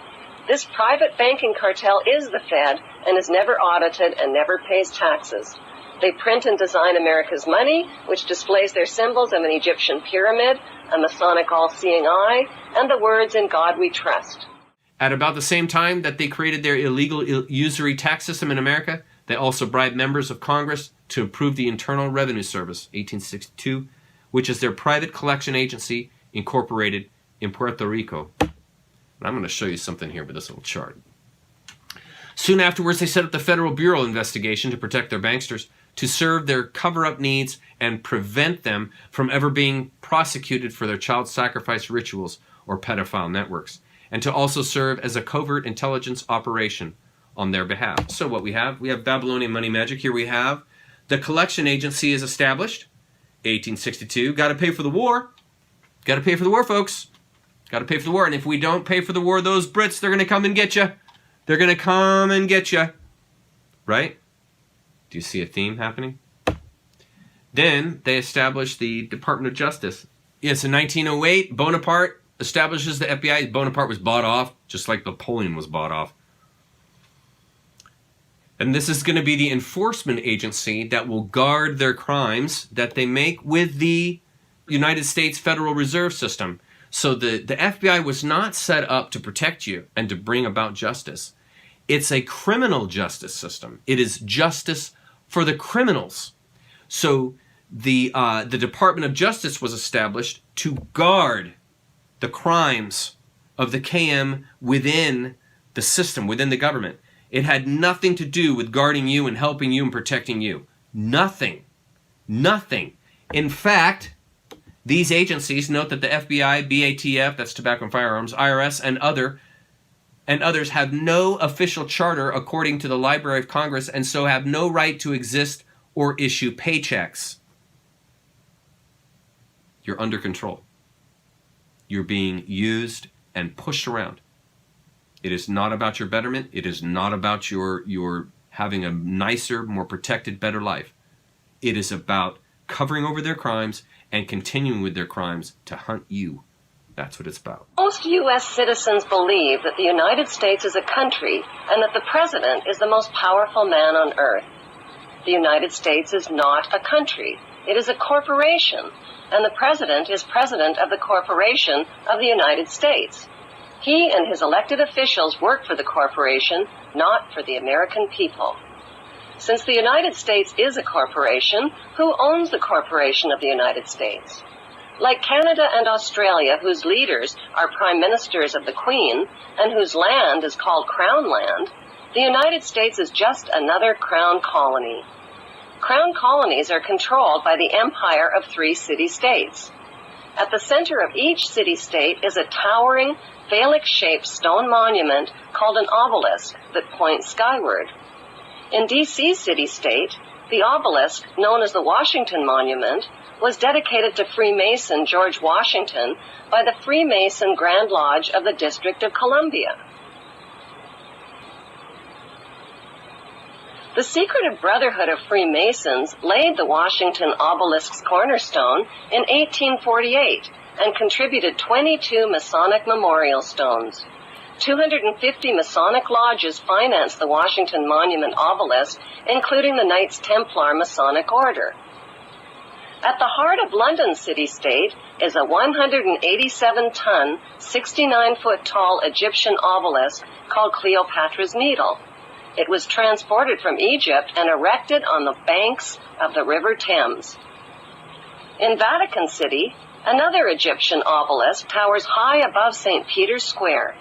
This private banking cartel is the Fed and is never audited and never pays taxes. They print and design America's money, which displays their symbols of an Egyptian pyramid, a Masonic all-seeing eye, and the words "In God We Trust." At about the same time that they created their illegal usury tax system in America, they also bribed members of Congress to approve the Internal Revenue Service, 1862, which is their private collection agency incorporated in Puerto Rico. And I'm going to show you something here with this little chart. Soon afterwards, they set up the Federal Bureau of Investigation to protect their banksters, to serve their cover-up needs and prevent them from ever being prosecuted for their child sacrifice rituals or pedophile networks, and to also serve as a covert intelligence operation on their behalf. So what we have Babylonian money magic. Here we have the collection agency is established, 1862. Got to pay for the war. Got to pay for the war, folks. Got to pay for the war. And if we don't pay for the war, those Brits, they're going to come and get you. They're going to come and get you. Right? Do you see a theme happening? Then they established the Department of Justice. Yes, in 1908, Bonaparte establishes the FBI. Bonaparte was bought off, just like Napoleon was bought off. And this is going to be the enforcement agency that will guard their crimes that they make with the United States Federal Reserve System. So the FBI was not set up to protect you and to bring about justice. It's a criminal justice system. It is justice for the criminals. So the Department of Justice was established to guard the crimes of the KM within the system, within the government. It had nothing to do with guarding you and helping you and protecting you. Nothing. Nothing. In fact, these agencies, note that the FBI, BATF, that's Tobacco and Firearms, IRS, and others have no official charter according to the Library of Congress, and so have no right to exist or issue paychecks. You're under control. You're being used and pushed around. It is not about your betterment. It is not about your having a nicer, more protected, better life. It is about covering over their crimes and continuing with their crimes to hunt you. That's what it's about. Most U.S. citizens believe that the United States is a country and that the president is the most powerful man on earth. The United States is not a country. It is a corporation, and the president is president of the corporation of the United States. He and his elected officials work for the corporation, not for the American people. Since the United States is a corporation, who owns the corporation of the United States? Like Canada and Australia, whose leaders are prime ministers of the Queen, and whose land is called Crown Land, the United States is just another crown colony. Crown colonies are controlled by the empire of 3 city-states. At the center of each city-state is a towering, phallic-shaped stone monument called an obelisk that points skyward. In D.C. city-state, the obelisk, known as the Washington Monument, was dedicated to Freemason George Washington by the Freemason Grand Lodge of the District of Columbia. The secretive Brotherhood of Freemasons laid the Washington obelisk's cornerstone in 1848 and contributed 22 Masonic memorial stones. 250 Masonic lodges financed the Washington Monument obelisk, including the Knights Templar Masonic Order. At the heart of London city-state is a 187-ton, 69-foot-tall Egyptian obelisk called Cleopatra's Needle. It was transported from Egypt and erected on the banks of the River Thames. In Vatican City, another Egyptian obelisk towers high above St. Peter's Square.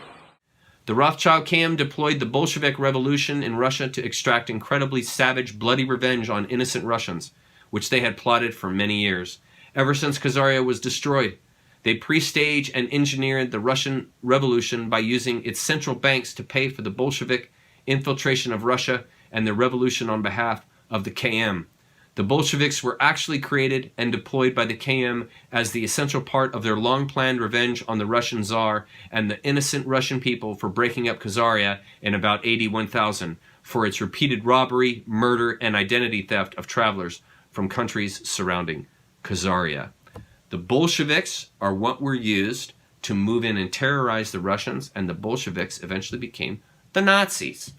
The Rothschild KM deployed the Bolshevik Revolution in Russia to extract incredibly savage, bloody revenge on innocent Russians, which they had plotted for many years. Ever since Khazaria was destroyed, they pre-stage and engineered the Russian Revolution by using its central banks to pay for the Bolshevik infiltration of Russia and the revolution on behalf of the KM. The Bolsheviks were actually created and deployed by the KM as the essential part of their long-planned revenge on the Russian Tsar and the innocent Russian people for breaking up Khazaria in about AD 1000 for its repeated robbery, murder, and identity theft of travelers from countries surrounding Khazaria. The Bolsheviks are what were used to move in and terrorize the Russians, and the Bolsheviks eventually became the Nazis.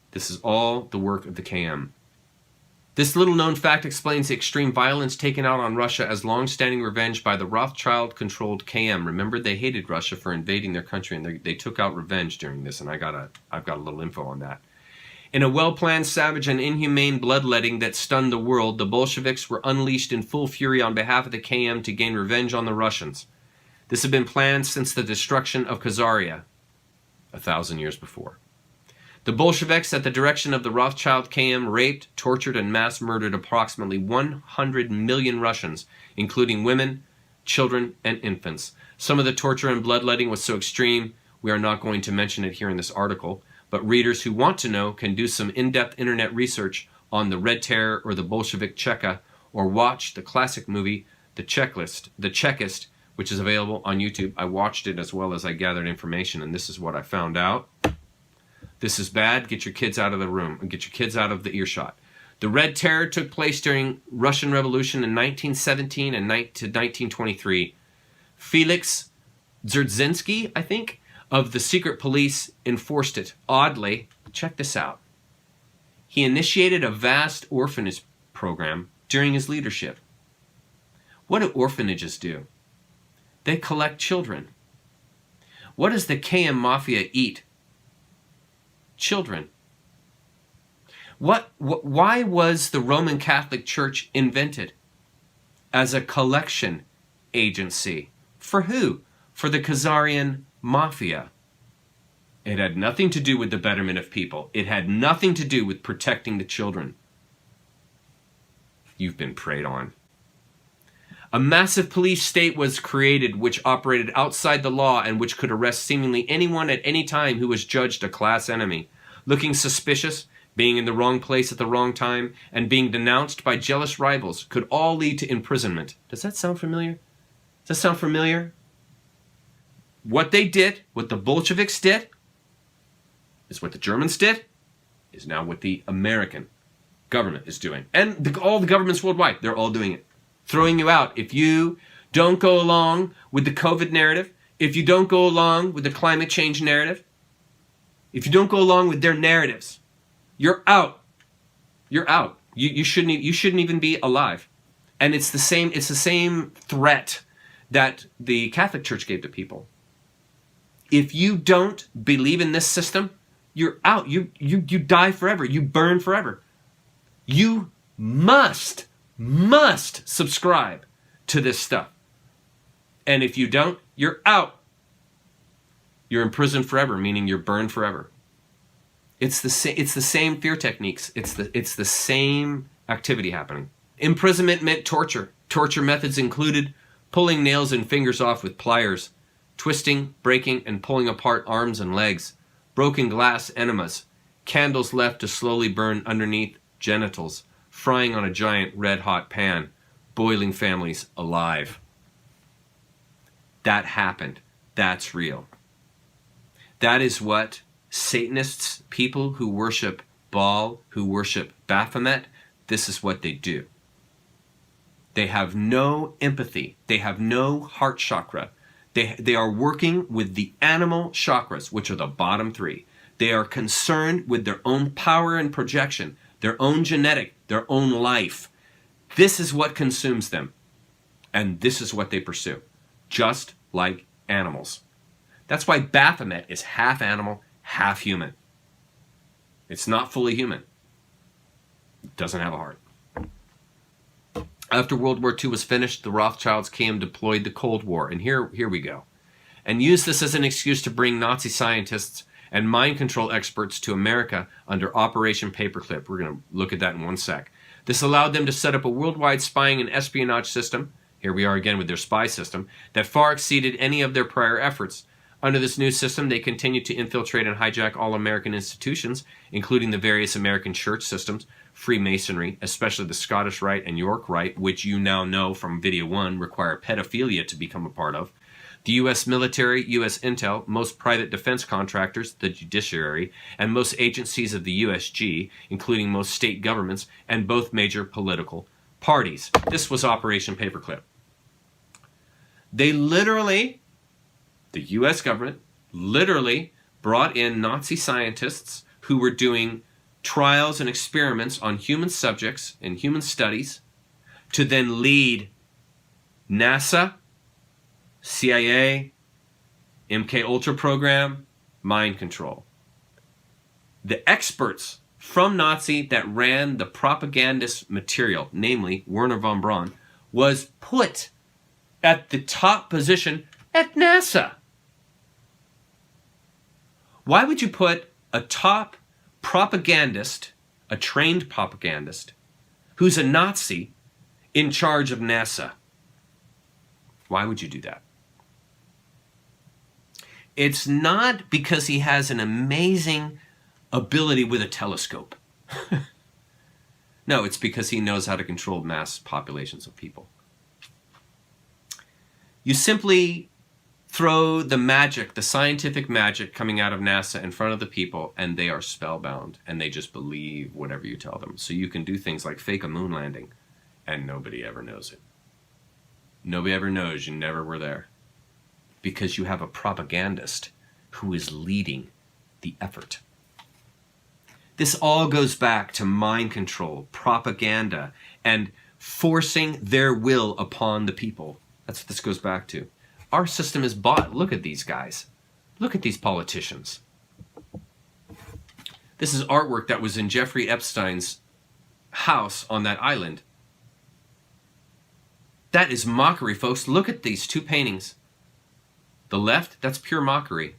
This is all the work of the KM. This little-known fact explains the extreme violence taken out on Russia as long-standing revenge by the Rothschild-controlled KM. Remember, they hated Russia for invading their country, and they took out revenge during this, and I've got a little info on that. In a well-planned, savage, and inhumane bloodletting that stunned the world, the Bolsheviks were unleashed in full fury on behalf of the KM to gain revenge on the Russians. This had been planned since the destruction of Khazaria 1,000 years before. The Bolsheviks, at the direction of the Rothschild KM, raped, tortured, and mass murdered approximately 100 million Russians, including women, children, and infants. Some of the torture and bloodletting was so extreme, we are not going to mention it here in this article, but readers who want to know can do some in-depth internet research on the Red Terror or the Bolshevik Cheka, or watch the classic movie, The Chekist, which is available on YouTube. I watched it as well as I gathered information, and this is what I found out. This is bad. Get your kids out of the room and get your kids out of the earshot. The Red Terror took place during Russian Revolution in 1917 and to 1923. Felix Dzerzhinsky, I think, of the secret police enforced it. Oddly, check this out. He initiated a vast orphanage program during his leadership. What do orphanages do? They collect children. What does the KM Mafia eat? Children. Why was the Roman Catholic Church invented? As a collection agency. For who? For the Khazarian Mafia. It had nothing to do with the betterment of people. It had nothing to do with protecting the children. You've been preyed on. A massive police state was created which operated outside the law and which could arrest seemingly anyone at any time who was judged a class enemy. Looking suspicious, being in the wrong place at the wrong time, and being denounced by jealous rivals could all lead to imprisonment. Does that sound familiar? Does that sound familiar? What they did, what the Bolsheviks did, is what the Germans did, is now what the American government is doing. And all the governments worldwide, they're all doing it. Throwing you out. If you don't go along with the COVID narrative, if you don't go along with the climate change narrative, if you don't go along with their narratives, you're out. You're out. You shouldn't even be alive. And it's the same threat that the Catholic Church gave to people. If you don't believe in this system, you're out. You die forever. You burn forever. You must subscribe to this stuff. And if you don't, you're out. You're in prison forever, meaning you're burned forever. It's the same fear techniques. It's the same activity happening. Imprisonment meant torture. Torture methods included pulling nails and fingers off with pliers, twisting, breaking, and pulling apart arms and legs, broken glass enemas, candles left to slowly burn underneath genitals, frying on a giant red-hot pan, boiling families alive. That happened. That's real. That is what Satanists, people who worship Baal, who worship Baphomet, this is what they do. They have no empathy. They have no heart chakra. They are working with the animal chakras, which are the bottom three. They are concerned with their own power and projection, their own genetic, their own life. This is what consumes them. And this is what they pursue. Just like animals. That's why Baphomet is half animal, half human. It's not fully human. It doesn't have a heart. After World War II was finished, the Rothschilds came and deployed the Cold War. And here we go. And used this as an excuse to bring Nazi scientists and mind control experts to America under Operation Paperclip. We're going to look at that in one sec. This allowed them to set up a worldwide spying and espionage system, here we are again with their spy system, that far exceeded any of their prior efforts. Under this new system, they continued to infiltrate and hijack all American institutions, including the various American church systems, Freemasonry, especially the Scottish Rite and York Rite, which you now know from Video 1 require pedophilia to become a part of, the U.S. military, U.S. intel, most private defense contractors, the judiciary, and most agencies of the USG, including most state governments, and both major political parties. This was Operation Paperclip. They literally, the U.S. government, literally brought in Nazi scientists who were doing trials and experiments on human subjects in human studies to then lead NASA, CIA, MK Ultra program, mind control. The experts from Nazi that ran the propagandist material, namely Werner von Braun, was put at the top position at NASA. Why would you put a top propagandist, a trained propagandist, who's a Nazi, in charge of NASA? Why would you do that? It's not because he has an amazing ability with a telescope. No, it's because he knows how to control mass populations of people. You simply throw the magic, the scientific magic coming out of NASA in front of the people, and they are spellbound, and they just believe whatever you tell them. So you can do things like fake a moon landing, and nobody ever knows it. Nobody ever knows you never were there. Because you have a propagandist who is leading the effort. This all goes back to mind control, propaganda, and forcing their will upon the people. That's what this goes back to. Our system is bought. Look at these guys. Look at these politicians. This is artwork that was in Jeffrey Epstein's house on that island. That is mockery, folks. Look at these two paintings. The left, that's pure mockery.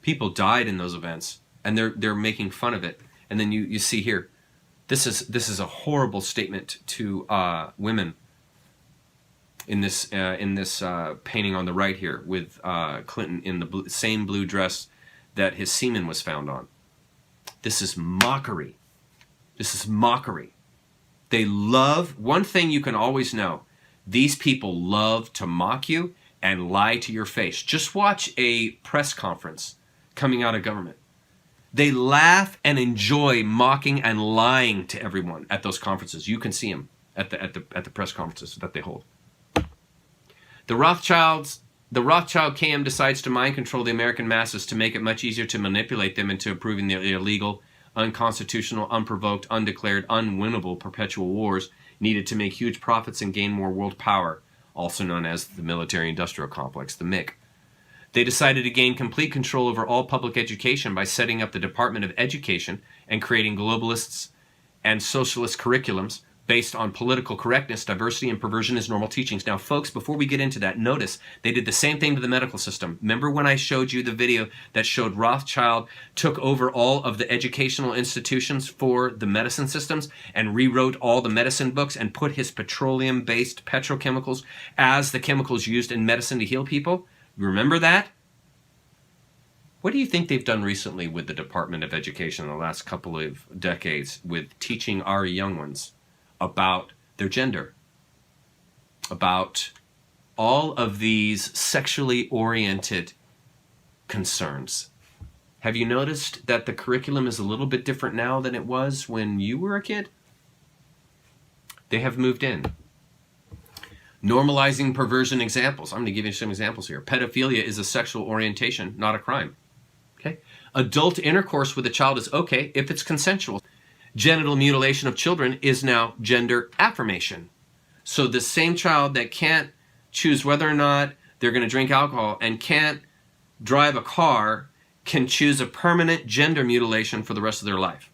People died in those events, and they're making fun of it. And then you see here, this is a horrible statement to women. In this painting on the right here, with Clinton in the same blue dress that his semen was found on. This is mockery. This is mockery. They love, one thing you can always know, these people love to mock you and lie to your face. Just watch a press conference coming out of government. They laugh and enjoy mocking and lying to everyone at those conferences. You can see them at the press conferences that they hold. The Rothschild KM decides to mind control the American masses to make it much easier to manipulate them into approving their illegal, unconstitutional, unprovoked, undeclared, unwinnable perpetual wars needed to make huge profits and gain more world power, also known as the military-industrial complex, the MIC. They decided to gain complete control over all public education by setting up the Department of Education and creating globalists and socialist curriculums based on political correctness, diversity, and perversion as normal teachings. Now, folks, before we get into that, notice they did the same thing to the medical system. Remember when I showed you the video that showed Rothschild took over all of the educational institutions for the medicine systems and rewrote all the medicine books and put his petroleum-based petrochemicals as the chemicals used in medicine to heal people? Remember that? What do you think they've done recently with the Department of Education in the last couple of decades with teaching our young ones about their gender, about all of these sexually oriented concerns? Have you noticed that the curriculum is a little bit different now than it was when you were a kid? They have moved in. Normalizing perversion examples. I'm going to give you some examples here. Pedophilia is a sexual orientation, not a crime. Okay? Adult intercourse with a child is okay if it's consensual. Genital mutilation of children is now gender affirmation. So the same child that can't choose whether or not they're going to drink alcohol and can't drive a car can choose a permanent gender mutilation for the rest of their life.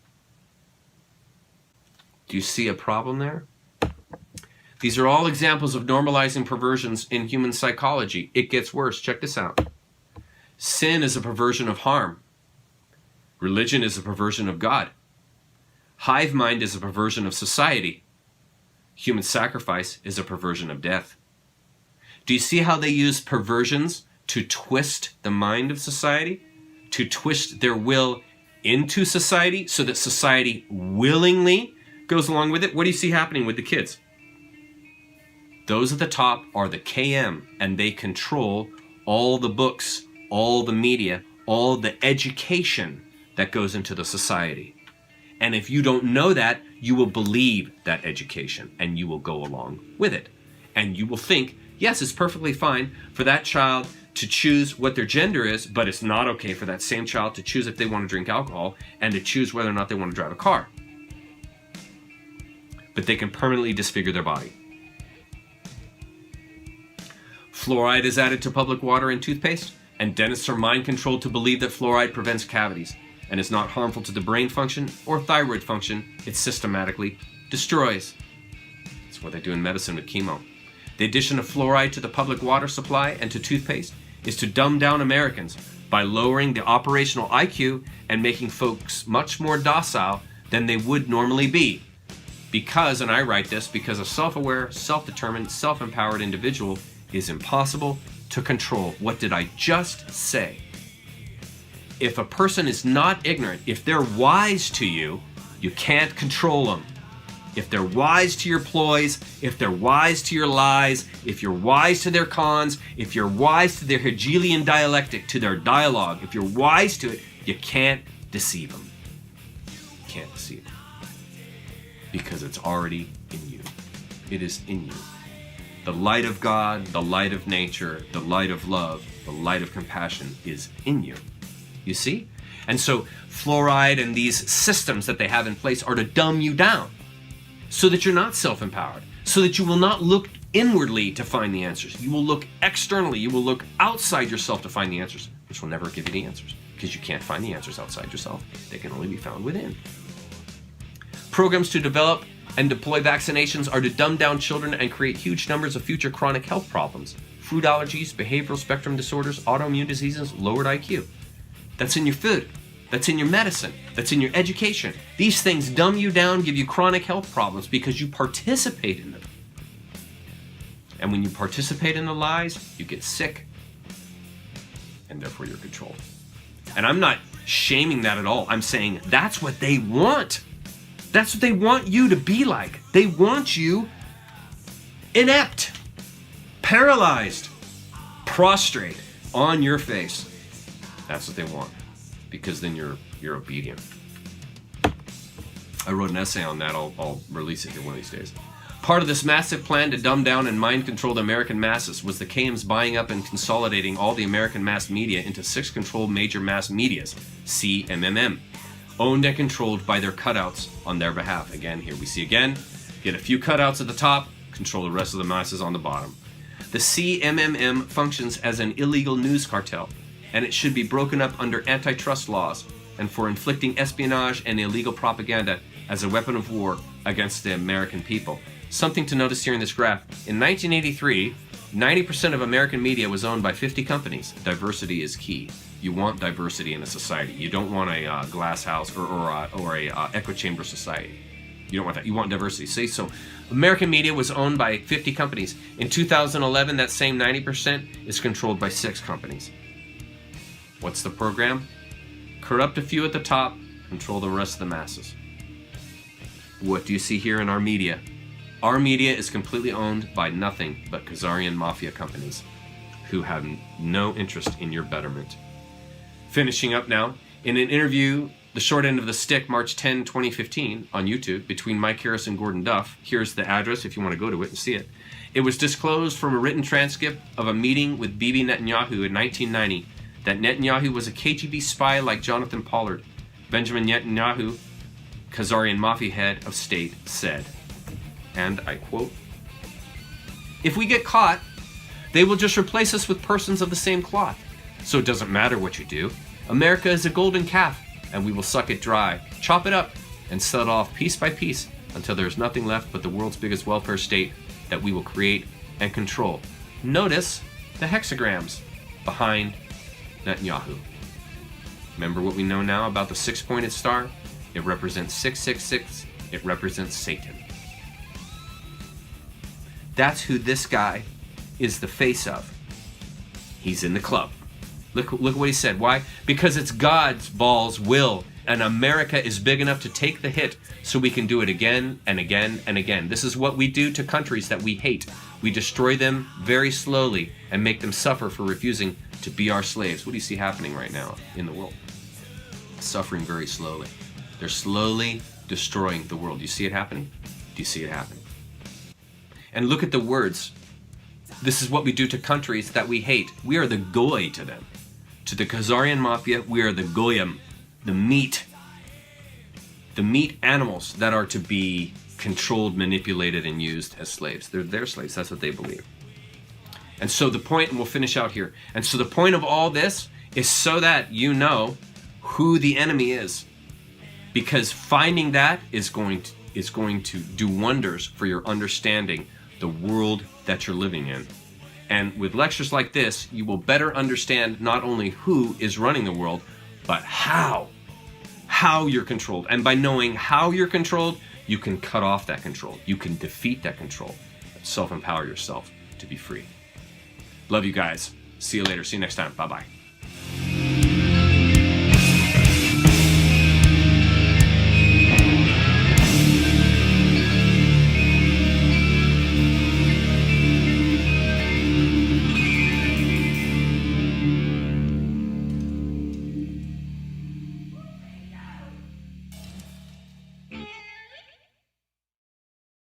Do you see a problem there? These are all examples of normalizing perversions in human psychology. It gets worse. Check this out. Sin is a perversion of harm. Religion is a perversion of God. Hive mind is a perversion of society. Human sacrifice is a perversion of death. Do you see how they use perversions to twist the mind of society? To twist their will into society so that society willingly goes along with it? What do you see happening with the kids? Those at the top are the KM, and they control all the books, all the media, all the education that goes into the society. And if you don't know that, you will believe that education, and you will go along with it. And you will think, yes, it's perfectly fine for that child to choose what their gender is, but it's not okay for that same child to choose if they want to drink alcohol and to choose whether or not they want to drive a car. But they can permanently disfigure their body. Fluoride is added to public water and toothpaste, and dentists are mind-controlled to believe that fluoride prevents cavities and is not harmful to the brain function or thyroid function. It systematically destroys. That's what they do in medicine with chemo. The addition of fluoride to the public water supply and to toothpaste is to dumb down Americans by lowering the operational IQ and making folks much more docile than they would normally be. Because, and I write this, because a self-aware, self-determined, self-empowered individual is impossible to control. What did I just say? If a person is not ignorant, if they're wise to you, you can't control them. If they're wise to your ploys, if they're wise to your lies, if you're wise to their cons, if you're wise to their Hegelian dialectic, to their dialogue, if you're wise to it, you can't deceive them. You can't deceive them. Because it's already in you. It is in you. The light of God, the light of nature, the light of love, the light of compassion is in you. You see? And so fluoride and these systems that they have in place are to dumb you down so that you're not self-empowered, so that you will not look inwardly to find the answers. You will look externally. You will look outside yourself to find the answers, which will never give you the answers because you can't find the answers outside yourself. They can only be found within. Programs to develop and deploy vaccinations are to dumb down children and create huge numbers of future chronic health problems. Food allergies, behavioral spectrum disorders, autoimmune diseases, lowered IQ. That's in your food. That's in your medicine. That's in your education. These things dumb you down, give you chronic health problems because you participate in them. And when you participate in the lies, you get sick. And therefore you're controlled. And I'm not shaming that at all. I'm saying that's what they want. That's what they want you to be like. They want you inept, paralyzed, prostrate on your face. That's what they want, because then you're obedient. I wrote an essay on that. I'll release it here one of these days. Part of this massive plan to dumb down and mind control the American masses was the KM's buying up and consolidating all the American mass media into 6 controlled major mass medias, CMMM, owned and controlled by their cutouts on their behalf. Again, here we see again, get a few cutouts at the top, control the rest of the masses on the bottom. The CMMM functions as an illegal news cartel, and it should be broken up under antitrust laws and for inflicting espionage and illegal propaganda as a weapon of war against the American people. Something to notice here in this graph. In 1983, 90% of American media was owned by 50 companies. Diversity is key. You want diversity in a society. You don't want a glass house or a echo chamber society. You don't want that. You want diversity. See, so American media was owned by 50 companies. In 2011, that same 90% is controlled by 6 companies. What's the program? Corrupt a few at the top, control the rest of the masses. What do you see here in our media? Our media is completely owned by nothing but Khazarian Mafia companies who have no interest in your betterment. Finishing up now, in an interview, The Short End of the Stick, March 10, 2015, on YouTube, between Mike Harris and Gordon Duff. Here's the address if you want to go to it and see it. It was disclosed from a written transcript of a meeting with Bibi Netanyahu in 1990 that Netanyahu was a KGB spy like Jonathan Pollard. Benjamin Netanyahu, Khazarian Mafia head of state, said, and I quote, "If we get caught, they will just replace us with persons of the same cloth. So it doesn't matter what you do. America is a golden calf, and we will suck it dry, chop it up, and sell it off piece by piece until there is nothing left but the world's biggest welfare state that we will create and control. Notice the hexagrams behind Netanyahu. Remember what we know now about the six-pointed star? It represents 666. It represents Satan. That's who this guy is the face of. He's in the club. Look what he said. Why? Because it's God's ball's will, and America is big enough to take the hit so we can do it again and again and again. This is what we do to countries that we hate. We destroy them very slowly and make them suffer for refusing to be our slaves. What do you see happening right now in the world? Suffering very slowly. They're slowly destroying the world. Do you see it happening? Do you see it happening? And look at the words. This is what we do to countries that we hate. We are the goy to them. To the Khazarian Mafia, we are the goyim, the meat animals that are to be controlled, manipulated, and used as slaves. They're their slaves. That's what they believe. And so the point, and we'll finish out here, and so the point of all this is so that you know who the enemy is. Because finding that is going to do wonders for your understanding the world that you're living in. And with lectures like this, you will better understand not only who is running the world, but how you're controlled. And by knowing how you're controlled, you can cut off that control. You can defeat that control. Self-empower yourself to be free. Love you guys. See you later. See you next time. Bye-bye.